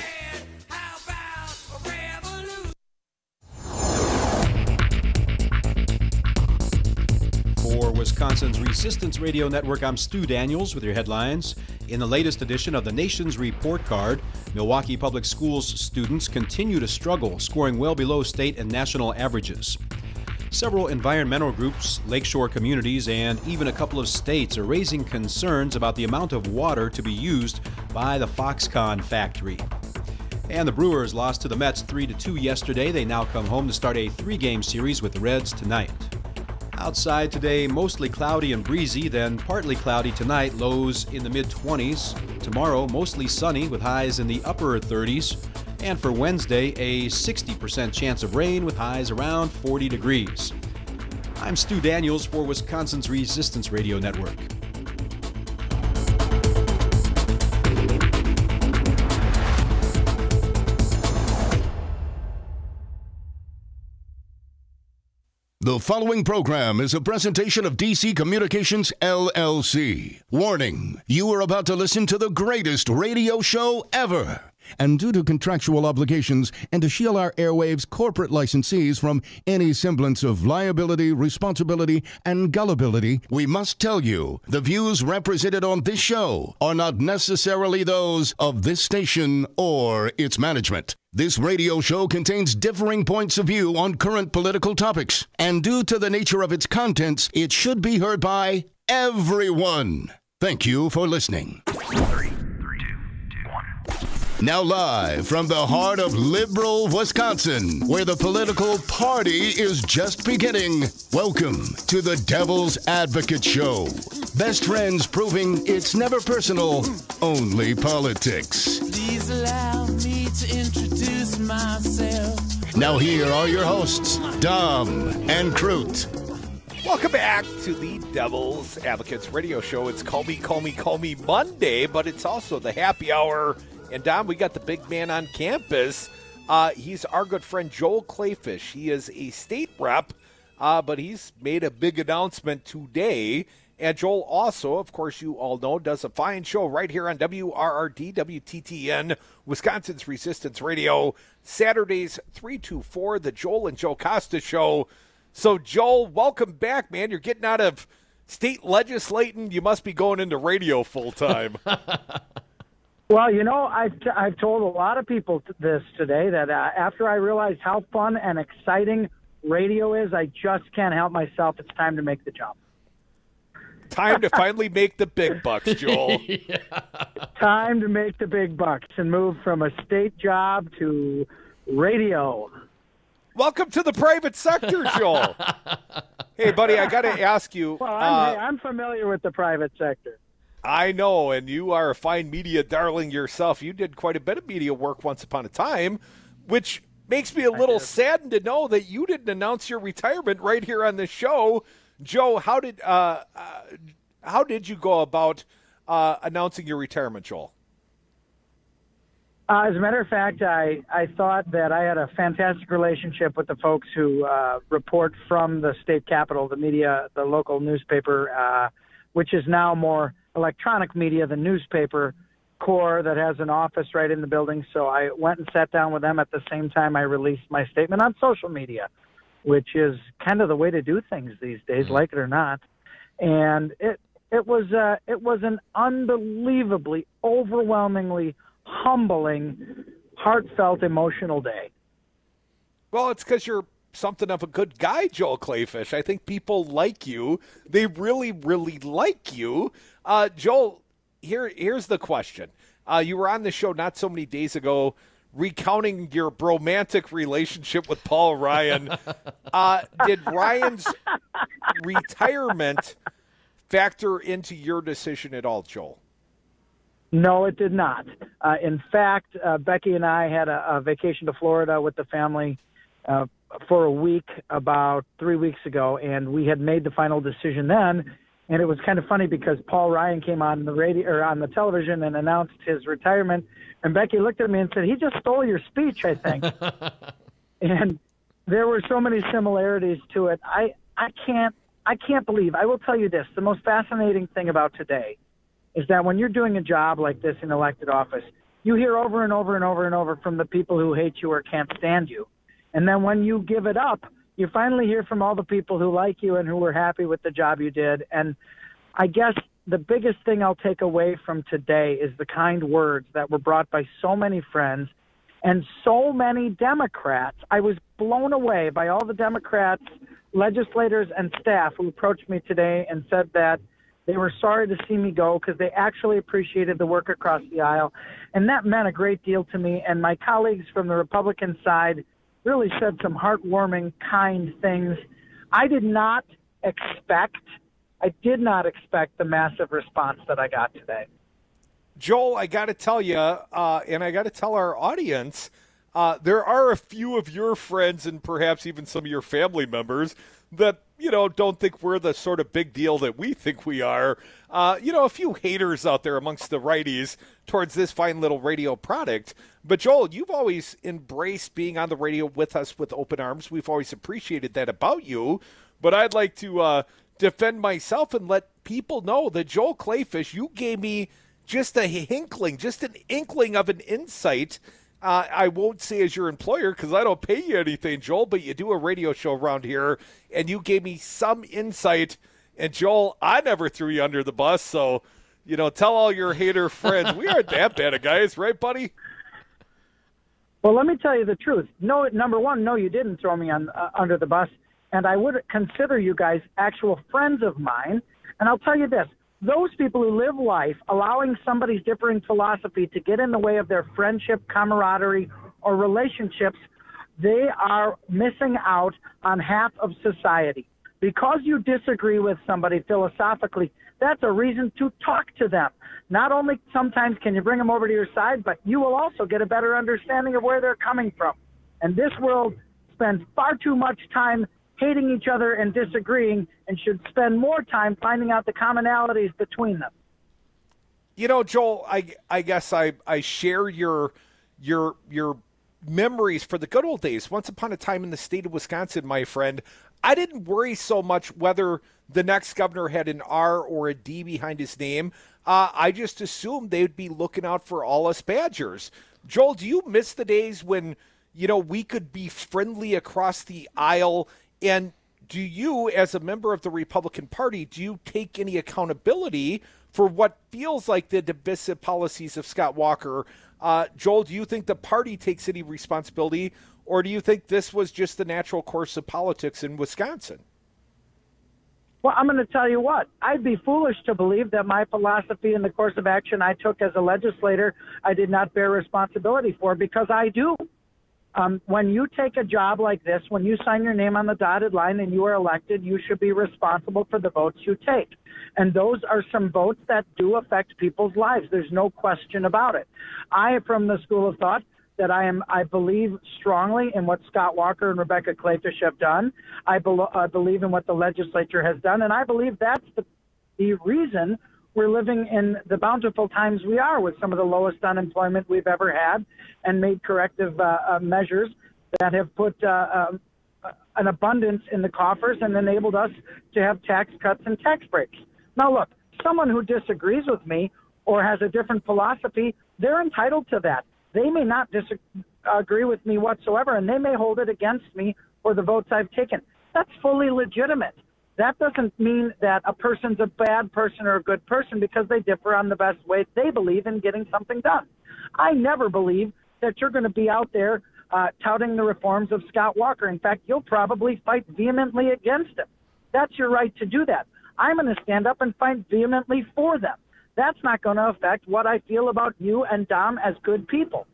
For Wisconsin's Resistance Radio Network, I'm Stu Daniels with your headlines. In the latest edition of the Nation's Report Card, Milwaukee Public Schools students continue to struggle, scoring well below state and national averages. Several environmental groups, lakeshore communities, and even a couple of states are raising concerns about the amount of water to be used by the Foxconn factory. And the Brewers lost to the Mets 3-2 yesterday. They now come home to start a 3-game series with the Reds tonight. Outside today, mostly cloudy and breezy, then partly cloudy tonight, lows in the mid-20s. Tomorrow, mostly sunny with highs in the upper 30s. And for Wednesday, a 60% chance of rain with highs around 40 degrees. I'm Stu Daniels for Wisconsin's Resistance Radio Network. The following program is a presentation of DC Communications, LLC. Warning, you are about to listen to the greatest radio show ever. And due to contractual obligations and to shield our airwaves corporate licensees from any semblance of liability, responsibility, and gullibility, we must tell you the views represented on this show are not necessarily those of this station or its management. This radio show contains differing points of view on current political topics, and due to the nature of its contents, it should be heard by everyone. Thank you for listening. 3, 2, 1. Now live from the heart of liberal Wisconsin, where the political party is just beginning, welcome to the Devil's Advocate Show. Best friends proving it's never personal, only politics. Please allow me to introduce myself. Now here are your hosts, Dom and Crute. Welcome back to the Devil's Advocates Radio Show. It's Call Me Monday, but it's also the happy hour. And Dom, we got the big man on campus. He's our good friend Joel Kleefish. He is a state rep, but he's made a big announcement today. And Joel also, of course, you all know, does a fine show right here on WRRD, WTTN, Wisconsin's Resistance Radio, Saturdays 3 to 4, the Joel and Joe Costa Show. So, Joel, welcome back, man. You're getting out of state legislating. You must be going into radio full time. Well, you know, I've told a lot of people this today, that after I realized how fun and exciting radio is, I just can't help myself. It's time to make the jump. Time to finally make the big bucks, Joel. Yeah. Time to make the big bucks and move from a state job to radio. Welcome to the private sector, Joel. Hey, buddy, I got to ask you. Well, I'm familiar with the private sector. I know, and you are a fine media darling yourself. You did quite a bit of media work once upon a time, which makes me a little saddened to know that you didn't announce your retirement right here on the show. Joe, how did you go about announcing your retirement, Joel? As a matter of fact, I thought that I had a fantastic relationship with the folks who report from the state capitol, the media, the local newspaper, which is now more electronic media, the newspaper core that has an office right in the building. So I went and sat down with them at the same time I released my statement on social media, which is kind of the way to do things these days, like it or not. And it was an unbelievably, overwhelmingly humbling, heartfelt, emotional day. Well, it's because you're something of a good guy, Joel Kleefish. I think people like you. They really, really like you. Joel, here's the question. You were on the show not so many days ago recounting your romantic relationship with Paul Ryan. Did Ryan's retirement factor into your decision at all, Joel? No, it did not. In fact, Becky and I had a vacation to Florida with the family for a week about 3 weeks ago, and we had made the final decision then. And it was kind of funny because Paul Ryan came on the radio or on the television and announced his retirement, and Becky looked at me and said, "He just stole your speech, I think." And there were so many similarities to it. I can't believe. I will tell you this: the most fascinating thing about today is that when you're doing a job like this in elected office, you hear over and over and over and over from the people who hate you or can't stand you. And then when you give it up, you finally hear from all the people who like you and who were happy with the job you did. And I guess the biggest thing I'll take away from today is the kind words that were brought by so many friends and so many Democrats. I was blown away by all the Democrats, legislators, and staff who approached me today and said that they were sorry to see me go because they actually appreciated the work across the aisle. And that meant a great deal to me. And my colleagues from the Republican side really said some heartwarming, kind things. I did not expect the massive response that I got today. Joel, I got to tell you, and I got to tell our audience, there are a few of your friends and perhaps even some of your family members that, don't think we're the sort of big deal that we think we are. A few haters out there amongst the righties towards this fine little radio product. But, Joel, you've always embraced being on the radio with us with open arms. We've always appreciated that about you. But I'd like to defend myself and let people know that, Joel Kleefish, you gave me just an inkling of an insight. I won't say as your employer because I don't pay you anything, Joel, but you do a radio show around here, and you gave me some insight. And, Joel, I never threw you under the bus, so, tell all your hater friends we aren't that bad of guys, right, buddy? Well, let me tell you the truth. No, number one, no, you didn't throw me under the bus, and I would consider you guys actual friends of mine. And I'll tell you this. Those people who live life allowing somebody's differing philosophy to get in the way of their friendship, camaraderie, or relationships, they are missing out on half of society. Because you disagree with somebody philosophically, that's a reason to talk to them. Not only sometimes can you bring them over to your side, but you will also get a better understanding of where they're coming from. And this world spends far too much time hating each other and disagreeing, and should spend more time finding out the commonalities between them. Joel, I guess I share your memories for the good old days. Once upon a time in the state of Wisconsin, my friend, I didn't worry so much whether the next governor had an R or a D behind his name. I just assumed they'd be looking out for all us Badgers. Joel, do you miss the days when, we could be friendly across the aisle? And do you, as a member of the Republican Party, do you take any accountability for what feels like the divisive policies of Scott Walker? Joel, do you think the party takes any responsibility, or do you think this was just the natural course of politics in Wisconsin? Well, I'm going to tell you what. I'd be foolish to believe that my philosophy and the course of action I took as a legislator I did not bear responsibility for, because I do. When you take a job like this, when you sign your name on the dotted line and you are elected, you should be responsible for the votes you take. And those are some votes that do affect people's lives. There's no question about it. I am from the school of thought that I believe strongly in what Scott Walker and Rebecca Kleefish have done. I believe in what the legislature has done, and I believe that's the reason we're living in the bountiful times we are, with some of the lowest unemployment we've ever had, and made corrective measures that have put an abundance in the coffers and enabled us to have tax cuts and tax breaks. Now, look, someone who disagrees with me or has a different philosophy, they're entitled to that. They may not disagree with me whatsoever, and they may hold it against me for the votes I've taken. That's fully legitimate. That doesn't mean that a person's a bad person or a good person because they differ on the best way they believe in getting something done. I never believe that you're going to be out there touting the reforms of Scott Walker. In fact, you'll probably fight vehemently against him. That's your right to do that. I'm going to stand up and fight vehemently for them. That's not going to affect what I feel about you and Dom as good people.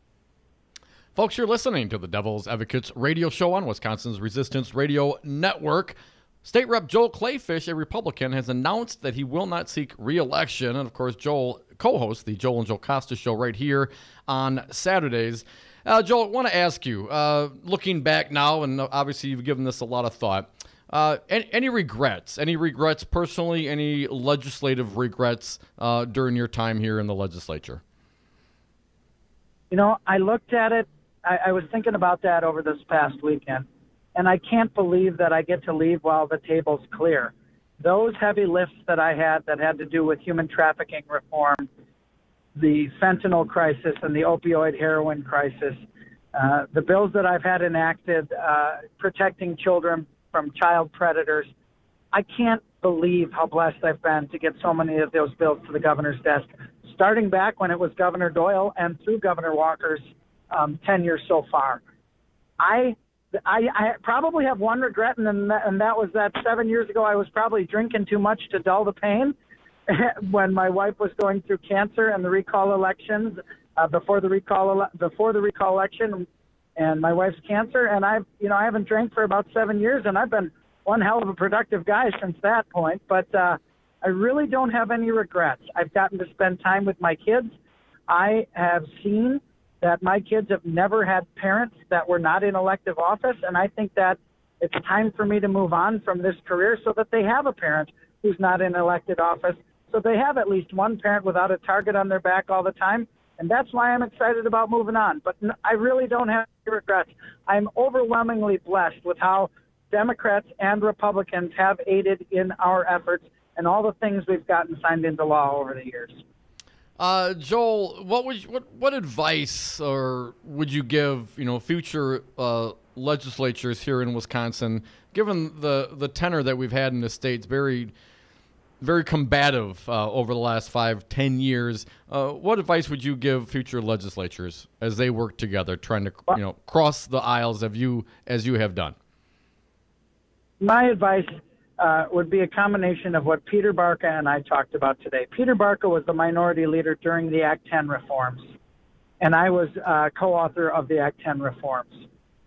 Folks, you're listening to the Devil's Advocates radio show on Wisconsin's Resistance Radio Network. State Rep Joel Kleefish, a Republican, has announced that he will not seek re-election. And, of course, Joel co-hosts the Joel and Joe Costa show right here on Saturdays. Joel, I want to ask you, looking back now, and obviously you've given this a lot of thought, any regrets? Any regrets personally, any legislative regrets during your time here in the legislature? You know, I looked at it. I was thinking about that over this past weekend, and I can't believe that I get to leave while the table's clear. Those heavy lifts that I had that had to do with human trafficking reform, the fentanyl crisis and the opioid heroin crisis, the bills that I've had enacted protecting children from child predators, I can't believe how blessed I've been to get so many of those bills to the governor's desk, starting back when it was Governor Doyle and through Governor Walker's tenure so far. I probably have one regret, and that was that 7 years ago I was probably drinking too much to dull the pain when my wife was going through cancer and the recall elections, before the recall election and my wife's cancer. And I haven't drank for about 7 years, and I've been one hell of a productive guy since that point. But I really don't have any regrets. I've gotten to spend time with my kids. I have seen that my kids have never had parents that were not in elective office, and I think that it's time for me to move on from this career so that they have a parent who's not in elected office, so they have at least one parent without a target on their back all the time, and that's why I'm excited about moving on. But I really don't have any regrets. I'm overwhelmingly blessed with how Democrats and Republicans have aided in our efforts and all the things we've gotten signed into law over the years. Joel, what advice or would you give future legislatures here in Wisconsin, given the tenor that we've had in the states, very very combative over the last 5-10 years? What advice would you give future legislatures as they work together, trying to cross the aisles as you have done? My advice would be a combination of what Peter Barca and I talked about today. Peter Barca was the minority leader during the Act 10 reforms, and I was co-author of the Act 10 reforms.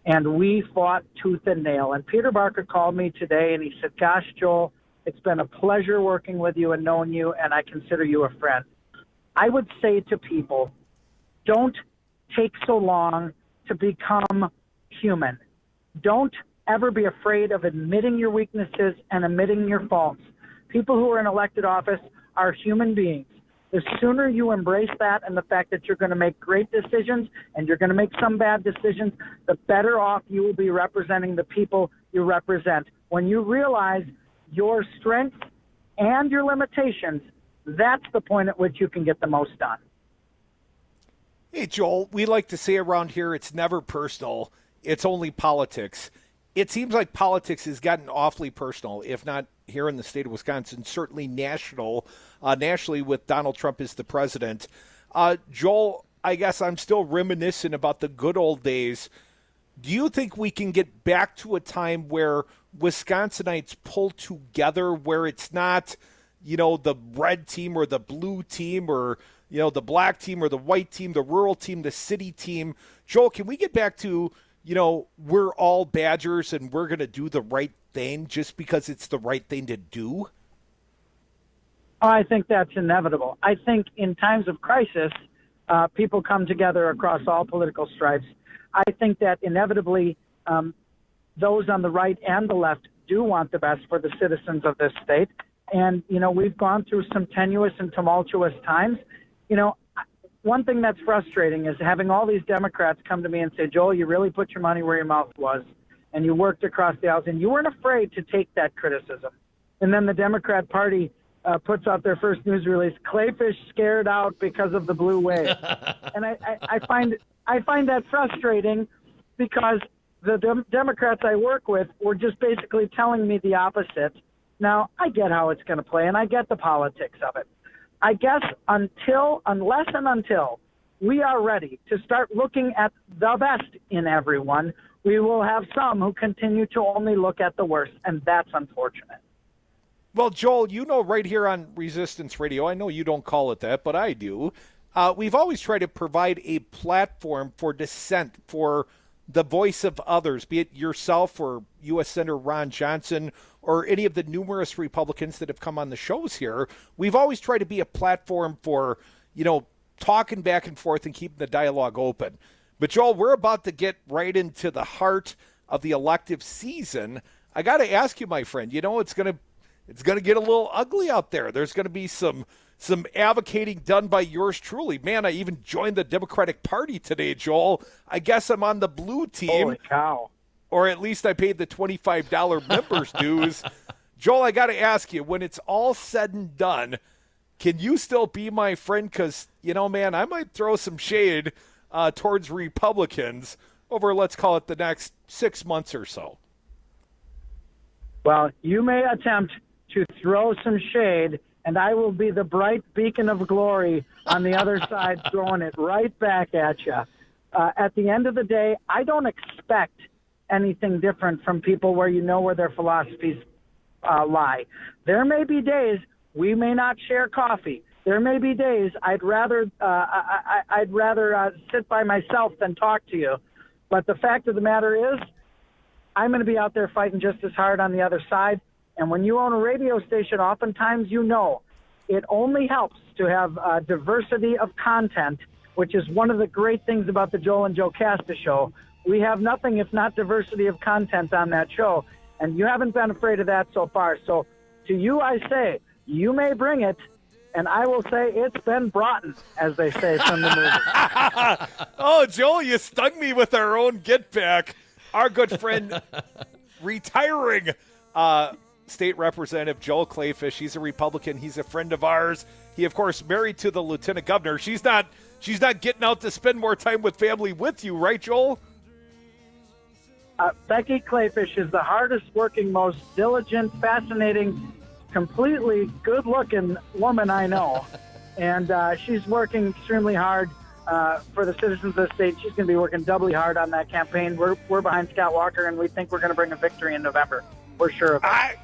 And we fought tooth and nail. And Peter Barca called me today, and he said, "Gosh, Joel, it's been a pleasure working with you and knowing you, and I consider you a friend." I would say to people, don't take so long to become human. Don't ever be afraid of admitting your weaknesses and admitting your faults. People who are in elected office are human beings. The sooner you embrace that and the fact that you're going to make great decisions and you're going to make some bad decisions, the better off you will be representing the people you represent. When you realize your strengths and your limitations, that's the point at which you can get the most done. Hey, Joel, we like to say around here it's never personal. It's only politics. It seems like politics has gotten awfully personal, if not here in the state of Wisconsin, certainly nationally with Donald Trump as the president. Joel, I guess I'm still reminiscent about the good old days. Do you think we can get back to a time where Wisconsinites pull together, where it's not, the red team or the blue team or, the black team or the white team, the rural team, the city team? Joel, can we get back to, we're all Badgers and we're going to do the right thing just because it's the right thing to do? I think that's inevitable. I think in times of crisis, people come together across all political stripes. I think that inevitably those on the right and the left do want the best for the citizens of this state. And, we've gone through some tenuous and tumultuous times. One thing that's frustrating is having all these Democrats come to me and say, Joel, you really put your money where your mouth was, and you worked across the aisles, and you weren't afraid to take that criticism. And then the Democrat Party puts out their first news release, Kleefish scared out because of the blue wave. And I find that frustrating because the Democrats I work with were just basically telling me the opposite. Now, I get how it's going to play, and I get the politics of it. I guess unless we are ready to start looking at the best in everyone, we will have some who continue to only look at the worst, and that's unfortunate. Well, Joel, right here on Resistance Radio, I know you don't call it that, but I do. We've always tried to provide a platform for dissent, for the voice of others, be it yourself or U.S. Senator Ron Johnson or any of the numerous Republicans that have come on the shows here. We've always tried to be a platform for, talking back and forth and keeping the dialogue open. But, Joel, we're about to get right into the heart of the elective season. I got to ask you, my friend, it's going to get a little ugly out there. There's going to be some advocating done by yours truly. Man, I even joined the Democratic Party today, Joel. I guess I'm on the blue team. Holy cow. Or at least I paid the $25 members dues. Joel, I got to ask you, when it's all said and done, can you still be my friend? Because, man, I might throw some shade towards Republicans over, let's call it, the next 6 months or so. Well, you may attempt to throw some shade, and I will be the bright beacon of glory on the other side, throwing it right back at you. At the end of the day, I don't expect anything different from people where where their philosophies lie. There may be days we may not share coffee. There may be days I'd rather sit by myself than talk to you. But the fact of the matter is, I'm going to be out there fighting just as hard on the other side. And when you own a radio station, oftentimes it only helps to have diversity of content, which is one of the great things about the Joel and Joe Casta show. We have nothing if not diversity of content on that show, and you haven't been afraid of that so far. So to you, I say, you may bring it, and I will say it's been brought, as they say from the movie. Oh, Joel, you stung me with our own get back. Our good friend, retiring State Representative Joel Kleefish. He's a Republican. He's a friend of ours. He, of course, married to the Lieutenant Governor. She's not getting out to spend more time with family with you, right, Joel? Becky Kleefish is the hardest working, most diligent, fascinating, completely good-looking woman I know. And she's working extremely hard for the citizens of the state. She's going to be working doubly hard on that campaign. We're behind Scott Walker, and we think we're going to bring a victory in November. We're sure of it.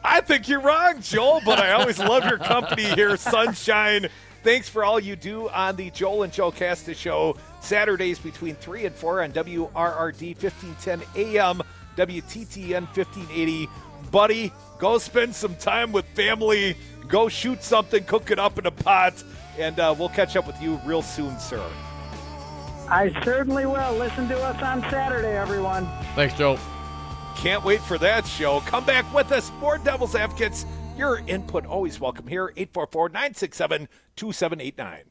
I think you're wrong, Joel, but I always love your company here, Sunshine. Thanks for all you do on the Joel and Joe Casta Show, Saturdays between 3 and 4 on WRRD 1510 AM, WTTN 1580. Buddy, go spend some time with family. Go shoot something, cook it up in a pot, and we'll catch up with you real soon, sir. I certainly will. Listen to us on Saturday, everyone. Thanks, Joe. Can't wait for that show. Come back with us. More Devil's Advocates. Your input always welcome here. 844-967-2789.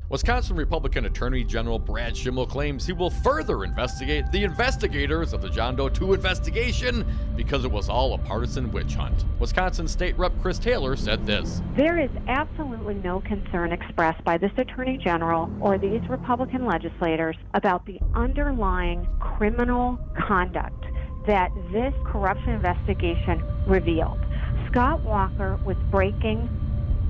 Wisconsin Republican Attorney General Brad Schimmel claims he will further investigate the investigators of the John Doe 2 investigation because it was all a partisan witch hunt. Wisconsin State Rep Chris Taylor said this. There is absolutely no concern expressed by this Attorney General or these Republican legislators about the underlying criminal conduct that this corruption investigation revealed. Scott Walker was breaking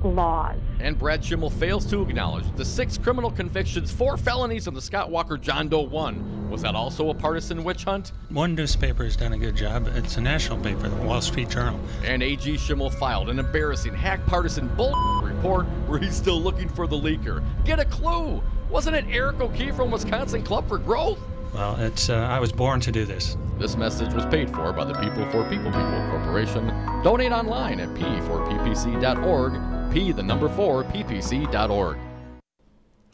laws. And Brad Schimmel fails to acknowledge the 6 criminal convictions, 4 felonies in the Scott Walker John Doe 1. Was that also a partisan witch hunt? One newspaper has done a good job. It's a national paper, the Wall Street Journal. And AG Schimmel filed an embarrassing hack partisan bull report where he's still looking for the leaker. Get a clue! Wasn't it Eric O'Keefe from Wisconsin Club for Growth? Well, I was born to do this. This message was paid for by the People for People Corporation. Donate online at p4ppc.org, p4ppc.org.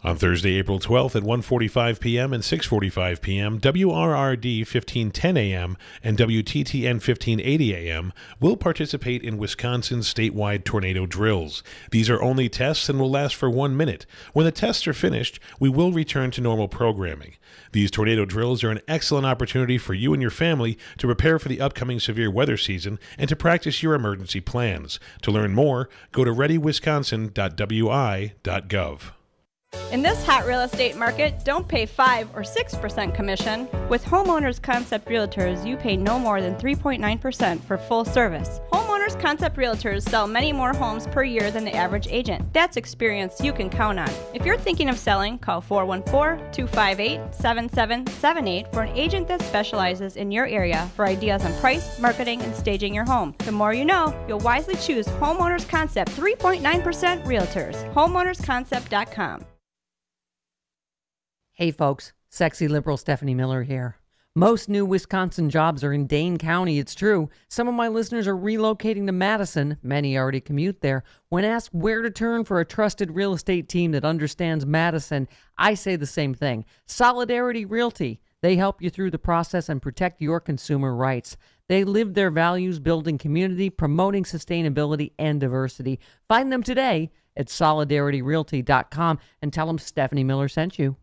On Thursday, April 12th at 1:45 p.m. and 6:45 p.m., WRRD 1510 a.m. and WTTN 1580 a.m. will participate in Wisconsin's statewide tornado drills. These are only tests and will last for 1 minute. When the tests are finished, we will return to normal programming. These tornado drills are an excellent opportunity for you and your family to prepare for the upcoming severe weather season and to practice your emergency plans. To learn more, go to readywisconsin.wi.gov. In this hot real estate market, don't pay 5 or 6% commission. With Homeowners Concept Realtors, you pay no more than 3.9% for full service. Homeowners Concept Realtors sell many more homes per year than the average agent. That's experience you can count on. If you're thinking of selling, call 414-258-7778 for an agent that specializes in your area for ideas on price, marketing, and staging your home. The more you know, you'll wisely choose Homeowners Concept 3.9% Realtors. HomeownersConcept.com. Hey folks, sexy liberal Stephanie Miller here. Most new Wisconsin jobs are in Dane County, it's true. Some of my listeners are relocating to Madison. Many already commute there. When asked where to turn for a trusted real estate team that understands Madison, I say the same thing. Solidarity Realty. They help you through the process and protect your consumer rights. They live their values building community, promoting sustainability and diversity. Find them today at solidarityrealty.com and tell them Stephanie Miller sent you.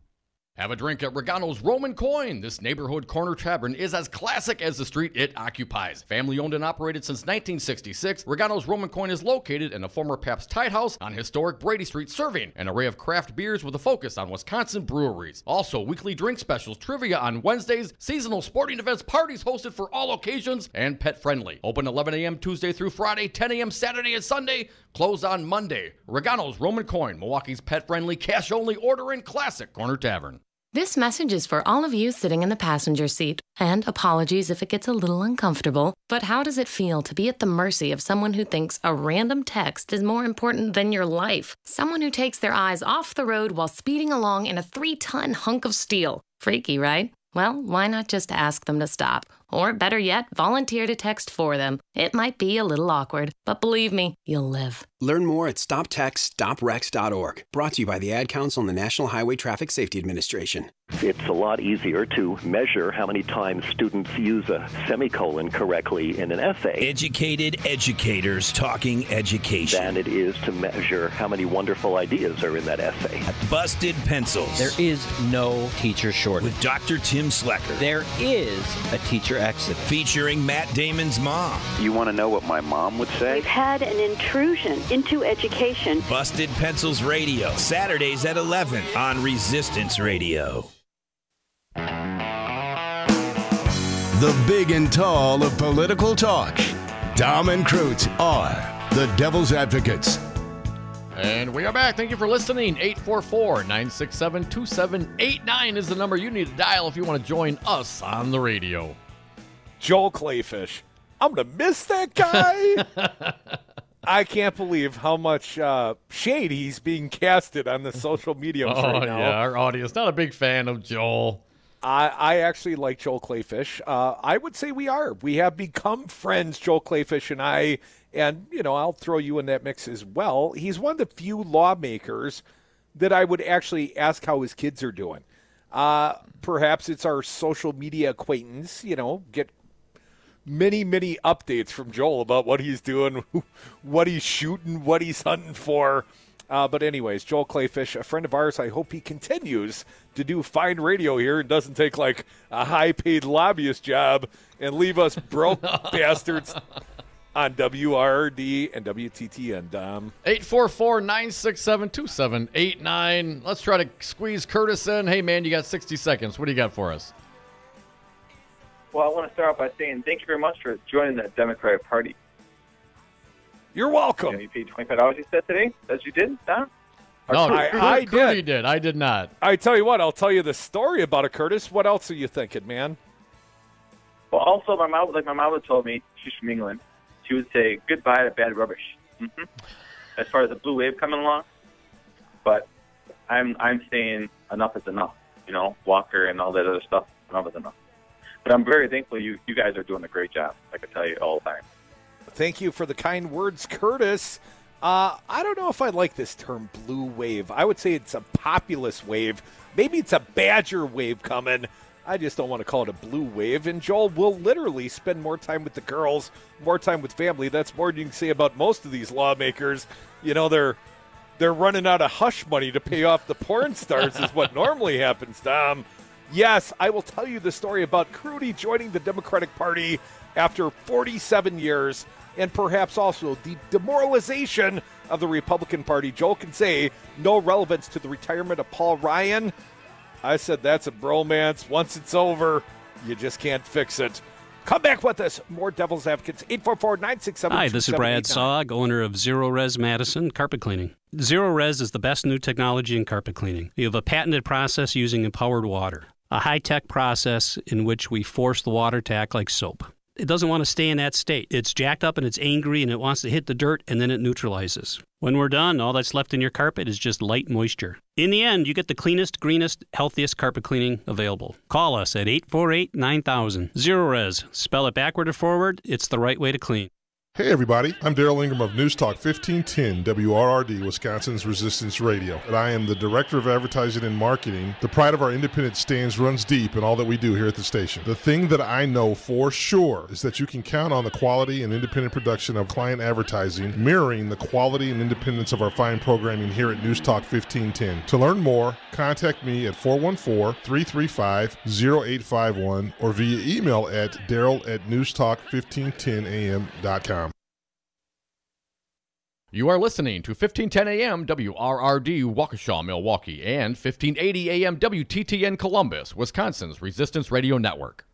Have a drink at Regano's Roman Coin. This neighborhood corner tavern is as classic as the street it occupies. Family owned and operated since 1966, Regano's Roman Coin is located in a former Pabst Tide House on historic Brady Street, serving an array of craft beers with a focus on Wisconsin breweries. Also, weekly drink specials, trivia on Wednesdays, seasonal sporting events, parties hosted for all occasions, and pet friendly. Open 11 a.m. Tuesday through Friday, 10 a.m. Saturday and Sunday, closed on Monday. Regano's Roman Coin, Milwaukee's pet friendly, cash only ordering classic corner tavern. This message is for all of you sitting in the passenger seat. And apologies if it gets a little uncomfortable, but how does it feel to be at the mercy of someone who thinks a random text is more important than your life? Someone who takes their eyes off the road while speeding along in a 3-ton hunk of steel. Freaky, right? Well, why not just ask them to stop? Or better yet, volunteer to text for them. It might be a little awkward, but believe me, you'll live. Learn more at stoptextstoprex.org. Brought to you by the Ad Council and the National Highway Traffic Safety Administration. It's a lot easier to measure how many times students use a semicolon correctly in an essay. Educated educators talking education. Than it is to measure how many wonderful ideas are in that essay. Busted Pencils. There is no teacher shortage. With Dr. Tim Slecker. There is a teacher exit. Featuring Matt Damon's mom. You want to know what my mom would say? We've had an intrusion into education. Busted Pencils Radio. Saturdays at 11 on Resistance Radio. The big and tall of political talk. Tom and Krutz are the Devil's Advocates. And we are back. Thank you for listening. 844-967-2789 is the number you need to dial if you want to join us on the radio. Joel Kleefish. I'm going to miss that guy. I can't believe how much shade he's being casted on the social mediums right now. Yeah, our audience not a big fan of Joel. I actually like Joel Kleefish. I would say we are. We have become friends, Joel Kleefish and I, and, you know, I'll throw you in that mix as well. He's one of the few lawmakers that I would actually ask how his kids are doing. Perhaps it's our social media acquaintance, you know, get many updates from Joel about what he's doing, what he's shooting, what he's hunting for. But anyways, Joel Kleefish, a friend of ours, I hope he continues to do fine radio here and doesn't take like a high-paid lobbyist job and leave us broke bastards on WRD and WTTN, Dom. 844-967-2789. Let's try to squeeze Curtis in. Hey, man, you got 60 seconds. What do you got for us? Well, I want to start off by saying thank you very much for joining the Democratic Party. You're welcome. You know, you paid $25, you said today, as you did, Don? No, I did. I did not. I tell you what, I'll tell you the story about it, Curtis. What else are you thinking, man? Well, also, my mom would told me, she's from England, she would say goodbye to bad rubbish. Mm-hmm. As far as the blue wave coming along, but I'm saying enough is enough. You know, Walker and all that other stuff, enough is enough. But I'm very thankful you guys are doing a great job. I can tell you all the time. Thank you for the kind words, Curtis. I don't know if I like this term blue wave. I would say it's a populist wave. Maybe it's a Badger wave coming. I just don't want to call it a blue wave. And Joel will literally spend more time with the girls, more time with family. That's more than you can say about most of these lawmakers. You know, they're running out of hush money to pay off the porn stars is what normally happens, Tom. Yes, I will tell you the story about Crudy joining the Democratic Party after 47 years, and perhaps also the demoralization of the Republican Party. Joel can say no relevance to the retirement of Paul Ryan. I said that's a bromance. Once it's over, you just can't fix it. Come back with us. More Devil's Advocates, 844-967-2789. Hi, this is Brad Saug, owner of Zero Res Madison Carpet Cleaning. Zero Res is the best new technology in carpet cleaning. We have a patented process using empowered water, a high-tech process in which we force the water to act like soap. It doesn't want to stay in that state. It's jacked up and it's angry and it wants to hit the dirt and then it neutralizes. When we're done, all that's left in your carpet is just light moisture. In the end, you get the cleanest, greenest, healthiest carpet cleaning available. Call us at 848-9000. Zero Res. Spell it backward or forward. It's the right way to clean. Hey everybody, I'm Daryl Ingram of News Talk 1510 WRRD, Wisconsin's Resistance Radio, and I am the Director of Advertising and Marketing. The pride of our independent stands runs deep in all that we do here at the station. The thing that I know for sure is that you can count on the quality and independent production of client advertising, mirroring the quality and independence of our fine programming here at News Talk 1510. To learn more, contact me at 414-335-0851 or via email at daryl@newstalk1510am.com. You are listening to 1510 AM WRRD Waukesha, Milwaukee, and 1580 AM WTTN Columbus, Wisconsin's Resistance Radio Network.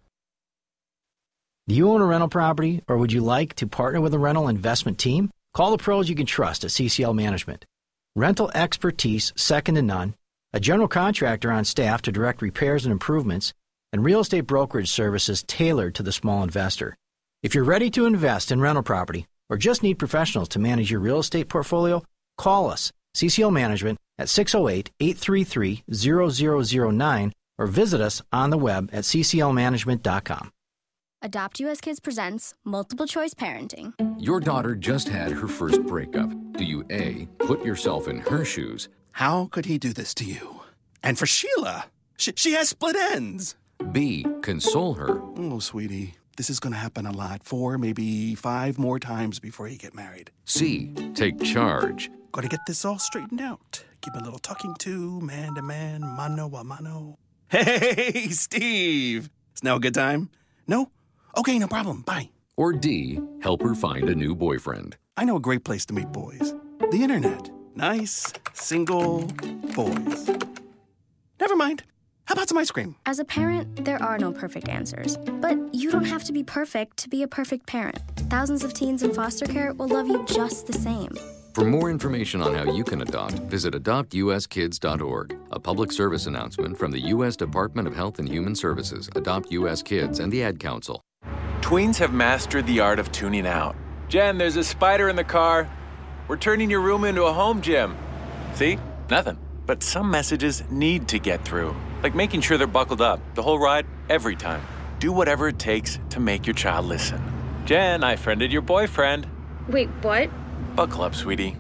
Do you own a rental property, or would you like to partner with a rental investment team? Call the pros you can trust at CCL Management. Rental expertise second to none, a general contractor on staff to direct repairs and improvements, and real estate brokerage services tailored to the small investor. If you're ready to invest in rental property, or just need professionals to manage your real estate portfolio, call us, CCL Management, at 608-833-0009 or visit us on the web at cclmanagement.com. Adopt US Kids presents Multiple Choice Parenting. Your daughter just had her first breakup. Do you A, put yourself in her shoes? How could he do this to you? And for Sheila, she has split ends. B, console her. Oh, sweetie. This is going to happen a lot, 4, maybe 5 more times before you get married. C, take charge. Got to get this all straightened out. Give a little talking to, man to man, mano a mano. Hey, Steve! Is now a good time? No? Okay, no problem. Bye. Or D, help her find a new boyfriend. I know a great place to meet boys. The internet. Nice, single boys. Never mind. How about some ice cream? As a parent, there are no perfect answers. But you don't have to be perfect to be a perfect parent. Thousands of teens in foster care will love you just the same. For more information on how you can adopt, visit adoptuskids.org. A public service announcement from the U.S. Department of Health and Human Services, Adopt U.S. Kids, and the Ad Council. Tweens have mastered the art of tuning out. Jen, there's a spider in the car. We're turning your room into a home gym. See? Nothing. But some messages need to get through. Like making sure they're buckled up, the whole ride, every time. Do whatever it takes to make your child listen. Jen, I friended your boyfriend. Wait, what? Buckle up, sweetie.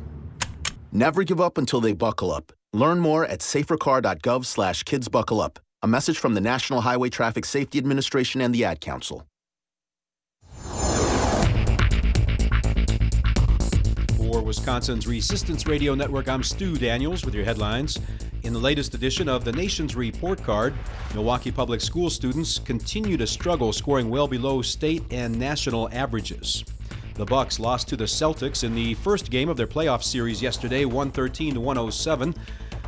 Never give up until they buckle up. Learn more at safercar.gov/kidsbuckleup. A message from the National Highway Traffic Safety Administration and the Ad Council. For Wisconsin's Resistance Radio Network, I'm Stu Daniels with your headlines. In the latest edition of the Nation's Report Card, Milwaukee Public School students continue to struggle, scoring well below state and national averages. The Bucks lost to the Celtics in the first game of their playoff series yesterday, 113-107.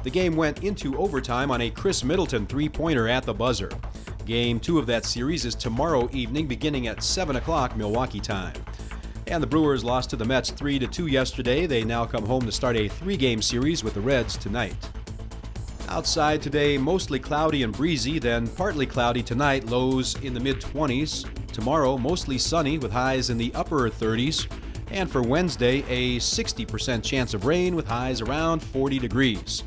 The game went into overtime on a Chris Middleton three-pointer at the buzzer. Game 2 of that series is tomorrow evening, beginning at 7 o'clock Milwaukee time. And the Brewers lost to the Mets 3-2 yesterday. They now come home to start a 3-game series with the Reds tonight. Outside today, mostly cloudy and breezy, then partly cloudy tonight, lows in the mid-20s. Tomorrow, mostly sunny with highs in the upper 30s. And for Wednesday, a 60% chance of rain with highs around 40 degrees.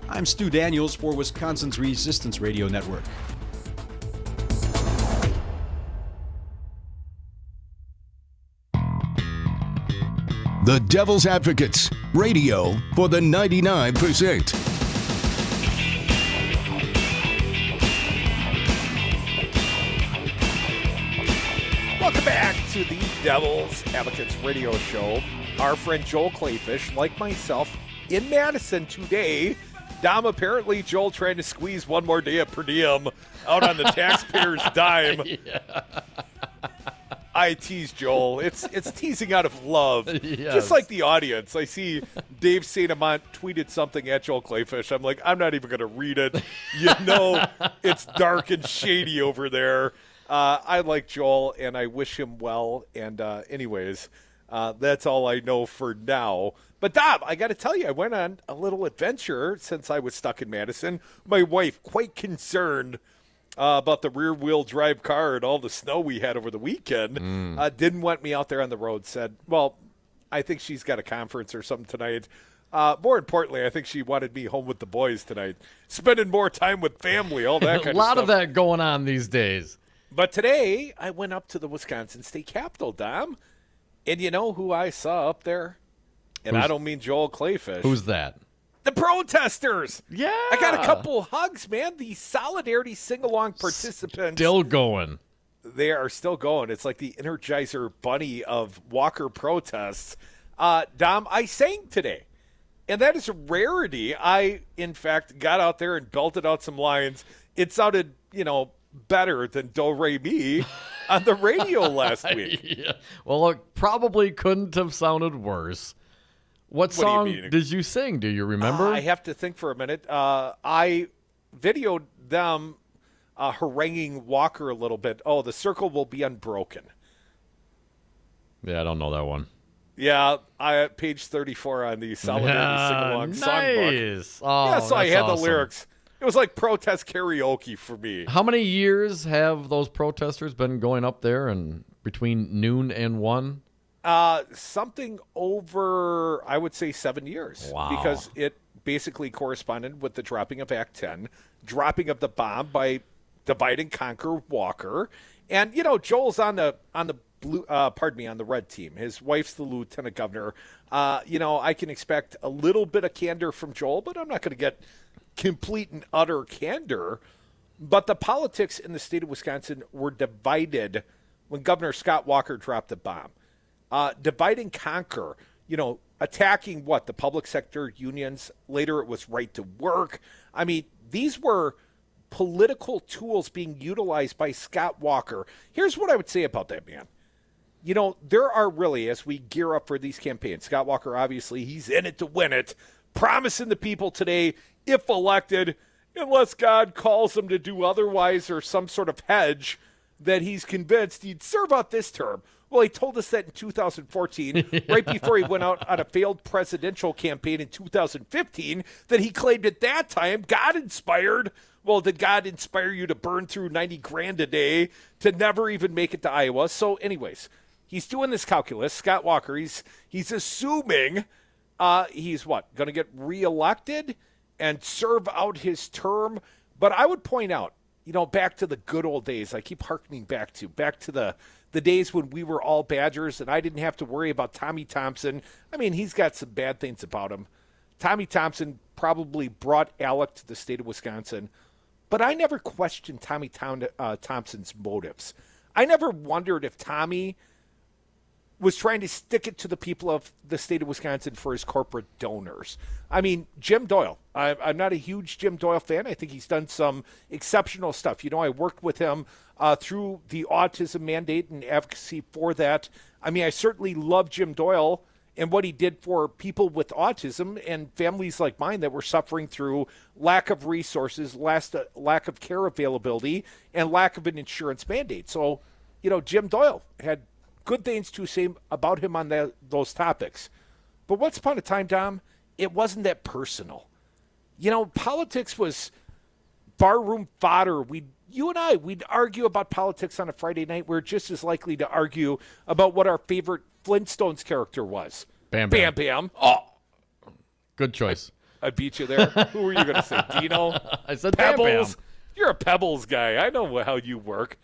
I'm Stu Daniels for Wisconsin's Resistance Radio Network. The Devil's Advocates, radio for the 99%. Welcome back to the Devil's Advocates radio show. Our friend Joel Kleefish, like myself, in Madison today. Dom, apparently Joel trying to squeeze one more day of per diem out on the taxpayer's dime. Yeah. I tease Joel. It's teasing out of love. Yes. Just like the audience. I see Dave St. Amant tweeted something at Joel Kleefish. I'm like, I'm not even going to read it. You know it's dark and shady over there. I like Joel, and I wish him well. And anyways, that's all I know for now. But, Dom, I got to tell you, I went on a little adventure since I was stuck in Madison. My wife, quite concerned about the rear-wheel drive car and all the snow we had over the weekend, didn't want me out there on the road, said, well, I think she's got a conference or something tonight. More importantly, I think she wanted me home with the boys tonight, spending more time with family, all that kind of stuff. A lot of that going on these days. But today, I went up to the Wisconsin State Capitol, Dom, and you know who I saw up there? And I don't mean Joel Kleefish. Who's that? The protesters. Yeah. I got a couple hugs, man. The Solidarity sing-along participants. Still going. They are still going. It's like the Energizer Bunny of Walker protests. Dom, I sang today, and that is a rarity. I, in fact, got out there and belted out some lines. It sounded, better than Do Re Mi on the radio last week. Yeah. Well, it probably couldn't have sounded worse. What song did you sing? Do you remember? I have to think for a minute. I videoed them haranguing Walker a little bit. Oh, the circle will be unbroken. Yeah, I don't know that one. Yeah, at page 34 on the Solidarity Sing-Along Nice. songbook. Oh, yeah, so I had awesome. the lyrics. It was like protest karaoke for me. How many years have those protesters been going up there and between noon and 1? Something over, I would say, 7 years. Wow. Because it basically corresponded with the dropping of Act 10, dropping of the bomb by Divide and Conquer Walker. And, Joel's on the blue, on the red team. His wife's the lieutenant governor. I can expect a little bit of candor from Joel, but I'm not going to get complete and utter candor. But the politics in the state of Wisconsin were divided when Governor Scott Walker dropped the bomb. Divide and conquer, attacking the public sector unions. Later it was right to work. I mean, these were political tools being utilized by Scott Walker. Here's what I would say about that, man. There are really, as we gear up for these campaigns, Scott Walker, obviously, he's in it to win it, promising the people today, if elected, unless God calls him to do otherwise or some sort of hedge, that he's convinced he'd serve out this term. Well, he told us that in 2014, right before he went out on a failed presidential campaign in 2015, that he claimed at that time, God inspired. Well, did God inspire you to burn through 90 grand a day to never even make it to Iowa? So anyways, he's doing this calculus. Scott Walker, he's assuming he's going to get reelected and serve out his term. But I would point out, back to the good old days. I keep hearkening back to the days when we were all Badgers and I didn't have to worry about Tommy Thompson. I mean, he's got some bad things about him. Tommy Thompson probably brought Alec to the state of Wisconsin, but I never questioned Tommy Thompson's motives. I never wondered if Tommy was trying to stick it to the people of the state of Wisconsin for his corporate donors. I mean, Jim Doyle. I'm not a huge Jim Doyle fan. I think he's done some exceptional stuff. I worked with him through the autism mandate and advocacy for that. I mean, I certainly love Jim Doyle and what he did for people with autism and families like mine that were suffering through lack of resources, lack of care availability, and lack of an insurance mandate. So, Jim Doyle had good things to say about him on those topics. But once upon a time, Dom, it wasn't that personal. Politics was barroom fodder. You and we'd argue about politics on a Friday night. We're just as likely to argue about what our favorite Flintstones character was. Bam Bam. Bam. Bam. Oh. Good choice. I beat you there. Who were you going to say, Dino? I said Pebbles. Bam Bam. You're a Pebbles guy. I know how you work.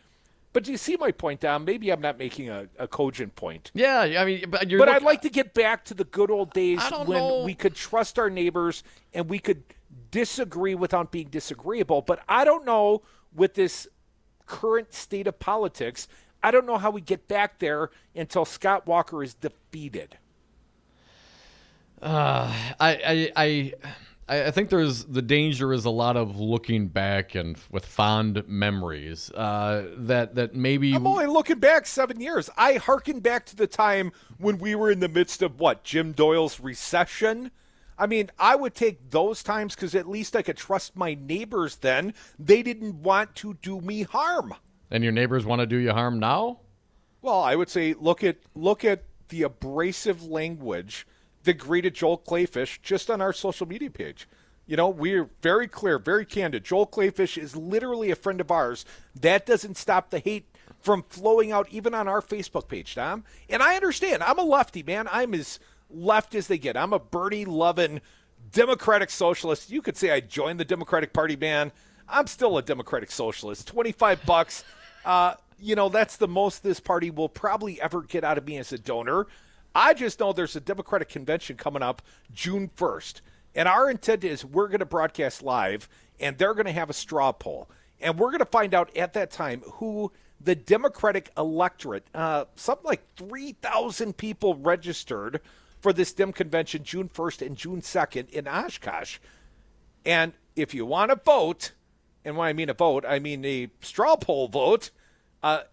But do you see my point, Dom? Maybe I'm not making a cogent point. Yeah, I mean, but I'd like to get back to the good old days when we could trust our neighbors and we could disagree without being disagreeable. But I don't know, with this current state of politics, I don't know how we get back there until Scott Walker is defeated. I think the danger is a lot of looking back and with fond memories that maybe. I'm only looking back 7 years. I hearken back to the time when we were in the midst of Jim Doyle's recession. I mean, I would take those times because at least I could trust my neighbors then. They didn't want to do me harm. And your neighbors want to do you harm now? Well, I would say look at the abrasive language that greeted Joel Kleefish just on our social media page. You know, we're very clear, very candid. Joel Kleefish is literally a friend of ours. That doesn't stop the hate from flowing out even on our Facebook page, Tom. And I understand. I'm a lefty, man. I'm as left as they get. I'm a Bernie-loving Democratic socialist. You could say I joined the Democratic Party, man. I'm still a Democratic socialist. $25. That's the most this party will probably ever get out of me as a donor. I just know there's a Democratic convention coming up June 1st. And our intent is we're going to broadcast live, and they're going to have a straw poll. And we're going to find out at that time who the Democratic electorate, something like 3,000 people registered for this Dem convention June 1st and June 2nd in Oshkosh. And if you want to vote, and when I mean a vote, I mean a straw poll vote,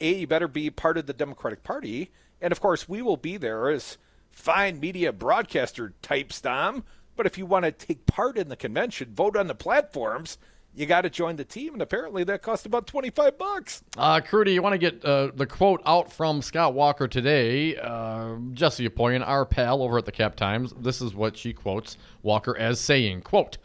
you better be part of the Democratic Party. And, of course, we will be there as fine media broadcaster types, Dom. But if you want to take part in the convention, vote on the platforms, you got to join the team. And apparently that cost about $25. Crudy, you want to get the quote out from Scott Walker today. Jesse Apoyan, our pal over at the Cap Times, this is what she quotes Walker as saying, quote,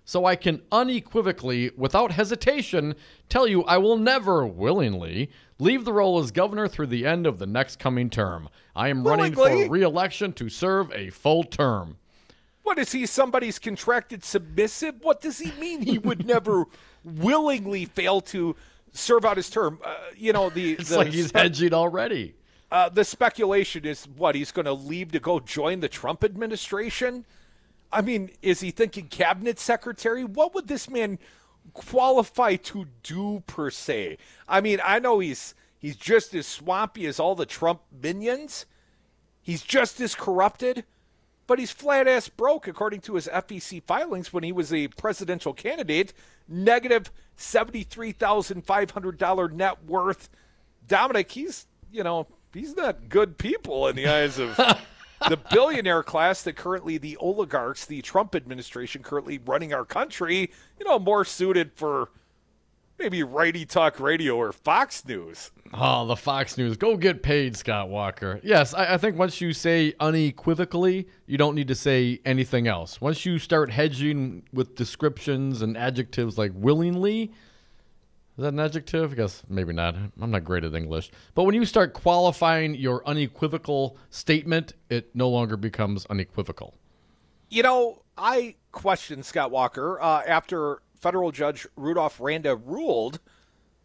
"So I can unequivocally, without hesitation, tell you I will never willingly leave the role as governor through the end of the next coming term. I am running for re-election to serve a full term." What is he, somebody's contracted submissive? What does he mean he would never willingly fail to serve out his term? It's like he's hedging already. The speculation is he's going to leave to go join the Trump administration? I mean, is he thinking cabinet secretary? What would this man qualify to do per se? I mean, I know he's just as swampy as all the Trump minions. He's just as corrupted. But he's flat-ass broke, according to his FEC filings when he was a presidential candidate. Negative $73,500 net worth. Dominic, he's not good people in the eyes of the billionaire class that currently the oligarchs, the Trump administration currently running our country, more suited for maybe Righty Talk Radio or Fox News. Oh, the Fox News. Go get paid, Scott Walker. Yes, I think once you say unequivocally, you don't need to say anything else. Once you start hedging with descriptions and adjectives like willingly, is that an adjective? I guess maybe not. I'm not great at English. But when you start qualifying your unequivocal statement, it no longer becomes unequivocal. I questioned Scott Walker after federal judge Rudolph Randa ruled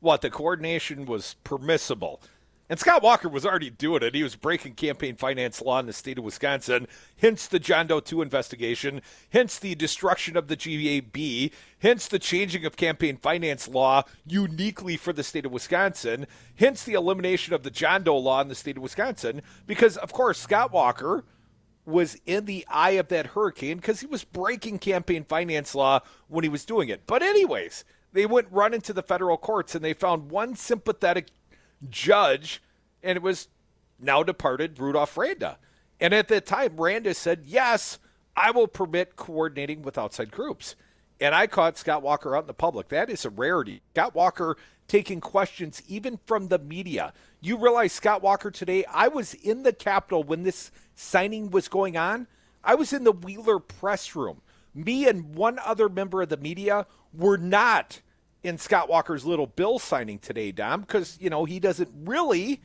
the coordination was permissible. And Scott Walker was already doing it. He was breaking campaign finance law in the state of Wisconsin, hence the John Doe 2 investigation, hence the destruction of the GAB, hence the changing of campaign finance law uniquely for the state of Wisconsin, hence the elimination of the John Doe law in the state of Wisconsin, because, of course, Scott Walker was in the eye of that hurricane because he was breaking campaign finance law when he was doing it. But anyways, they went run into the federal courts and they found one sympathetic judge, and it was now departed Rudolph Randa. And at that time, Randa said, yes, I will permit coordinating with outside groups. And I caught Scott Walker out in the public. That is a rarity. Scott Walker taking questions even from the media. You realize Scott Walker today, I was in the Capitol when this signing was going on. I was in the Wheeler press room. Me and one other member of the media were not in Scott Walker's little bill signing today, Dom, because, he doesn't really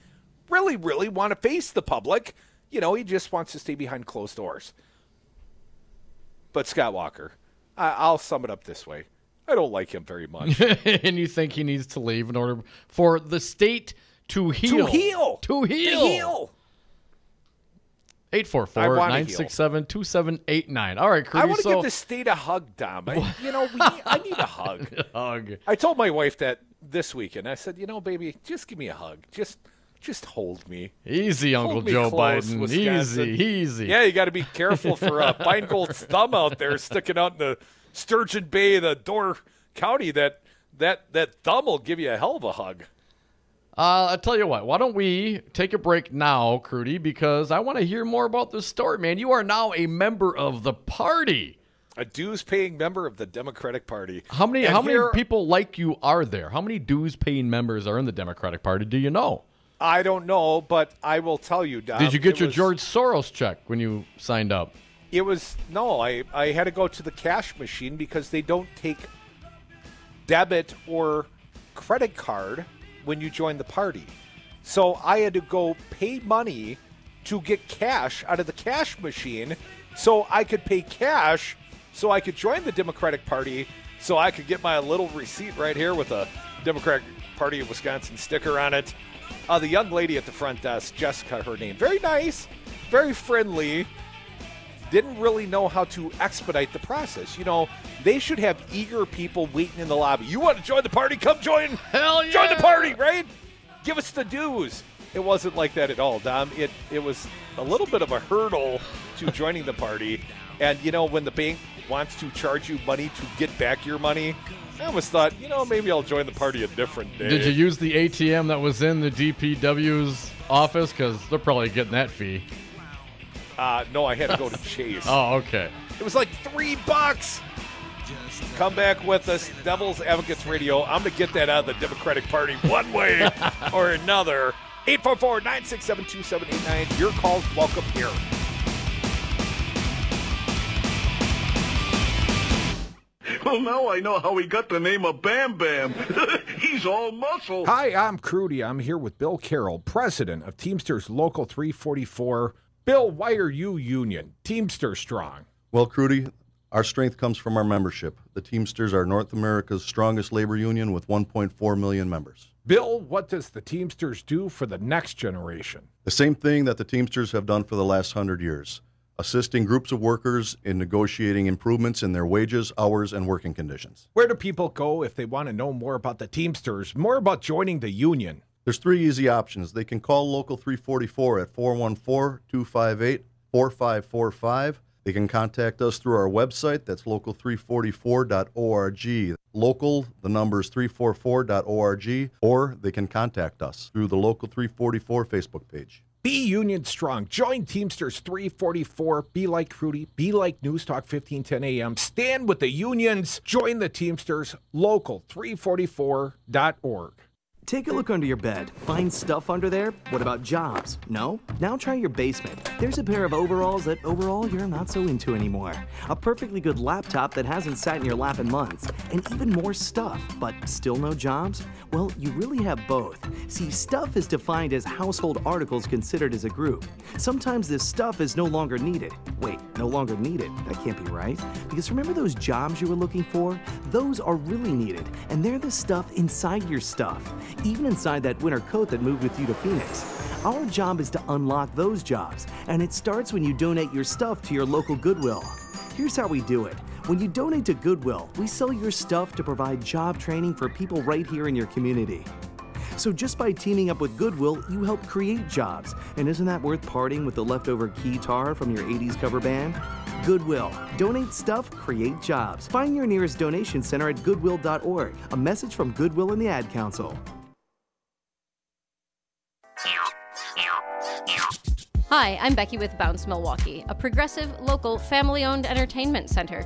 want to face the public. He just wants to stay behind closed doors. But Scott Walker, I'll sum it up this way. I don't like him very much. And you think he needs to leave in order for the state To heal. To heal. 844-967-2789. All right, Crudy. I want to give the state a hug, Dom. I need a hug. I told my wife that this weekend. I said, baby, just give me a hug. Just hold me. Easy, Uncle Joe Biden. Wisconsin. Easy. Yeah, you got to be careful for Feingold's thumb out there sticking out in the Sturgeon Bay, the Door County. That thumb will give you a hell of a hug. I'll tell you what. Why don't we take a break now, Crudy, because I want to hear more about this story, man. You are now a member of the party. A dues-paying member of the Democratic Party. How many people like you are there? How many dues-paying members are in the Democratic Party? Do you know? I don't know, but I will tell you, Dom. Did you get your George Soros check when you signed up? I had to go to the cash machine because they don't take debit or credit card when you join the party. So I had to go pay money to get cash out of the cash machine so I could pay cash so I could join the Democratic Party so I could get my little receipt right here with a Democratic Party of Wisconsin sticker on it. The young lady at the front desk, Jessica, her name, very nice, very friendly, didn't really know how to expedite the process. They should have eager people waiting in the lobby. You want to join the party? Come join. Hell yeah. Join the party, right? Give us the dues. It wasn't like that at all, Dom. It was a little bit of a hurdle to joining the party. And, when the bank wants to charge you money to get back your money, I almost thought, maybe I'll join the party a different day. Did you use the ATM that was in the DPW's office? Because they're probably getting that fee. No, I had to go to Chase. Oh, okay. It was like $3. Come back with us, Devil's Advocates Radio. I'm going to get that out of the Democratic Party one way or another. 844-967-2789. Your call's welcome here. Well, now I know how he got the name of Bam Bam. He's all muscle. Hi, I'm Crudy. I'm here with Bill Carroll, president of Teamsters Local 344. Bill, why are you union? Teamster strong. Well, Crudy, our strength comes from our membership. The Teamsters are North America's strongest labor union with 1.4 million members. Bill, what does the Teamsters do for the next generation? The same thing that the Teamsters have done for the last 100 years, assisting groups of workers in negotiating improvements in their wages, hours, and working conditions. Where do people go if they want to know more about the Teamsters, more about joining the union? There's 3 easy options. They can call Local 344 at 414-258-4545. They can contact us through our website. That's local344.org. Local, the number is 344.org. Or they can contact us through the Local 344 Facebook page. Be union strong. Join Teamsters 344. Be like Crudy. Be like News Talk 1510 AM. Stand with the unions. Join the Teamsters. Local344.org. Take a look under your bed. Find stuff under there? What about jobs? No? Now try your basement. There's a pair of overalls that overall you're not so into anymore. A perfectly good laptop that hasn't sat in your lap in months. And even more stuff, but still no jobs? Well, you really have both. See, stuff is defined as household articles considered as a group. Sometimes this stuff is no longer needed. Wait, no longer needed? That can't be right. Because remember those jobs you were looking for? Those are really needed, and they're the stuff inside your stuff. Even inside that winter coat that moved with you to Phoenix. Our job is to unlock those jobs, and it starts when you donate your stuff to your local Goodwill. Here's how we do it. When you donate to Goodwill, we sell your stuff to provide job training for people right here in your community. So just by teaming up with Goodwill, you help create jobs. And isn't that worth parting with the leftover keytar from your 80s cover band? Goodwill. Donate stuff, create jobs. Find your nearest donation center at goodwill.org. A message from Goodwill and the Ad Council. Hi, I'm Becky with Bounce Milwaukee, a progressive, local, family-owned entertainment center.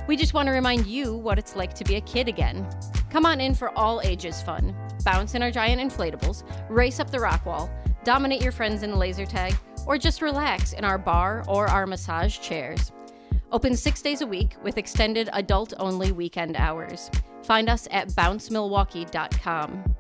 We just want to remind you what it's like to be a kid again. Come on in for all ages fun. Bounce in our giant inflatables, race up the rock wall, dominate your friends in laser tag, or just relax in our bar or our massage chairs. Open 6 days a week with extended adult-only weekend hours. Find us at bouncemilwaukee.com.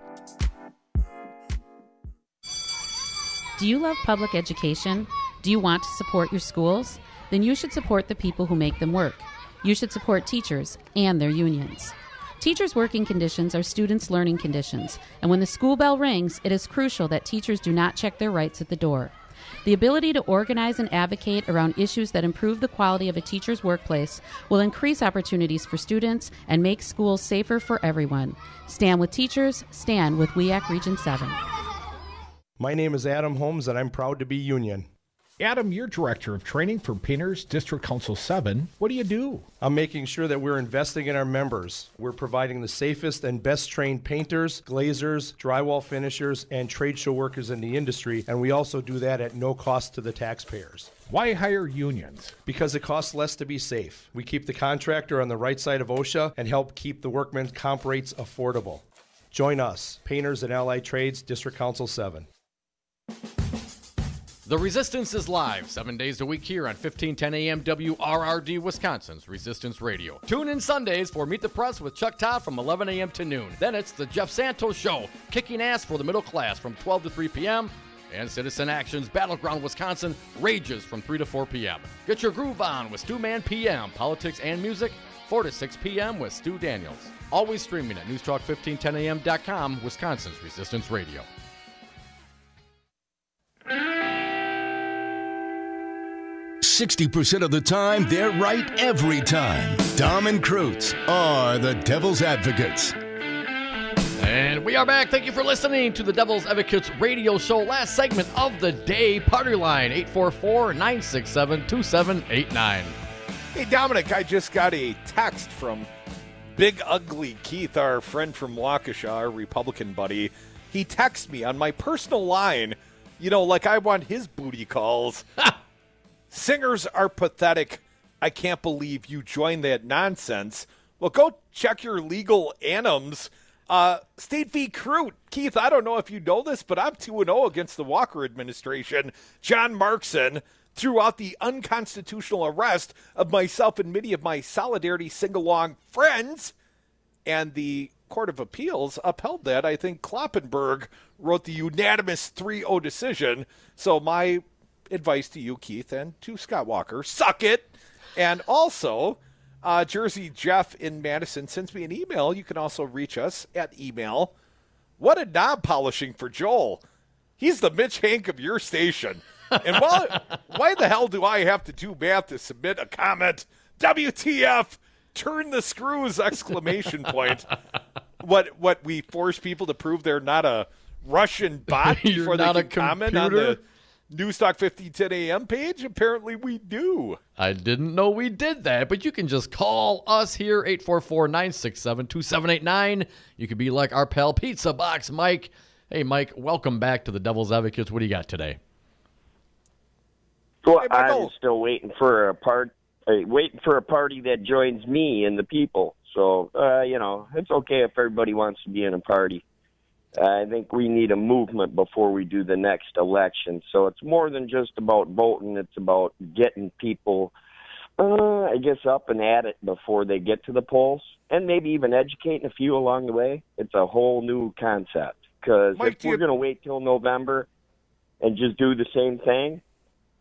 Do you love public education? Do you want to support your schools? Then you should support the people who make them work. You should support teachers and their unions. Teachers' working conditions are students' learning conditions, and when the school bell rings, it is crucial that teachers do not check their rights at the door. The ability to organize and advocate around issues that improve the quality of a teacher's workplace will increase opportunities for students and make schools safer for everyone. Stand with teachers, stand with WEAC Region 7. My name is Adam Holmes, and I'm proud to be union. Adam, you're Director of Training for Painters District Council 7. What do you do? I'm making sure that we're investing in our members. We're providing the safest and best trained painters, glazers, drywall finishers, and trade show workers in the industry, and we also do that at no cost to the taxpayers. Why hire unions? Because it costs less to be safe. We keep the contractor on the right side of OSHA and help keep the workmen's comp rates affordable. Join us, Painters and Allied Trades, District Council 7. The Resistance is live 7 days a week here on 1510 AM WRRD, Wisconsin's Resistance Radio. Tune in Sundays for Meet the Press with Chuck Todd from 11 a.m. to noon. Then it's the Jeff Santos Show, kicking ass for the middle class from 12 to 3 p.m. And Citizen Action's Battleground Wisconsin rages from 3 to 4 p.m. Get your groove on with Stu Man PM, politics and music, 4 to 6 p.m. with Stu Daniels. Always streaming at newstalk1510am.com, Wisconsin's Resistance Radio. 60% of the time, they're right every time. Dom and Krutz are the Devil's Advocates. And we are back. Thank you for listening to the Devil's Advocates radio show. Last segment of the day. Party line 844-967-2789. Hey, Dominic, I just got a text from Big Ugly Keith, our friend from Waukesha, our Republican buddy. He texted me on my personal line, like I want his booty calls. Singers are pathetic. I can't believe you joined that nonsense. Well, go check your legal anthems. State v. Crute. Keith, I don't know if you know this, but I'm 2-0 against the Walker administration. John Markson threw out the unconstitutional arrest of myself and many of my Solidarity sing-along friends, and the Court of Appeals upheld that. I think Kloppenberg wrote the unanimous 3-0 decision. So my advice to you, Keith, and to Scott Walker, suck it. And also, Jersey Jeff in Madison sends me an email. You can also reach us at email. What a knob polishing for Joel. He's the Mitch Hank of your station. And why the hell do I have to do math to submit a comment? WTF, turn the screws, exclamation point. What we force people to prove they're not a Russian bot before they can comment on the Newstalk 1510 AM page? Apparently we do. I didn't know we did that, but you can just call us here, 844-967-2789. You could be like our pal Pizza Box Mike. Hey, Mike, welcome back to the Devil's Advocates. What do you got today? Well, I'm still waiting for a party that joins me and the people. So, it's okay if everybody wants to be in a party. I think we need a movement before we do the next election. So it's more than just about voting. It's about getting people, up and at it before they get to the polls, and maybe even educating a few along the way. It's a whole new concept. Because if we're going to wait till November and just do the same thing,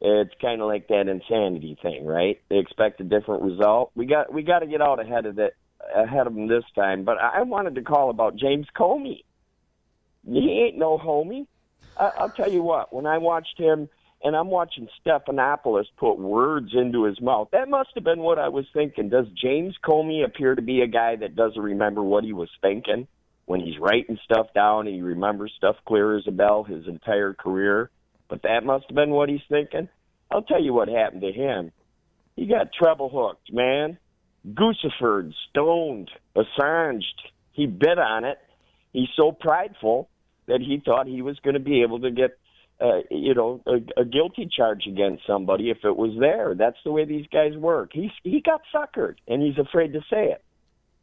it's kind of like that insanity thing, right? They expect a different result. We got to get out ahead of them this time. But I wanted to call about James Comey. He ain't no homie. I'll tell you what, when I watched him, and I'm watching Stephanopoulos put words into his mouth, that must have been what I was thinking. Does James Comey appear to be a guy that doesn't remember what he was thinking when he's writing stuff down and he remembers stuff clear as a bell his entire career? But that must have been what he's thinking. I'll tell you what happened to him. He got treble hooked, man. Gucciferred, stoned, Assanged. He bit on it. He's so prideful that he thought he was going to be able to get, a guilty charge against somebody if it was there. That's the way these guys work. He got suckered, and he's afraid to say it.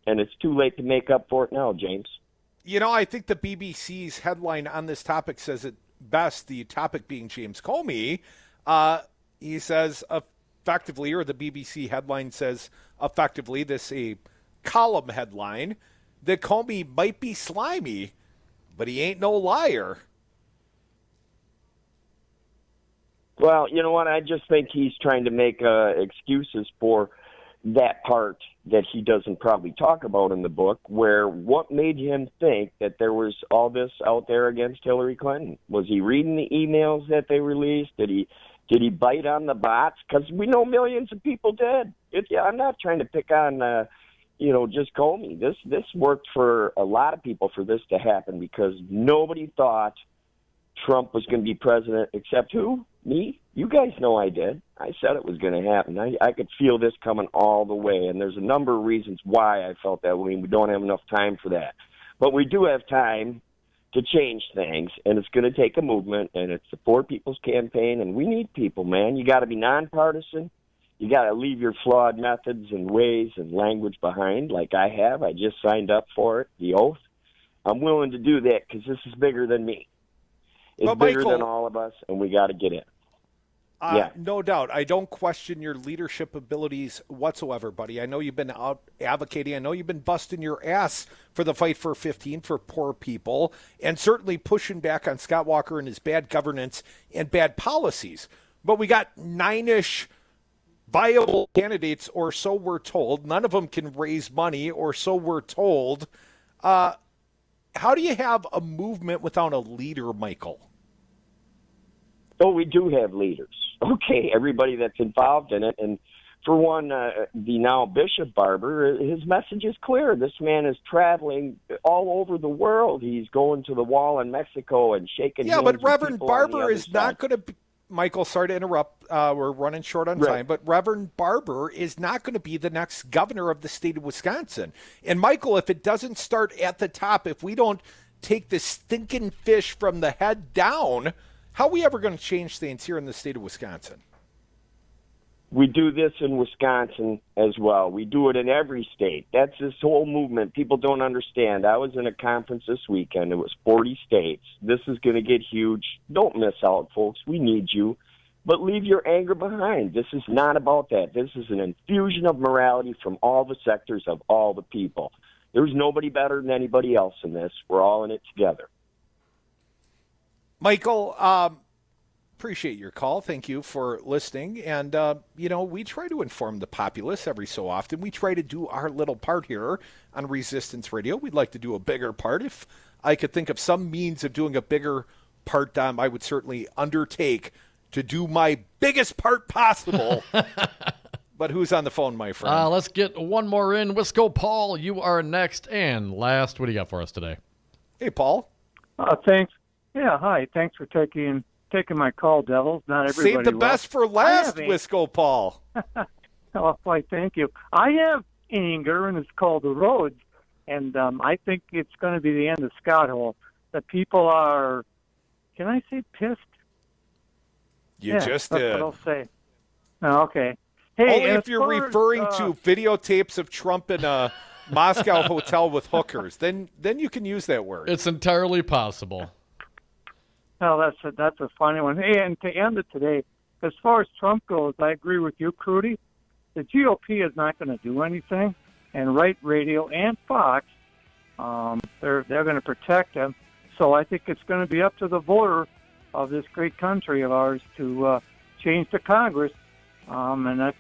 And it's too late to make up for it now, James. I think the BBC's headline on this topic says it best, the topic being James Comey. He says effectively, or the BBC headline says effectively, this a column headline, that Comey might be slimy, but he ain't no liar. Well, you know what? I just think he's trying to make excuses for that part that he doesn't probably talk about in the book, where what made him think that there was all this out there against Hillary Clinton? Was he reading the emails that they released? Did he bite on the bots? Because we know millions of people did. I'm not trying to pick on, just Comey. This worked for a lot of people for this to happen, because nobody thought Trump was going to be president except who? Me? You guys know I did. I said it was going to happen. I could feel this coming all the way, and there's a number of reasons why I felt that way. We don't have enough time for that. But we do have time to change things, and it's going to take a movement, and it's the For People's campaign, and we need people, man. You got to be nonpartisan. You got to leave your flawed methods and ways and language behind, like I have. I just signed up for it, the oath. I'm willing to do that because this is bigger than me. It's bigger than all of us, and we got to get in. No doubt. I don't question your leadership abilities whatsoever, buddy. I know you've been out advocating. I know you've been busting your ass for the fight for 15 for poor people, and certainly pushing back on Scott Walker and his bad governance and bad policies. But we got 9-ish viable candidates, or so we're told. None of them can raise money, or so we're told. How do you have a movement without a leader, Michael? Oh, we do have leaders. Okay, everybody that's involved in it. And for one, the now Bishop Barber, his message is clear. This man is traveling all over the world. He's going to the wall in Mexico and shaking hands. Yeah, but with Reverend people on the Barber other is not side. going to be, Michael, sorry to interrupt. We're running short on time, but Reverend Barber is not going to be the next governor of the state of Wisconsin. And Michael, if it doesn't start at the top, if we don't take the stinking fish from the head down, how are we ever going to change things here in the state of Wisconsin? We do this in Wisconsin as well. We do it in every state. That's this whole movement. People don't understand. I was in a conference this weekend. It was 40 states. This is going to get huge. Don't miss out, folks. We need you. But leave your anger behind. This is not about that. This is an infusion of morality from all the sectors of all the people. There's nobody better than anybody else in this. We're all in it together. Michael, appreciate your call. Thank you for listening. And, we try to inform the populace every so often. We try to do our little part here on Resistance Radio. We'd like to do a bigger part. If I could think of some means of doing a bigger part, I would certainly undertake to do my biggest part possible. But who's on the phone, my friend? Let's get one more in. Wisco Paul, you are next and last. What do you got for us today? Hey, Paul. Thanks. Yeah, hi. Thanks for taking my call, Devils. Not everybody. Save the best for last, Wisco Paul. Oh, why, thank you. I have anger, and it's called the roads, and I think it's going to be the end of Scott Hole. The people are, can I say pissed? You just did. That's what I'll say. Oh, okay. Hey, only if you're referring to videotapes of Trump in a Moscow hotel with hookers, then you can use that word. It's entirely possible. Oh, that's a funny one. Hey, and to end it today, as far as Trump goes, I agree with you, Crudy. The GOP is not going to do anything, and Right Radio and Fox, they're going to protect him. So I think it's going to be up to the voter of this great country of ours to change the Congress, and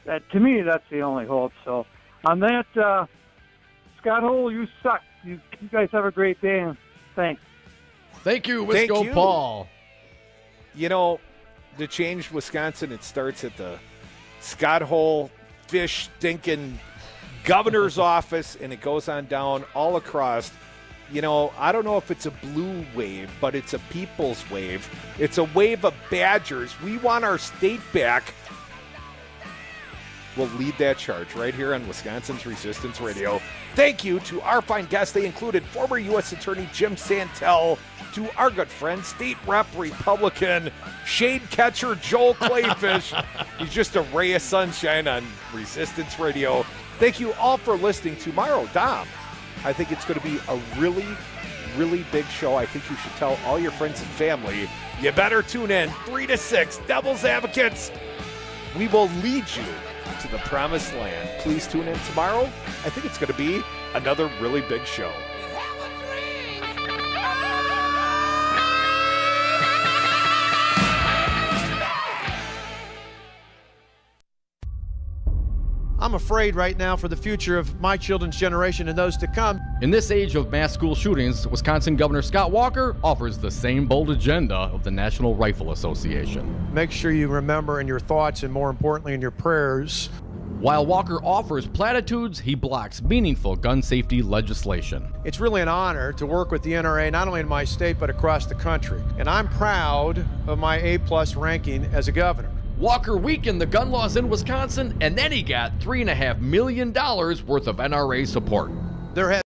that to me that's the only hope. So on that, Scott Hole, you suck. You guys have a great day, and thanks. Thank you, Wisco Paul. To change Wisconsin, it starts at the Scott Hole fish stinking governor's office, and it goes on down all across. I don't know if it's a blue wave, but it's a people's wave. It's a wave of badgers. We want our state back. We'll lead that charge right here on Wisconsin's Resistance Radio. Thank you to our fine guests. They included former U.S. Attorney Jim Santelle, to our good friend, State Rep Republican shade catcher Joel Kleefish. He's just a ray of sunshine on Resistance Radio. Thank you all for listening. Tomorrow, Dom, I think it's going to be a really, really big show. I think you should tell all your friends and family. You better tune in 3 to 6, Devil's Advocates. We will lead you to the promised land. Please tune in tomorrow. I think it's going to be another really big show. I'm afraid right now for the future of my children's generation and those to come. In this age of mass school shootings, Wisconsin Governor Scott Walker offers the same bold agenda of the National Rifle Association. Make sure you remember in your thoughts and more importantly in your prayers. While Walker offers platitudes, he blocks meaningful gun safety legislation. It's really an honor to work with the NRA, not only in my state, but across the country. And I'm proud of my A+ ranking as a governor. Walker weakened the gun laws in Wisconsin, and then he got $3.5 million worth of NRA support. There has